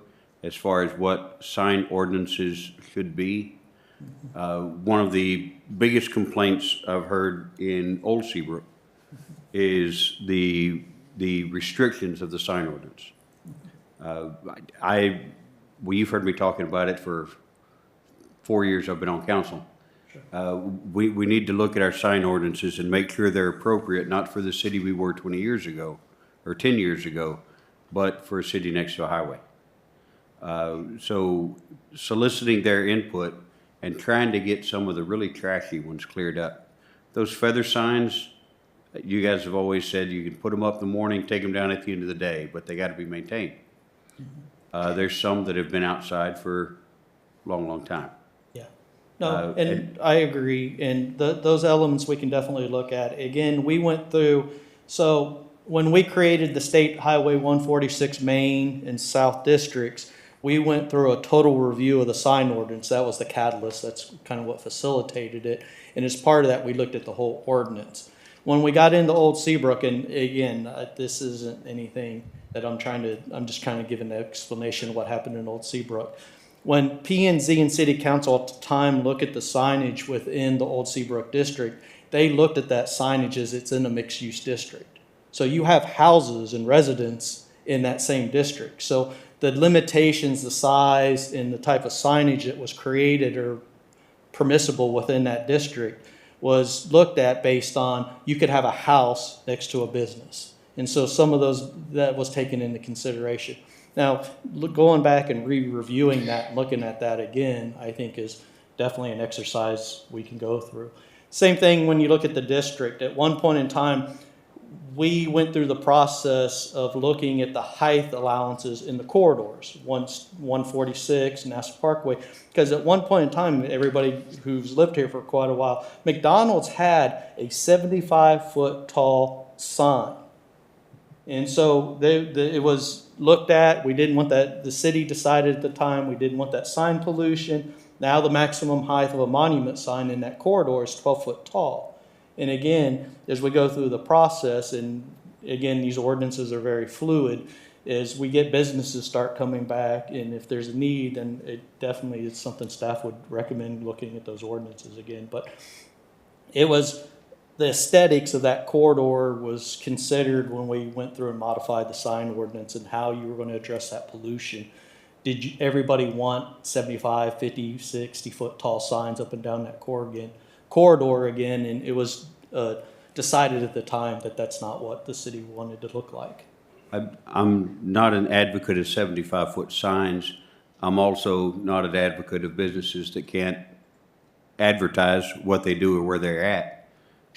as far as what sign ordinances should be. One of the biggest complaints I've heard in Old Seabrook is the restrictions of the sign ordinance. Well, you've heard me talking about it for 4 years I've been on council. We need to look at our sign ordinances and make sure they're appropriate, not for the city we were 20 years ago or 10 years ago, but for a city next to a highway. So soliciting their input and trying to get some of the really trashy ones cleared up. Those feather signs, you guys have always said you can put them up in the morning, take them down at the end of the day, but they got to be maintained. There's some that have been outside for a long, long time. No, and I agree, and those elements we can definitely look at. Again, we went through, so when we created the State Highway 146 Main and South Districts, we went through a total review of the sign ordinance. That was the catalyst. That's kind of what facilitated it. And as part of that, we looked at the whole ordinance. When we got into Old Seabrook, and again, this isn't anything that I'm just kind of giving the explanation of what happened in Old Seabrook. When P&Z and City Council at the time looked at the signage within the Old Seabrook district, they looked at that signage as it's in a mixed-use district. So you have houses and residents in that same district. So the limitations, the size, and the type of signage that was created or permissible within that district was looked at based on you could have a house next to a business. And so some of those, that was taken into consideration. Now, going back and re-reviewing that and looking at that again, I think is definitely an exercise we can go through. Same thing when you look at the district. At one point in time, we went through the process of looking at the height allowances in the corridors, 146, Nassau Parkway, because at one point in time, everybody who's lived here for quite a while, McDonald's had a 75-foot tall sign. And so it was looked at. We didn't want that. The city decided at the time we didn't want that sign pollution. Now the maximum height of a monument sign in that corridor is 12 foot tall. And again, as we go through the process, and again, these ordinances are very fluid, as we get businesses start coming back, and if there's a need, then it definitely is something staff would recommend looking at those ordinances again. But it was the aesthetics of that corridor was considered when we went through and modified the sign ordinance and how you were going to address that pollution. Did everybody want 75, 50, 60 foot tall signs up and down that corridor again? And it was decided at the time that that's not what the city wanted to look like. I'm not an advocate of 75-foot signs. I'm also not an advocate of businesses that can't advertise what they do or where they're at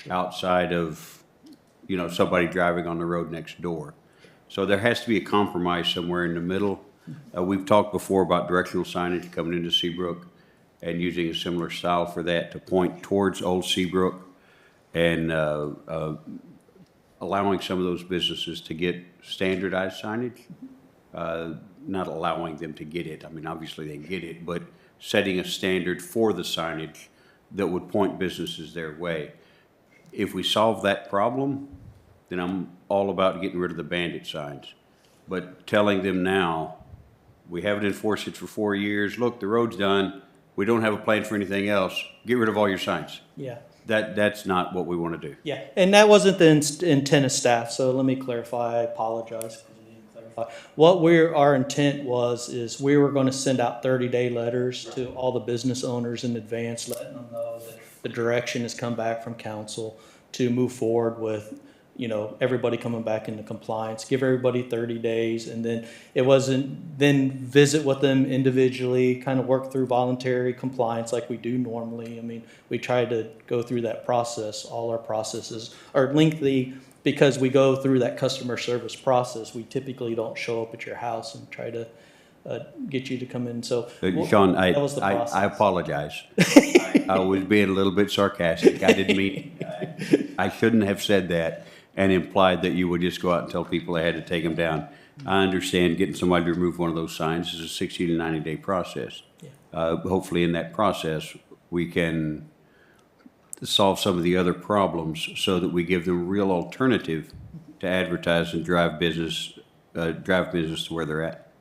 outside of, somebody driving on the road next door. So there has to be a compromise somewhere in the middle. We've talked before about directional signage coming into Seabrook and using a similar style for that to point towards Old Seabrook and allowing some of those businesses to get standardized signage. Not allowing them to get it. I mean, obviously they can get it, but setting a standard for the signage that would point businesses their way. If we solve that problem, then I'm all about getting rid of the bandit signs. But telling them now, we haven't enforced it for 4 years. Look, the road's done. We don't have a plan for anything else. Get rid of all your signs. Yeah. That's not what we want to do. Yeah, and that wasn't the intent of staff, so let me clarify. I apologize. What our intent is we were going to send out 30-day letters to all the business owners in advance, letting them know that the direction has come back from council to move forward with, everybody coming back into compliance, give everybody 30 days, and then then visit with them individually, kind of work through voluntary compliance like we do normally. I mean, we try to go through that process. All our processes are lengthy because we go through that customer service process. We typically don't show up at your house and try to get you to come in. So, Sean, that was the process. I apologize. I was being a little bit sarcastic. I didn't mean, I shouldn't have said that and implied that you would just go out and tell people they had to take them down. I understand getting somebody to remove one of those signs is a 60 to 90-day process. Hopefully in that process, we can solve some of the other problems so that we give them a real alternative to advertise and drive business to where they're at.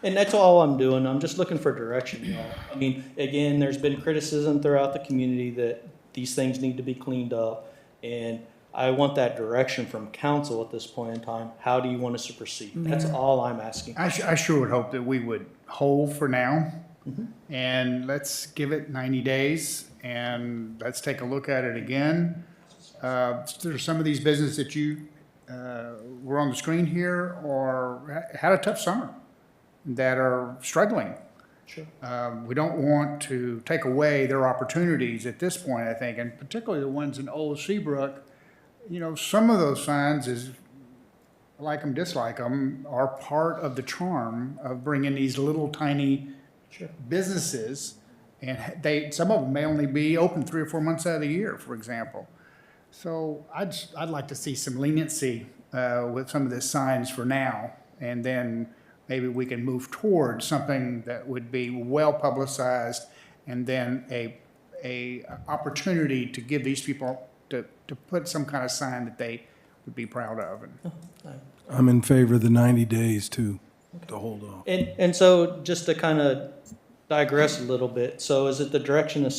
And that's all I'm doing. I'm just looking for direction, y'all. I mean, again, there's been criticism throughout the community that these things need to be cleaned up. And I want that direction from council at this point in time. How do you want us to proceed? That's all I'm asking. I sure would hope that we would hold for now, and let's give it 90 days, and let's take a look at it again. There's some of these businesses that you were on the screen here or had a tough summer that are struggling. Sure. We don't want to take away their opportunities at this point, I think, and particularly the ones in Old Seabrook. You know, some of those signs, is like them, dislike them, are part of the charm of bringing these little tiny businesses, and some of them may only be open 3 or 4 months out of the year, for example. So I'd like to see some leniency with some of the signs for now, and then maybe we can move towards something that would be well publicized, and then a opportunity to give these people to put some kind of sign that they would be proud of. I'm in favor of the 90 days too, to hold off. And so just to kind of digress a little bit, so is it the direction of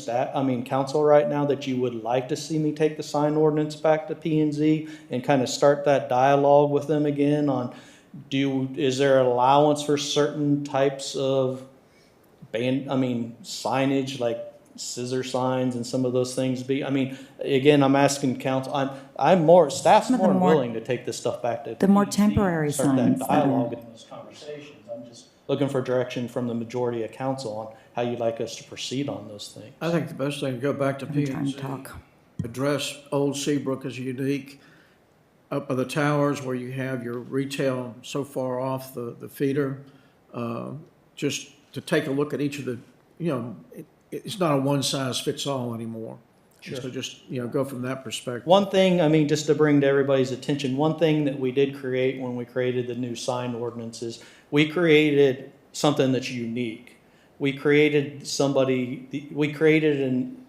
council right now that you would like to see me take the sign ordinance back to P&Z and kind of start that dialogue with them again on, is there an allowance for certain types of signage, like scissor signs and some of those things again, I'm asking council, staff's more than willing to take this stuff back to The more P&Z, temporary start that signs. dialogue and those conversations. I'm just looking for direction from the majority of council on how you'd like us to proceed on those things. I think the best thing to go back to I'm trying P&Z, to talk. address Old Seabrook as unique. Up by the towers where you have your retail so far off the feeder, just to take a look at each of the, it's not a one-size-fits-all anymore. Sure. So just, go from that perspective. One thing, just to bring to everybody's attention, one thing that we did create when we created the new sign ordinances, we created something that's unique. We created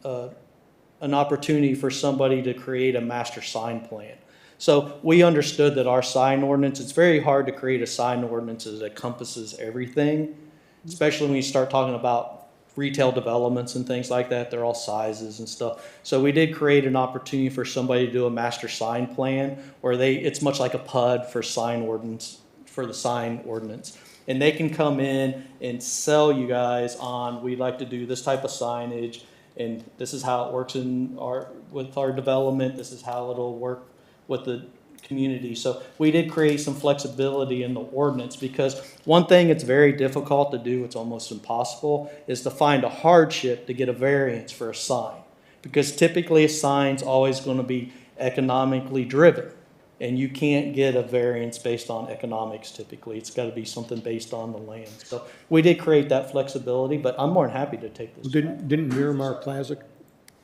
an opportunity for somebody to create a master sign plan. So we understood that our sign ordinance, it's very hard to create a sign ordinance that encompasses everything, especially when you start talking about retail developments and things like that. They're all sizes and stuff. So we did create an opportunity for somebody to do a master sign plan where it's much like a PUD for sign ordinance, for the sign ordinance. And they can come in and sell you guys on, we'd like to do this type of signage, and this is how it works with our development. This is how it'll work with the community. So we did create some flexibility in the ordinance, because one thing it's very difficult to do, it's almost impossible, is to find a hardship to get a variance for a sign. Because typically a sign's always going to be economically driven, and you can't get a variance based on economics typically. It's got to be something based on the land. So we did create that flexibility, but I'm more than happy to take this. Didn't Miramar Plaza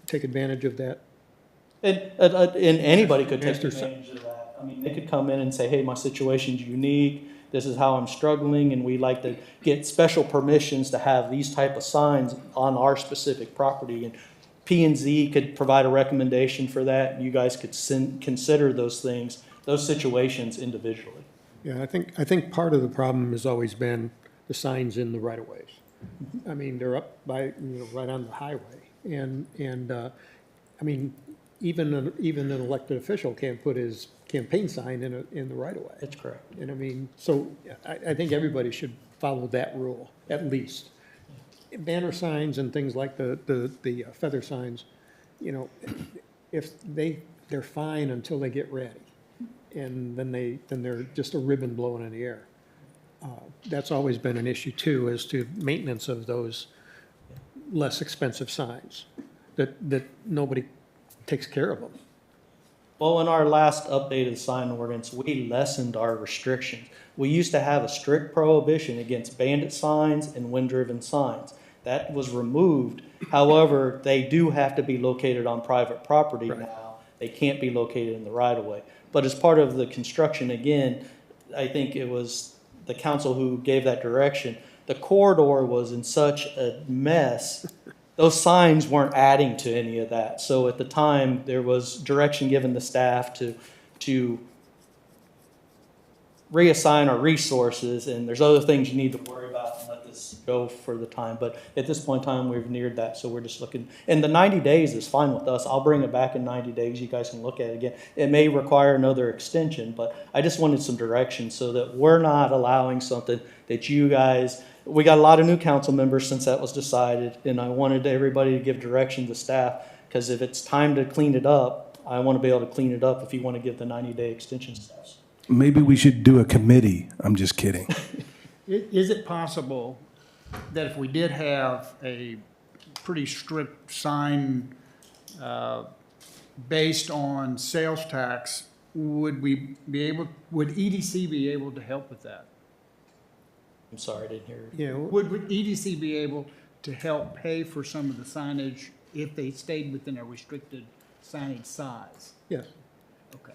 take advantage of that? And anybody could take Master advantage of that. They could come in and say, hey, my situation's unique. This is how I'm struggling, and we like to get special permissions to have these type of signs on our specific property. And P&Z could provide a recommendation for that, and you guys could consider those things, those situations individually. Yeah, I think part of the problem has always been the signs in the right-of-ways. They're up by, right on the highway. And even an elected official can't put his campaign sign in the right-of-way. That's correct. And so I think everybody should follow that rule, at least. Banner signs and things like the feather signs, if they're fine until they get ready. And then they're just a ribbon blowing in the air. That's always been an issue too, as to maintenance of those less expensive signs, that nobody takes care of them. Well, in our last updated sign ordinance, we lessened our restrictions. We used to have a strict prohibition against bandit signs and wind-driven signs. That was removed. However, they do have to be located on private property now. They can't be located in the right-of-way. But as part of the construction, again, I think it was the council who gave that direction, the corridor was in such a mess. Those signs weren't adding to any of that. So at the time, there was direction given to staff to reassign our resources, and there's other things you need to worry about and let this go for the time. But at this point in time, we've neared that, so we're just looking. And the 90 days is fine with us. I'll bring it back in 90 days. You guys can look at it again. It may require another extension, but I just wanted some direction so that we're not allowing something that you guys, we got a lot of new council members since that was decided, and I wanted everybody to give direction to staff, because if it's time to clean it up, I want to be able to clean it up if you want to give the 90-day extension staff. Maybe we should do a committee. I'm just kidding. Is it possible that if we did have a pretty strict sign based on sales tax, would EDC be able to help with that? I'm sorry, I didn't hear. Yeah, would EDC be able to help pay for some of the signage if they stayed within a restricted signage size? Yes. Okay.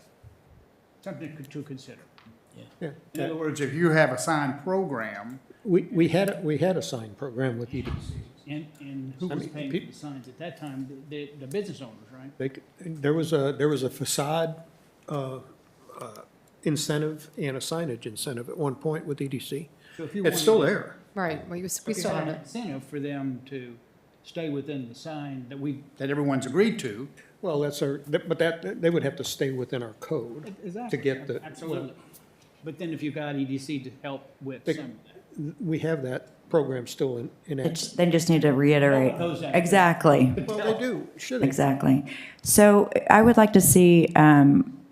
Something to consider. Yeah. In other words, if you have a sign program. We had a sign program with EDC. And who was paying for the signs at that time? The business owners, right? There was a facade incentive and a signage incentive at one point with EDC. So if you It's wanted still to- there. Right, we still have an it. incentive for them to stay within the sign that everyone's agreed to. Well, they would have to stay within our code to get the. Absolutely. But then if you got EDC to help with some of that. We have that program still in action. They just need to reiterate. Exactly. Well, they do, should. Exactly. So I would like to see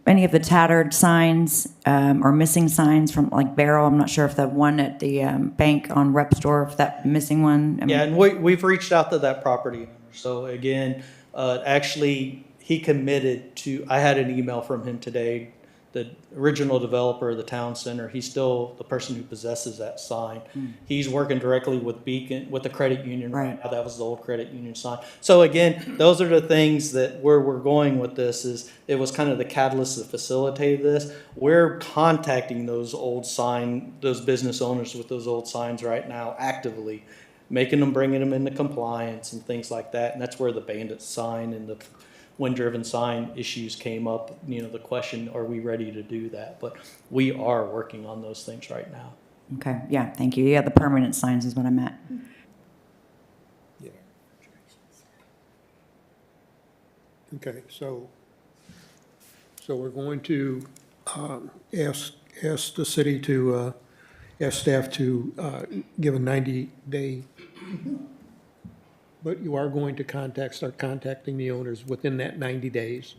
any of the tattered signs or missing signs from like Barrel. I'm not sure if the one at the bank on Repsdorf, that missing one. I mean, Yeah, and we've reached out to that property owner. So again, actually, he committed to, I had an email from him today, the original developer of the town center. He's still the person who possesses that sign. He's working directly with Beacon, with the credit union right now. That was the old credit union sign. So again, those are the things that where we're going with this is, it was kind of the catalyst that facilitated this. We're contacting those those business owners with those old signs right now actively, bringing them into compliance and things like that. And that's where the bandit sign and the wind-driven sign issues came up. You know, the question, are we ready to do that? But we are working on those things right now. okay, yeah, thank you. Yeah, the permanent signs is what I meant. Yeah. Okay, so we're going to ask the city to, ask staff to give a 90-day, but you are going to start contacting the owners within that 90 days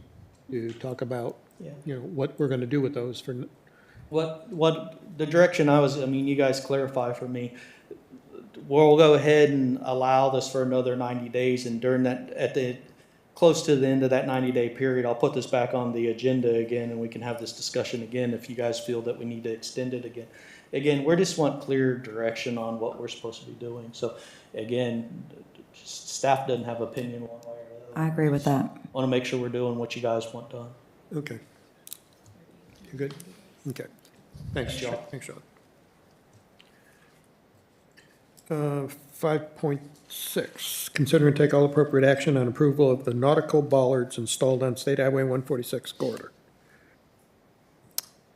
to talk about, what we're going to do with those for. What the direction you guys clarify for me. We'll go ahead and allow this for another 90 days, and during that, close to the end of that 90-day period, I'll put this back on the agenda again, and we can have this discussion again if you guys feel that we need to extend it again. Again, we just want clear direction on what we're supposed to be doing. So again, staff doesn't have opinion one way or the other. I agree with that. Want to make sure we're doing what you guys want done. Okay. You good? Okay. Thanks, John. Thanks, John. 5.6, consider and take all appropriate action on approval of the nautical bollards installed on State Highway 146 corridor.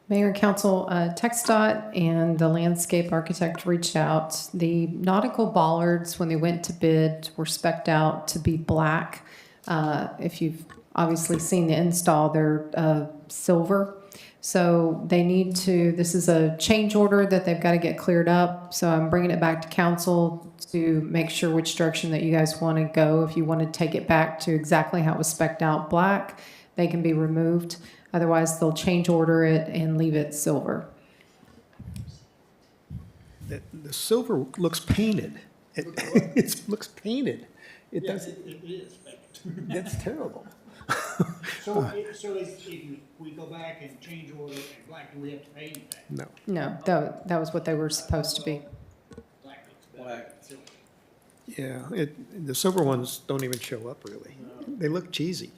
Mayor and Council, TxDOT and the landscape architect reached out. The nautical bollards, when they went to bid, were spec'd out to be black. If you've obviously seen the install, they're silver. So they need to, this is a change order that they've got to get cleared up. So I'm bringing it back to council to make sure which direction that you guys want to go. If you want to take it back to exactly how it was spec'd out black, they can be removed. Otherwise, they'll change order it and leave it silver. The silver looks painted. It looks painted. It does. It is. That's terrible. So if we go back and change order and black, do we have to pay anything? No. No, that was what they were supposed to be. Black. Yeah, the silver ones don't even show up really. They look cheesy.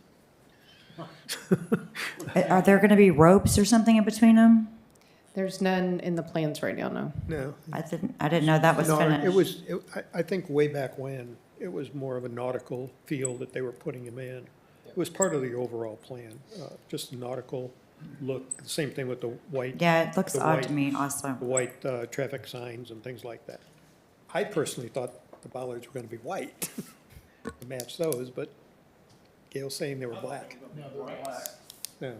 Are there going to be ropes or something in between them? There's none in the plans right now, no. No. I didn't know that was No, finished. I think way back when, it was more of a nautical feel that they were putting them in. It was part of the overall plan, just a nautical look, the same thing with the white. Yeah, it looks the odd to white- me also. The white traffic signs and things like that. I personally thought the bollards were gonna be white to match those, but Gail's saying they were black. No.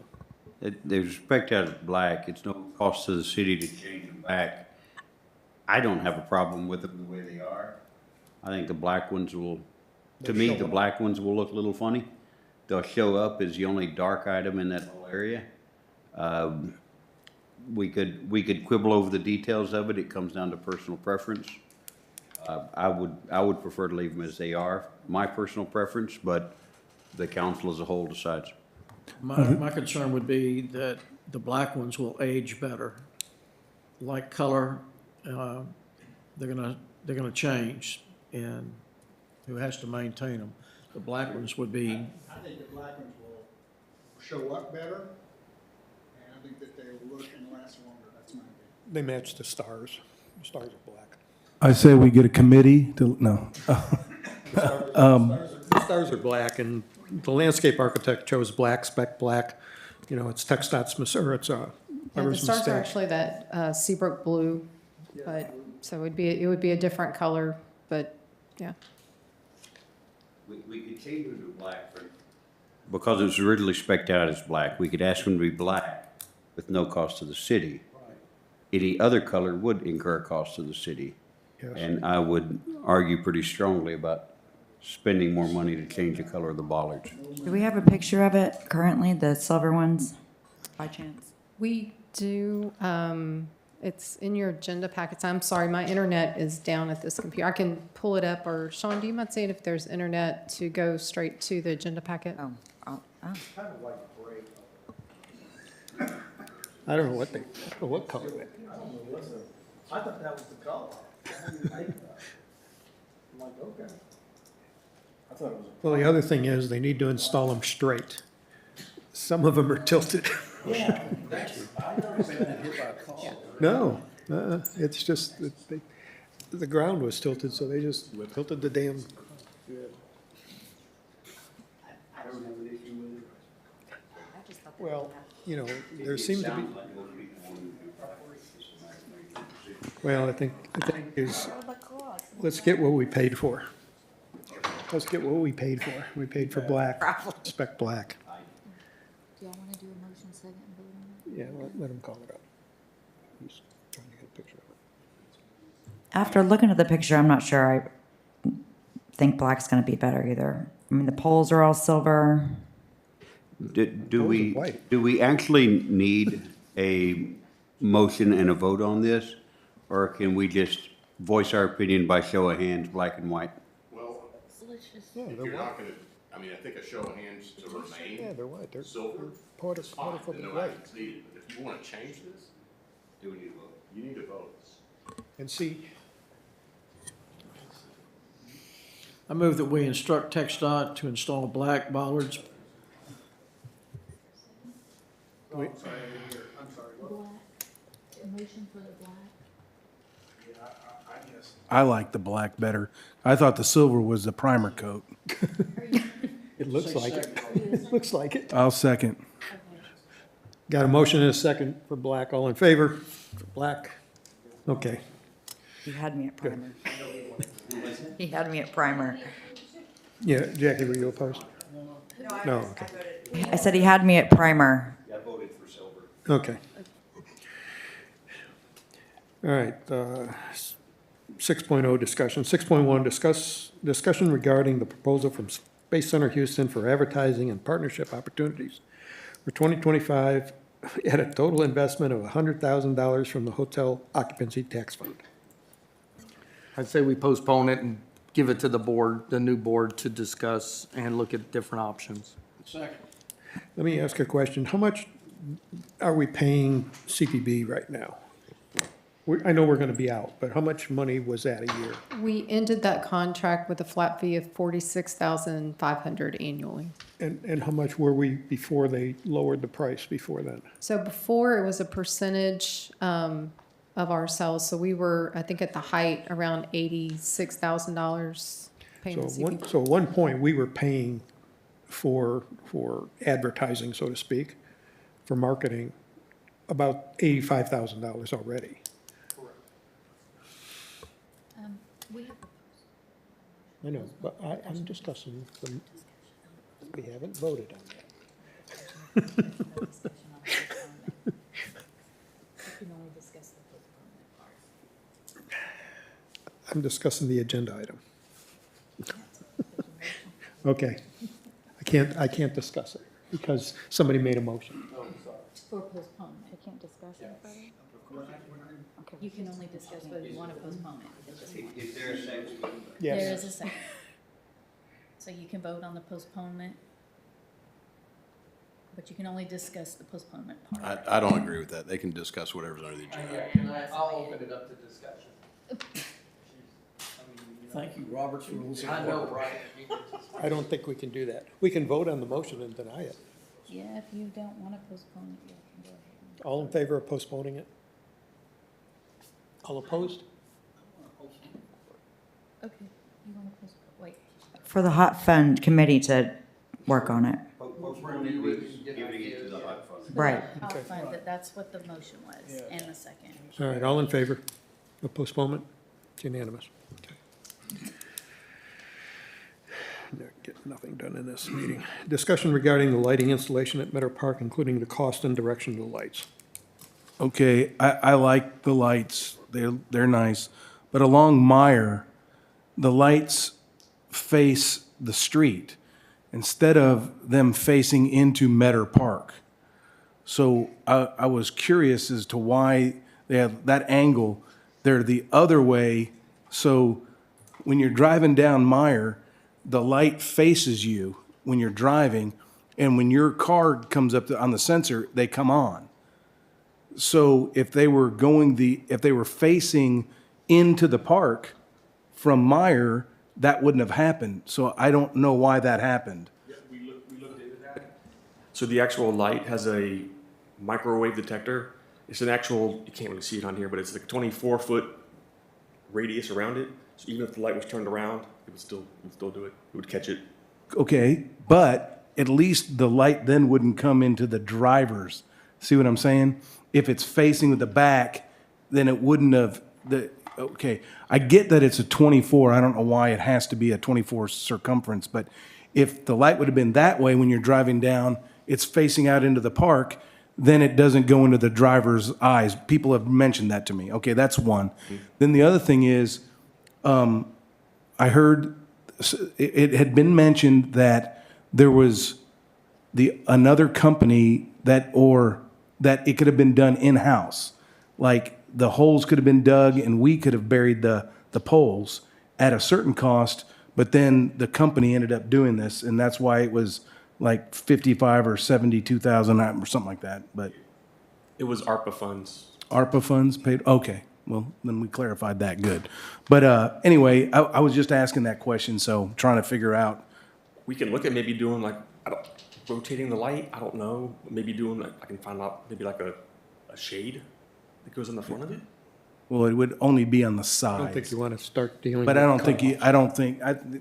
There's respect out of black, it's no cost to the city to change them back. I don't have a problem with them the way they are. I think the black ones will, to me, the black ones will look a little funny. They'll show up as the only dark item in that whole area. We could quibble over the details of it, it comes down to personal preference. I would prefer to leave them as they are, my personal preference, but the council as a whole decides. My concern would be that the black ones will age better. Like color, they're gonna change, and who has to maintain them? The black ones would be, I think the black ones will show up better, and I think that they will look and last longer, that's my opinion. They match the stars. The stars are black. I say we get a committee to, no. The stars are black, and the landscape architect chose black, spec black. You know, it's TxDOT's, or it's, Yeah, the whoever's stars are mistake. actually that Seabrook blue, but, so it would be a different color, but, yeah. We could change them to black because it was originally spec'd out as black. We could ask them to be black with no cost to the city. Any other color would incur a cost to the city. Yes. And I would argue pretty strongly about spending more money to change the color of the bollards. Do we have a picture of it currently, the silver ones, by chance? We do, it's in your agenda packets. I'm sorry, my internet is down at this computer. I can pull it up, or Sean, do you mind seeing if there's internet to go straight to the agenda packet? Oh. I don't know what color they. I thought that was the color. I'm like, okay. I thought it was. Well, the other thing is, they need to install them straight. Some of them are tilted. Yeah, I noticed that hit by a car. No, it's just, that the ground was tilted, so they just tilted the damn. I don't have an issue with it. Well, you know, there seemed to be. Well, I think is, let's get what we paid for. Let's get what we paid for. We paid for black, spec black. Do y'all want to do a motion second and vote on it? Yeah, let him call it up. He's trying to get a picture of it. After looking at the picture, I'm not sure I think black's gonna be better either. I mean, the poles are all silver. Do we actually need a motion and a vote on this? Or can we just voice our opinion by show of hands, black and white? Well, So let's just, if you're not gonna, I mean, I think a show of hands to remain. Yeah, they're white. They're Silver. part It's of fine, the then no white. action's needed, but if you wanna change this, Do we need a vote? you need to vote. And see, I move that we instruct TxDOT to install black bollards. I'm sorry, I didn't hear, I'm sorry, what? black, a motion for the black. Yeah, I guess. I like the black better. I thought the silver was the primer coat. it looks like it. It looks like it. I'll second. Got a motion and a second for black. All in favor? For black? Okay. He had me at primer. He had me at primer. Yeah, Jackie, were you opposed? No, okay. I said he had me at primer. I voted for silver. Okay. All right, 6.0 discussion. 6.1, discussion regarding the proposal from Space Center Houston for advertising and partnership opportunities for 2025 at a total investment of $100,000 from the Hotel Occupancy Tax Fund. I'd say we postpone it and give it to the board, the new board, to discuss and look at different options. Second. Let me ask a question. How much are we paying CPB right now? I know we're gonna be out, but how much money was that a year? We ended that contract with a flat fee of $46,500 annually. And how much were we before they lowered the price before then? So before, it was a percentage of our sales. So we were, I think at the height, around $86,000 paying the CPP. So at one point, we were paying for advertising, so to speak, for marketing, about $85,000 already. I know, but I'm discussing, we haven't voted on that. I'm discussing the agenda item. Okay. I can't discuss it because somebody made a motion. For postponement, I can't discuss it further? Okay. You can only discuss whether you want to postpone it at this point. Is there a second? Yes. There is a second. So you can vote on the postponement, but you can only discuss the postponement part. I don't agree with that. They can discuss whatever's under the agenda. I'll open it up to discussion. Thank you, Robert's rules. I know, right? I don't think we can do that. We can vote on the motion and deny it. Yeah, if you don't want to postpone it, you can go ahead. All in favor of postponing it? All opposed? Okay, you want to postpone, wait. For the hot fund committee to work on it. Giving it to the hot fund. Right. I'll find that, that's what the motion was, and the second. All right, all in favor of postponement? It's unanimous. Okay. Get nothing done in this meeting. Discussion regarding the lighting installation at Meadow Park, including the cost and direction of the lights. Okay, I like the lights, they're nice, but along Meyer, the lights face the street instead of them facing into Meadow Park. So I was curious as to why they have that angle. They're the other way, so when you're driving down Meyer, the light faces you when you're driving, and when your car comes up on the sensor, they come on. So if they were facing into the park from Meyer, that wouldn't have happened. So I don't know why that happened. We looked into that. So the actual light has a microwave detector. It's an actual, you can't really see it on here, but it's like a 24-foot radius around it. So even if the light was turned around, it would still do it. It would catch it. Okay, but at least the light then wouldn't come into the driver's. See what I'm saying? If it's facing with the back, then it wouldn't have, okay. I get that it's a 24. I don't know why it has to be a 24 circumference, but if the light would have been that way when you're driving down, it's facing out into the park, then it doesn't go into the driver's eyes. People have mentioned that to me. Okay, that's one. Then the other thing is, I heard it had been mentioned that there was another company that it could have been done in-house. Like the holes could have been dug and we could have buried the poles at a certain cost, but then the company ended up doing this, and that's why it was like 55 or 72,000 or something like that. But It was ARPA funds. ARPA funds paid, okay, well, then we clarified that, good. But anyway, I was just asking that question, so trying to figure out. We can look at maybe doing like, rotating the light. I don't know. Maybe doing like, I can find out maybe like a shade that goes in the front of it. Well, it would only be on the I sides. don't think you want to start dealing with. But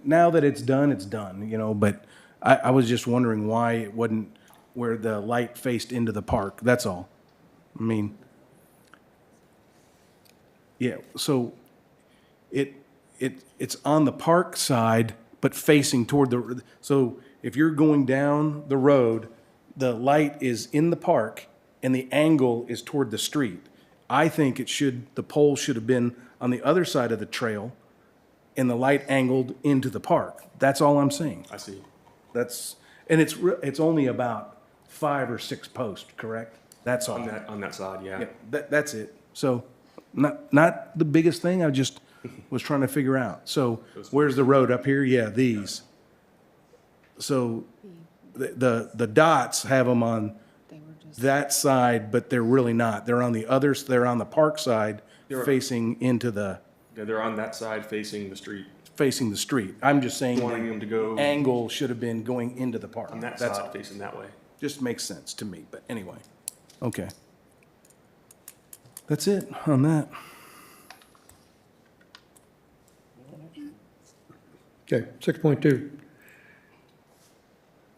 now that it's done, you know, but I was just wondering why it wasn't where the light faced into the park, that's all. I mean, yeah, so it's on the park side, but facing toward so if you're going down the road, the light is in the park and the angle is toward the street. I think the pole should have been on the other side of the trail and the light angled into the park. That's all I'm saying. I see. And it's only about 5 or 6 posts, correct? That's all. On that side, yeah. Yeah, that's it. So, not the biggest thing, I just was trying to figure out. So, where's the road up here? Yeah, these. So, the dots have them on that side, but they're really not. They're on the others, they're on the park side, facing into the, Yeah, they're on that side facing the street. facing the street. I'm just saying Wanting the them to go angle should have been going into the park. on that That's side facing that way. just makes sense to me, but anyway. Okay. That's it on that. Okay, 6.2.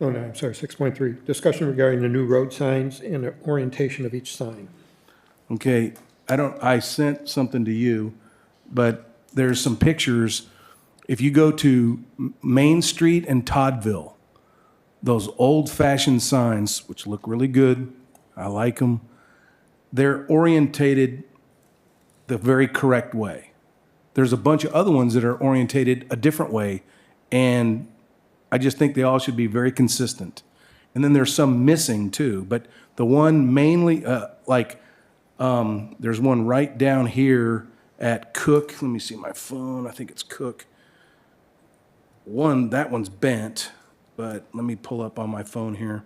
Oh, no, I'm sorry, 6.3. Discussion regarding the new road signs and the orientation of each sign. Okay, I sent something to you, but there's some pictures. If you go to Main Street and Toddville, those old-fashioned signs, which look really good, I like them, they're orientated the very correct way. There's a bunch of other ones that are orientated a different way, and I just think they all should be very consistent. And then there's some missing too, but the one mainly, there's one right down here at Cook. Let me see my phone. I think it's Cook. That one's bent, but let me pull up on my phone here.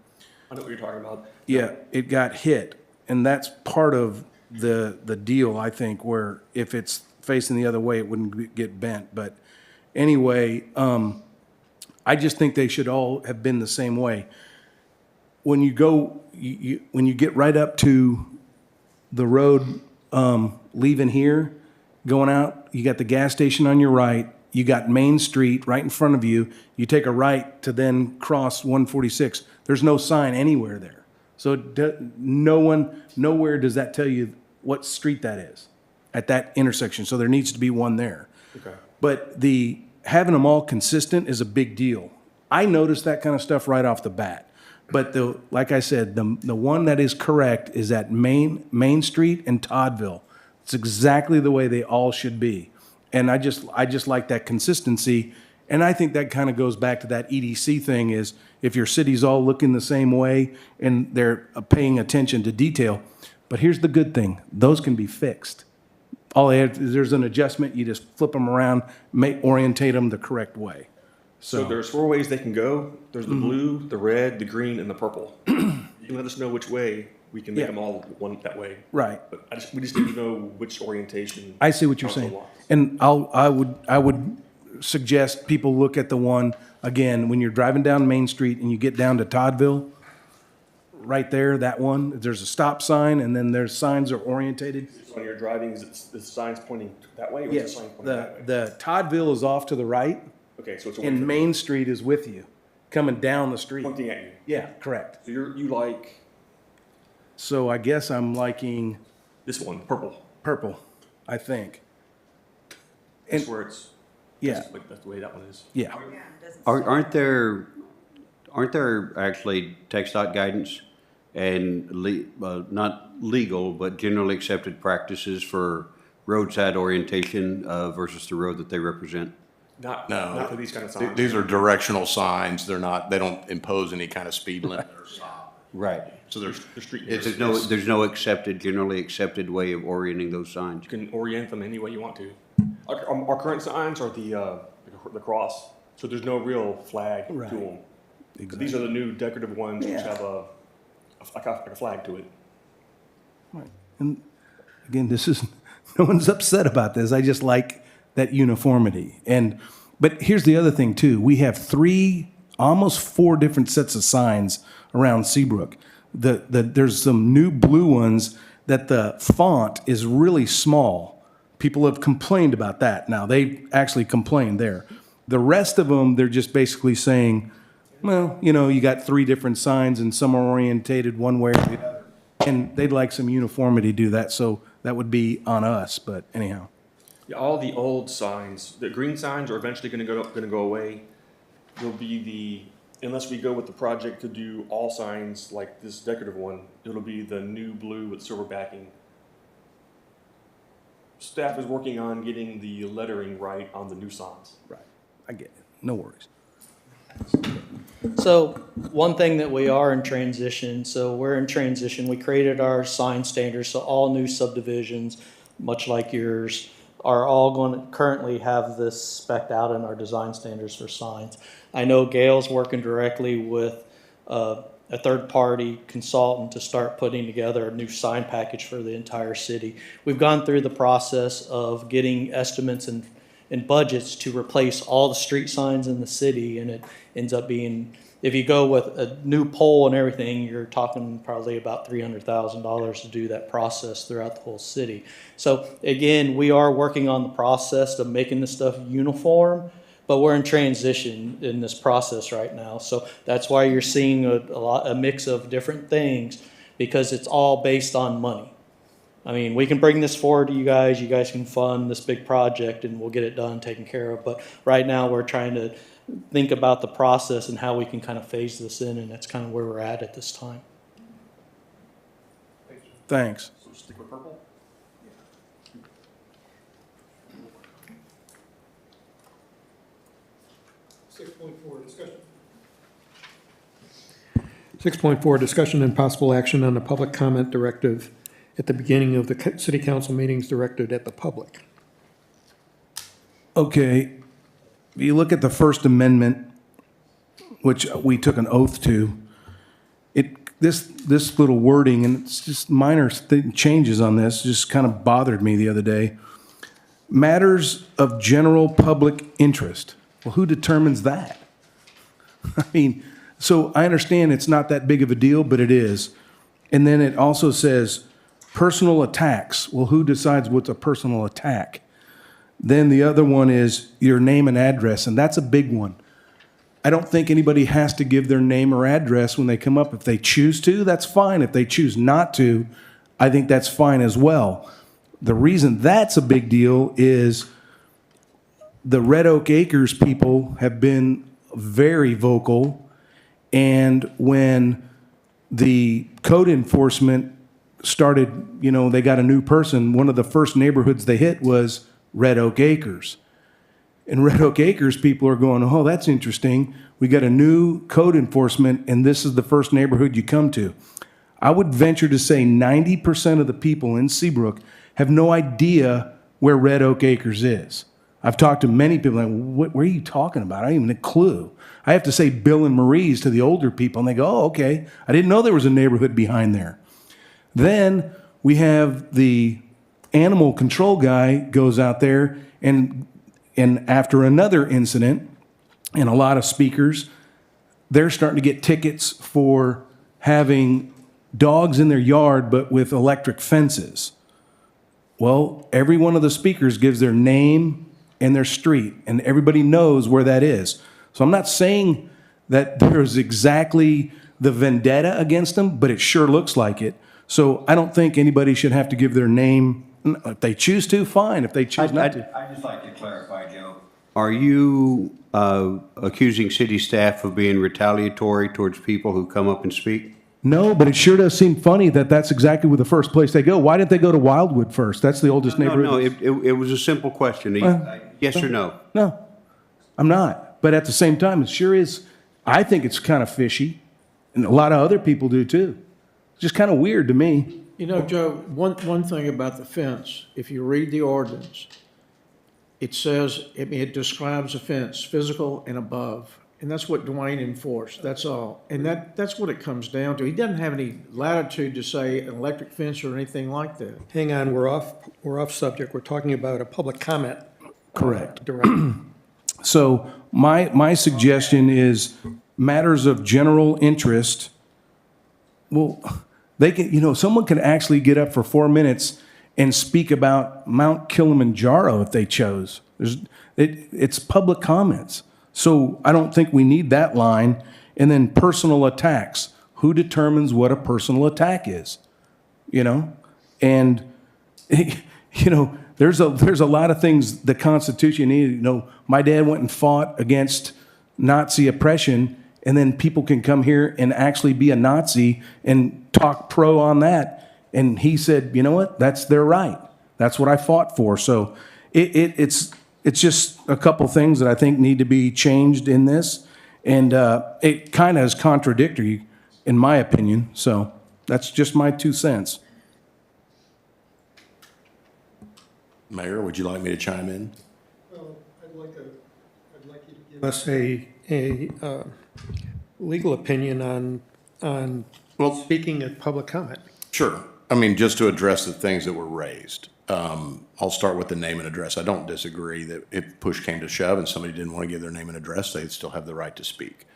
I know what you're talking about. Yeah, it got hit, and that's part of the deal, I think, where if it's facing the other way, it wouldn't get bent. But anyway, I just think they should all have been the same way. When you go, when you get right up to the road, leaving here, going out, you got the gas station on your right, you got Main Street right in front of you, you take a right to then cross 146. There's no sign anywhere there. So nowhere does that tell you what street that is at that intersection. So there needs to be one there. Okay. But having them all consistent is a big deal. I noticed that kind of stuff right off the bat. But like I said, the one that is correct is at Main Street and Toddville. It's exactly the way they all should be. And I just like that consistency. And I think that kind of goes back to that EDC thing is if your city's all looking the same way and they're paying attention to detail. But here's the good thing. Those can be fixed. All they have, there's an adjustment. You just flip them around, orientate them the correct way. So there's 4 ways they can go. There's the blue, the red, the green, and the purple. You can let us know which way. We can make them all one that way. Right. But we just need to know which orientation. I see what you're saying. And I would suggest people look at the one, again, when you're driving down Main Street and you get down to Toddville, right there, that one, there's a stop sign and then there's signs are orientated. So when you're driving, is the signs pointing that way or Yes, is the sign pointing that way? the Toddville is off to the right Okay, so it's away from and Main Street is with you, coming down the street. pointing at you. Yeah, correct. So you like So I guess I'm liking this one, purple. purple, I think. That's where it's. Yeah. That's the way that one is. Yeah. Aren't there actually TxDOT guidance and not legal, but generally accepted practices for roadside orientation versus the road that they represent? Not for these kind of signs. These are directional signs. They don't impose any kind of speed limit or stop. Right. So there's street. There's no generally accepted way of orienting those signs. You can orient them any way you want to. Our current signs are the cross, so there's no real flag to them. Exactly. These are the new decorative ones which have a flag to it. Right. And again, no one's upset about this. I just like that uniformity. But here's the other thing too. We have almost four different sets of signs around Seabrook. There's some new blue ones that the font is really small. People have complained about that. Now, they actually complained there. The rest of them, they're just basically saying, well, you got 3 different signs and some are orientated one way or the other. And they'd like some uniformity to do that, so that would be on us, but anyhow. Yeah, all the old signs, the green signs are eventually going to go away. There'll be unless we go with the project to do all signs like this decorative one, it'll be the new blue with silver backing. Staff is working on getting the lettering right on the new signs. Right, I get it, no worries. So one thing that we are in transition, we're in transition. We created our sign standards, so all new subdivisions, much like yours, are all going to currently have this spec'd out in our design standards for signs. I know Gail's working directly with a third-party consultant to start putting together a new sign package for the entire city. We've gone through the process of getting estimates and budgets to replace all the street signs in the city, and it ends up being, if you go with a new pole and everything, you're talking probably about $300,000 to do that process throughout the whole city. So again, we are working on the process of making this stuff uniform, but we're in transition in this process right now. So that's why you're seeing a mix of different things, because it's all based on money. I mean, we can bring this forward to you guys can fund this big project and we'll get it done, taken care of. But right now we're trying to think about the process and how we can kind of phase this in, and that's kind of where we're at this time. Thanks. So stick with purple? 6.4, discussion. 6.4, discussion and possible action on the public comment directive at the beginning of the city council meetings directed at the public. Okay, if you look at the First Amendment, which we took an oath to, this little wording, and it's just minor changes on this, just kind of bothered me the other day. Matters of general public interest. Well, who determines that? I mean, so I understand it's not that big of a deal, but it is. And then it also says personal attacks. Well, who decides what's a personal attack? Then the other one is your name and address, and that's a big one. I don't think anybody has to give their name or address when they come up. If they choose to, that's fine. If they choose not to, I think that's fine as well. The reason that's a big deal is the Red Oak Acres people have been very vocal, and when the code enforcement started, they got a new person, one of the first neighborhoods they hit was Red Oak Acres. And Red Oak Acres people are going, oh, that's interesting. We got a new code enforcement, and this is the first neighborhood you come to. I would venture to say 90% of the people in Seabrook have no idea where Red Oak Acres is. I've talked to many people, like, what are you talking about? I don't even have a clue. I have to say Bill and Marie's to the older people, and they go, oh, okay. I didn't know there was a neighborhood behind there. Then we have the animal control guy goes out there, and after another incident, and a lot of speakers, they're starting to get tickets for having dogs in their yard, but with electric fences. Well, every one of the speakers gives their name and their street, and everybody knows where that is. So I'm not saying that there's exactly the vendetta against them, but it sure looks like it. So I don't think anybody should have to give their name. If they choose to, fine. If they choose not to. I'd just like to clarify, Joe. Are you accusing city staff of being retaliatory towards people who come up and speak? No, but it sure does seem funny that that's exactly where the first place they go. Why didn't they go to Wildwood first? That's the oldest neighborhood. No, it was a simple question. Yes or no? No, I'm not. But at the same time, it sure is. I think it's kind of fishy, and a lot of other people do too. It's just kind of weird to me. Joe, one thing about the fence, if you read the ordinance, it says, it describes a fence, physical and above. And that's what Dwayne enforced, that's all. And that's what it comes down to. He doesn't have any latitude to say an electric fence or anything like that. Hang on, we're off subject. We're talking about a public comment. Correct. Directive. So my suggestion is matters of general interest. Well, they can, someone can actually get up for 4 minutes and speak about Mount Kilimanjaro if they chose. It's public comments. So I don't think we need that line. And then personal attacks. Who determines what a personal attack is? And there's a lot of things the Constitution needed. My dad went and fought against Nazi oppression, and then people can come here and actually be a Nazi and talk pro on that. And he said, you know what? That's their right. That's what I fought for. So it's just a couple things that I think need to be changed in this. And it kind of is contradictory, in my opinion. So that's just my 2 cents. Mayor, would you like me to chime in? Well, I'd like you to give us a legal opinion on speaking at public comment. Sure. I mean, just to address the things that were raised, I'll start with the name and address. I don't disagree that if push came to shove and somebody didn't want to give their name and address, they'd still have the right to speak.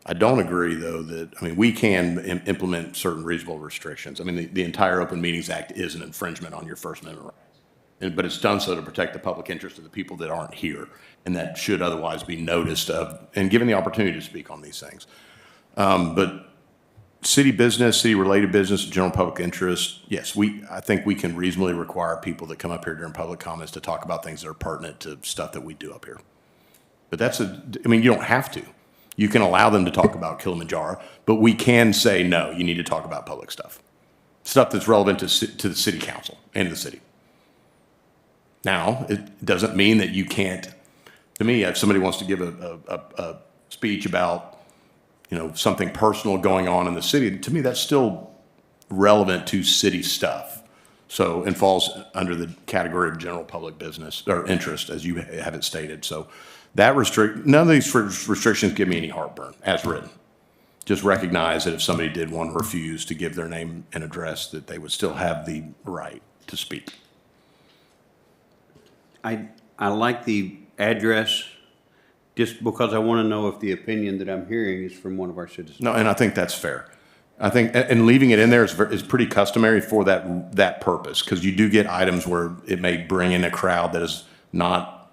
I don't agree, though, that, I mean, we can implement certain reasonable restrictions. I mean, the entire Open Meetings Act is an infringement on your First Amendment rights. But it's done so to protect the public interest of the people that aren't here, and that should otherwise be noticed of and given the opportunity to speak on these things. But city business, city-related business, general public interest, yes, I think we can reasonably require people that come up here during public comments to talk about things that are pertinent to stuff that we do up here. But I mean, you don't have to. You can allow them to talk about Kilimanjaro, but we can say, no, you need to talk about public stuff. Stuff that's relevant to the city council and the city. Now, it doesn't mean that you can't, to me, if somebody wants to give a speech about, something personal going on in the city, to me, that's still relevant to city stuff. So, and falls under the category of general public business or interest, as you have it stated. So none of these restrictions give me any heartburn, as written. Just recognize that if somebody did want to refuse to give their name and address, that they would still have the right to speak. I like the address just because I want to know if the opinion that I'm hearing is from one of our citizens. No, and I think that's fair. I think, and leaving it in there is pretty customary for that purpose, because you do get items where it may bring in a crowd that is not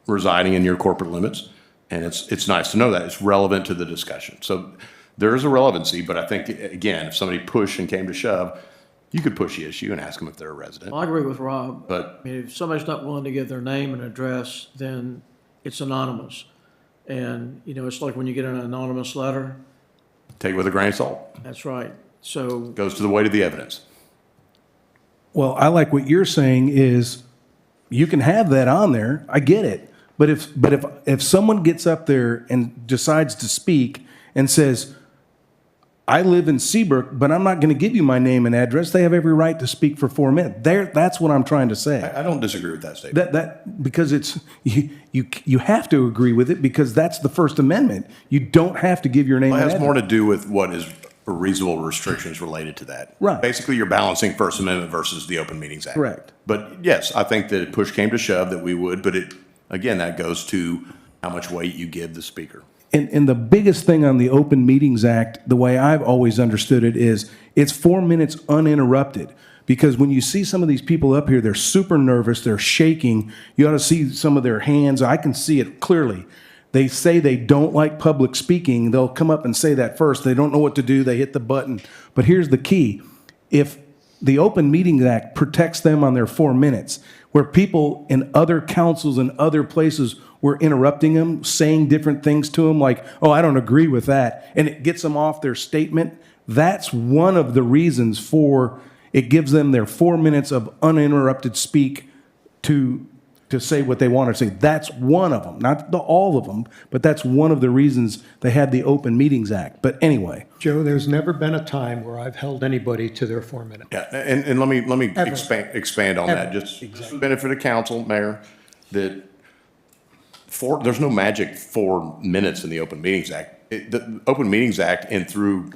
residing in your corporate limits, and it's nice to know that it's relevant to the discussion. So there is a relevancy, but I think, again, if somebody pushed and came to shove, you could push the issue and ask them if they're a resident. Well, I agree with Rob. But I mean, if somebody's not willing to give their name and address, then it's anonymous. And, it's like when you get an anonymous letter. Take it with a grain of salt. That's right. So. Goes to the weight of the evidence. Well, I like what you're saying is you can have that on there. I get it. But if someone gets up there and decides to speak and says, I live in Seabrook, but I'm not going to give you my name and address, they have every right to speak for 4 minutes. That's what I'm trying to say. I don't disagree with that statement. Because it's you have to agree with it, because that's the First Amendment. You don't have to give your name. Well, it and has address. more to do with what is reasonable restrictions related to that. Right. Basically, you're balancing First Amendment versus the Open Meetings Act. Correct. But yes, I think that if push came to shove that we would, but again, that goes to how much weight you give the speaker. And the biggest thing on the Open Meetings Act, the way I've always understood it, is it's 4 minutes uninterrupted. Because when you see some of these people up here, they're super nervous, they're shaking. You ought to see some of their hands. I can see it clearly. They say they don't like public speaking. They'll come up and say that first. They don't know what to do. They hit the button. But here's the key. If the Open Meetings Act protects them on their 4 minutes, where people in other councils and other places were interrupting them, saying different things to them, like, oh, I don't agree with that, and it gets them off their statement, that's one of the reasons for it gives them their 4 minutes of uninterrupted speak to say what they want to say. That's one of them, not all of them, but that's one of the reasons they had the Open Meetings Act. But anyway. Joe, there's never been a time where I've held anybody to their 4 minutes. Yeah, and let me Ever. expand on Ever. that, just for the benefit of council, Mayor, that there's no magic 4 minutes in the Open Meetings Act. The Open Meetings Act and through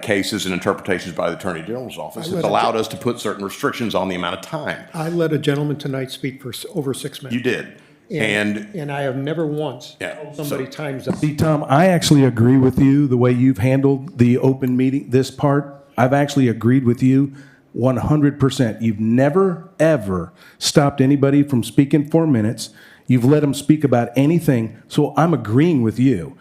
cases and interpretations by the Attorney General's office has allowed us to put certain restrictions on the amount of time. I let a gentleman tonight speak for over 6 minutes. You did. And I have never once Yeah, somebody times up. See, Tom, I actually agree with you the way you've handled the open meeting, this part. I've actually agreed with you 100%. You've never, ever stopped anybody from speaking 4 minutes. You've let them speak about anything. So I'm agreeing with you.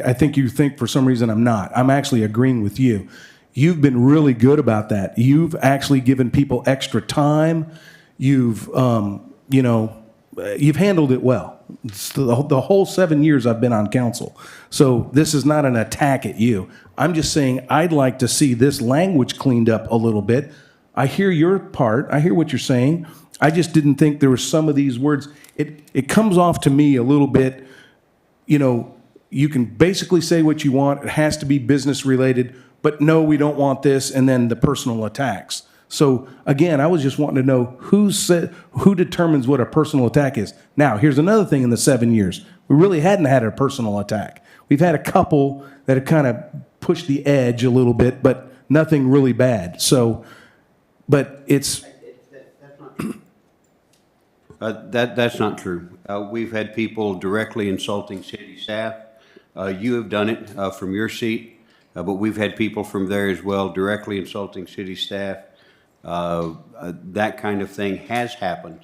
I think you think for some reason I'm not. I'm actually agreeing with you. You've been really good about that. You've actually given people extra time. You've, you've handled it well. It's the whole 7 years I've been on council. So this is not an attack at you. I'm just saying I'd like to see this language cleaned up a little bit. I hear your part. I hear what you're saying. I just didn't think there were some of these words. It comes off to me a little bit, you can basically say what you want. It has to be business related, but no, we don't want this, and then the personal attacks. So again, I was just wanting to know who determines what a personal attack is. Now, here's another thing in the 7 years. We really hadn't had a personal attack. We've had a couple that have kind of pushed the edge a little bit, but nothing really bad. So, but it's, That's not true. We've had people directly insulting city staff. You have done it from your seat, but we've had people from there as well directly insulting city staff. That kind of thing has happened.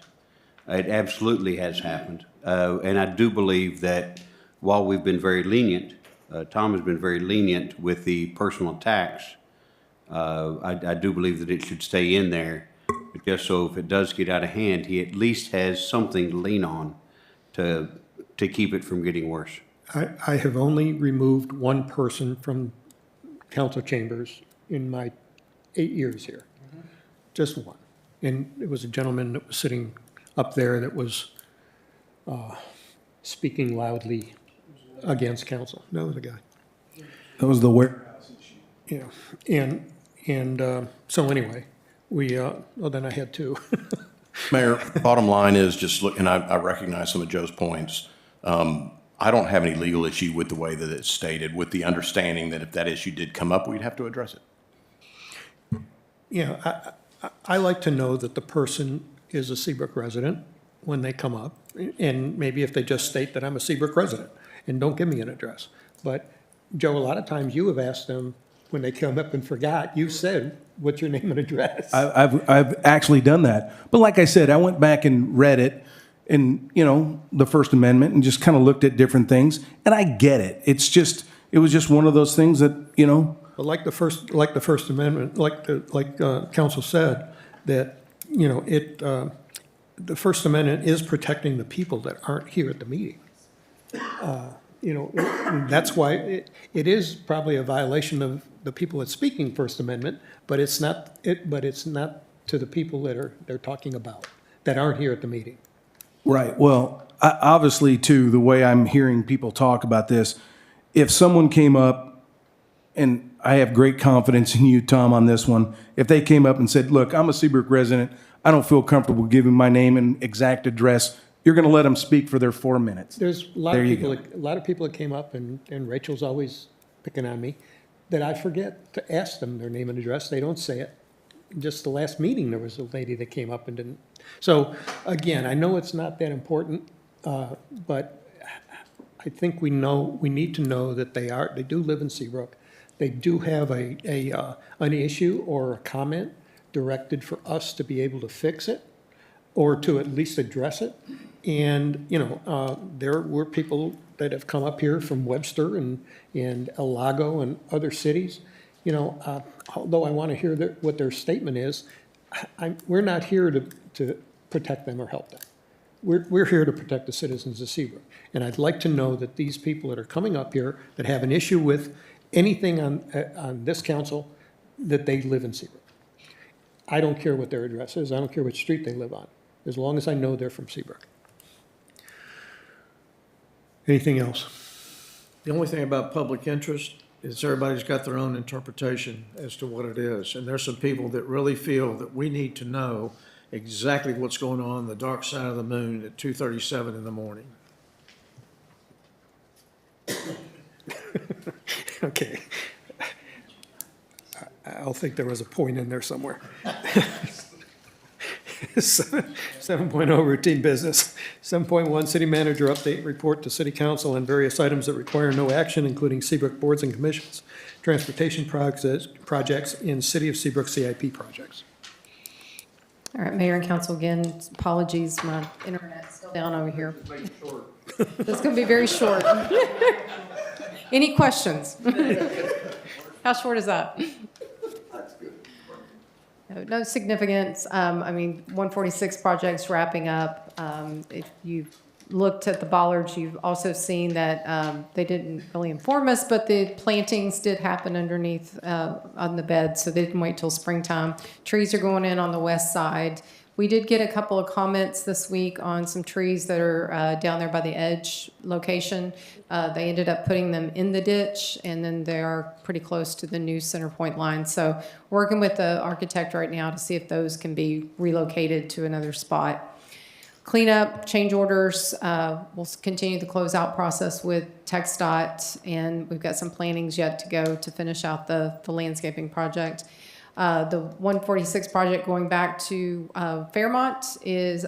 It absolutely has happened. And I do believe that while we've been very lenient, Tom has been very lenient with the personal attacks. I do believe that it should stay in there, just so if it does get out of hand, he at least has something to lean on to keep it from getting worse. I have only removed one person from council chambers in my 8 years here. Just one. And it was a gentleman that was sitting up there that was speaking loudly against council. That was a guy. that was the warehouse issue. Yeah, and so anyway, well, then I had two. Mayor, bottom line is just look, and I recognize some of Joe's points. I don't have any legal issue with the way that it's stated, with the understanding that if that issue did come up, we'd have to address it. Yeah, I like to know that the person is a Seabrook resident when they come up, and maybe if they just state that I'm a Seabrook resident and don't give me an address. But Joe, a lot of times you have asked them when they come up and forgot, you said, what's your name and address? I've actually done that. But like I said, I went back and read it and, you know, the First Amendment and just kind of looked at different things. And I get it. It was just one of those things that, you know. But like the First Amendment, like council said, that, you know, the First Amendment is protecting the people that aren't here at the meeting. You know, that's why it is probably a violation of the people that's speaking First Amendment, but it's not to the people that they're talking about, that aren't here at the meeting. Right. Well, obviously, too, the way I'm hearing people talk about this, if someone came up, and I have great confidence in you, Tom, on this one, if they came up and said, look, I'm a Seabrook resident, I don't feel comfortable giving my name and exact address, you're going to let them speak for their 4 minutes. There's a lot of people that came up, and Rachel's always picking on me, that I forget to ask them their name and address. They don't say it. Just the last meeting, there was a lady that came up and didn't. So again, I know it's not that important, but I think we need to know that they do live in Seabrook. They do have an issue or a comment directed for us to be able to fix it or to at least address it. And, you know, there were people that have come up here from Webster and El Lago and other cities. You know, although I want to hear what their statement is, we're not here to protect them or help them. We're here to protect the citizens of Seabrook. And I'd like to know that these people that are coming up here that have an issue with anything on this council, that they live in Seabrook. I don't care what their address is. I don't care which street they live on, as long as I know they're from Seabrook. Anything else? The only thing about public interest is everybody's got their own interpretation as to what it is. And there's some people that really feel that we need to know exactly what's going on the dark side of the moon at 2:37 in the morning. Okay. I'll think there was a point in there somewhere. 7.0 routine business. 7.1 city manager update report to city council on various items that require no action, including Seabrook boards and commissions, transportation projects, and city of Seabrook CIP projects. All right, Mayor and Council, again, apologies, my internet's still down over here. This is going to be very short. Any questions? How short is that? No significance. I mean, 146 projects wrapping up. If you've looked at the bollards, you've also seen that they didn't really inform us, but the plantings did happen underneath on the bed, so they didn't wait till springtime. Trees are going in on the west side. We did get a couple of comments this week on some trees that are down there by the edge location. They ended up putting them in the ditch, and then they are pretty close to the new center point line. So working with the architect right now to see if those can be relocated to another spot. Cleanup, change orders, we'll continue the closeout process with TxDOT, and we've got some plannings yet to go to finish out the landscaping project. The 146 project going back to Fairmont is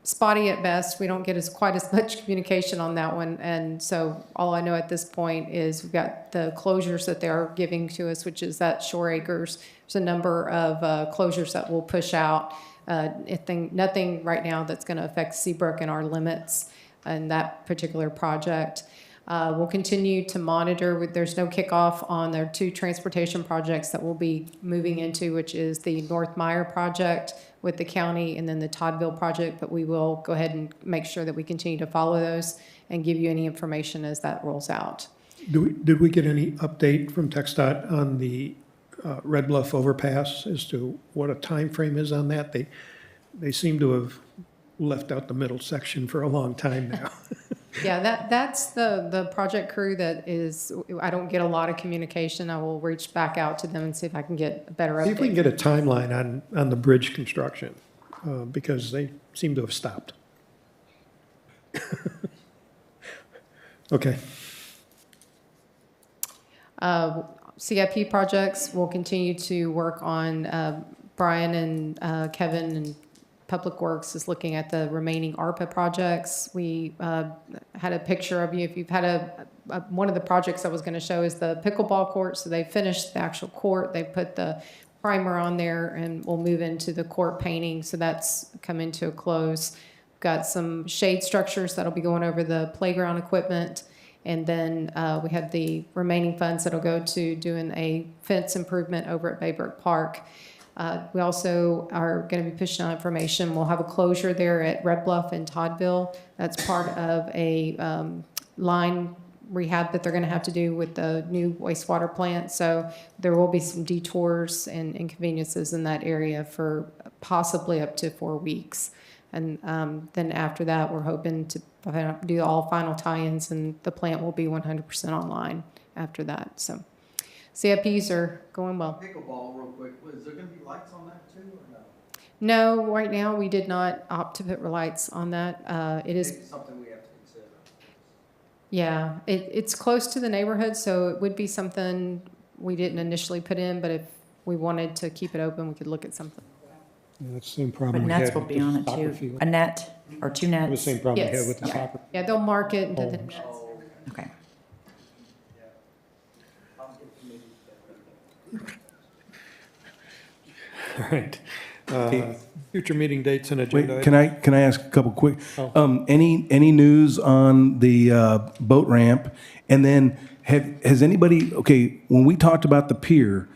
spotty at best. We don't get quite as much communication on that one, and so all I know at this point is we've got the closures that they're giving to us, which is that Shore Acres. There's a number of closures that we'll push out. Nothing right now that's going to affect Seabrook and our limits in that particular project. We'll continue to monitor. There's no kickoff on their 2 transportation projects that we'll be moving into, which is the North Meyer project with the county and then the Toddville project, but we will go ahead and make sure that we continue to follow those and give you any information as that rolls out. Did we get any update from TxDOT on the Red Bluff overpass as to what a time frame is on that? They seem to have left out the middle section for a long time now. Yeah, that's the project crew that is, I don't get a lot of communication. I will reach back out to them and see if I can get a better update. See if we can get a timeline on the bridge construction, because they seem to have stopped. Okay. CIP projects, we'll continue to work on. Brian and Kevin and Public Works is looking at the remaining ARPA projects. We had a picture of you. If you've had one of the projects I was going to show is the pickleball court. So they finished the actual court. They put the primer on there, and we'll move into the court painting. So that's coming to a close. Got some shade structures that'll be going over the playground equipment. And then we have the remaining funds that'll go to doing a fence improvement over at Baybrook Park. We also are going to be pushing out information. We'll have a closure there at Red Bluff and Toddville. That's part of a line rehab that they're going to have to do with the new wastewater plant. So there will be some detours and inconveniences in that area for possibly up to 4 weeks. And then after that, we're hoping to do all final tie-ins, and the plant will be 100% online after that. So CIPs are going well. Pickleball, real quick, is there going to be lights on that too, or No, no? right now we did not opt to put lights on that. It is Maybe something we have to consider. Yeah, it's close to the neighborhood, so it would be something we didn't initially put in, but if we wanted to keep it open, we could look at something. Yeah, that's the same problem But we had nets will with be the on it soccer too. field. A net or 2 nets? The same problem we had Yes. with the Yeah. soccer. Yeah, they'll mark it into the Homes. nets. Okay. All right. Future meeting dates and agenda. Wait, can I ask a couple quick? Oh. Any news on the boat ramp? And then has anybody, okay, when we talked about the pier,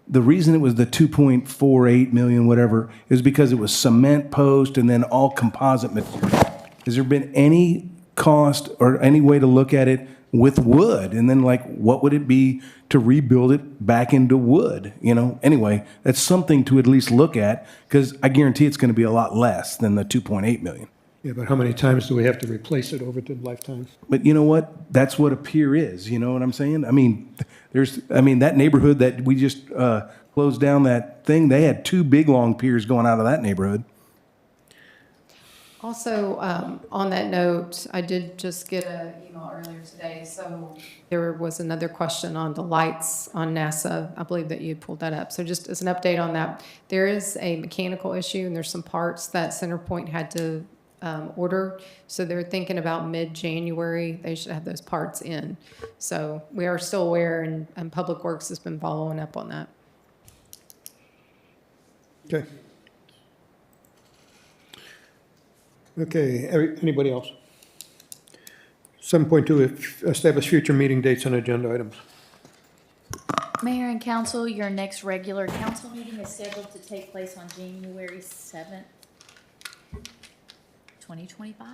the reason it was the 2.48 million, whatever, is because it was cement post and then all composite material. Has there been any cost or any way to look at it with wood? And then like, what would it be to rebuild it back into wood? You know, anyway, that's something to at least look at, because I guarantee it's going to be a lot less than the 2.8 million. Yeah, but how many times do we have to replace it over the lifetime? But you know what? That's what a pier is. You know what I'm saying? I mean, that neighborhood that we just closed down that thing, they had 2 big long piers going out of that neighborhood. Also, on that note, I did just get an email earlier today. So there was another question on the lights on NASA. I believe that you had pulled that up. So just as an update on that, there is a mechanical issue, and there's some parts that CenterPoint had to order. So they're thinking about mid-January, they should have those parts in. So we are still aware, and Public Works has been following up on that. Okay. Okay, anybody else? 7.2, establish future meeting dates and agenda items. Mayor and council, your next regular council meeting is scheduled to take place on January 7th, 2025.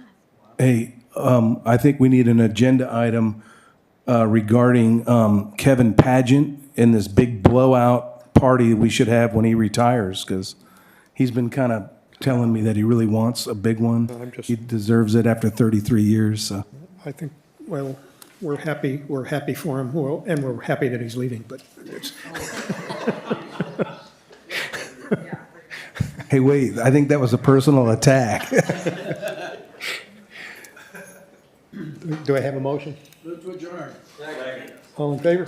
Hey, I think we need an agenda item regarding Kevin Pageant and this big blowout party we should have when he retires, because he's been kind of telling me that he really wants a big one. He deserves it after 33 years. So I think, well, we're happy for him, well, and we're happy that he's leaving, but it's. Hey, wait, I think that was a personal attack. Do I have a motion? Move to adjourn. All in favor?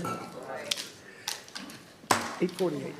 8:48.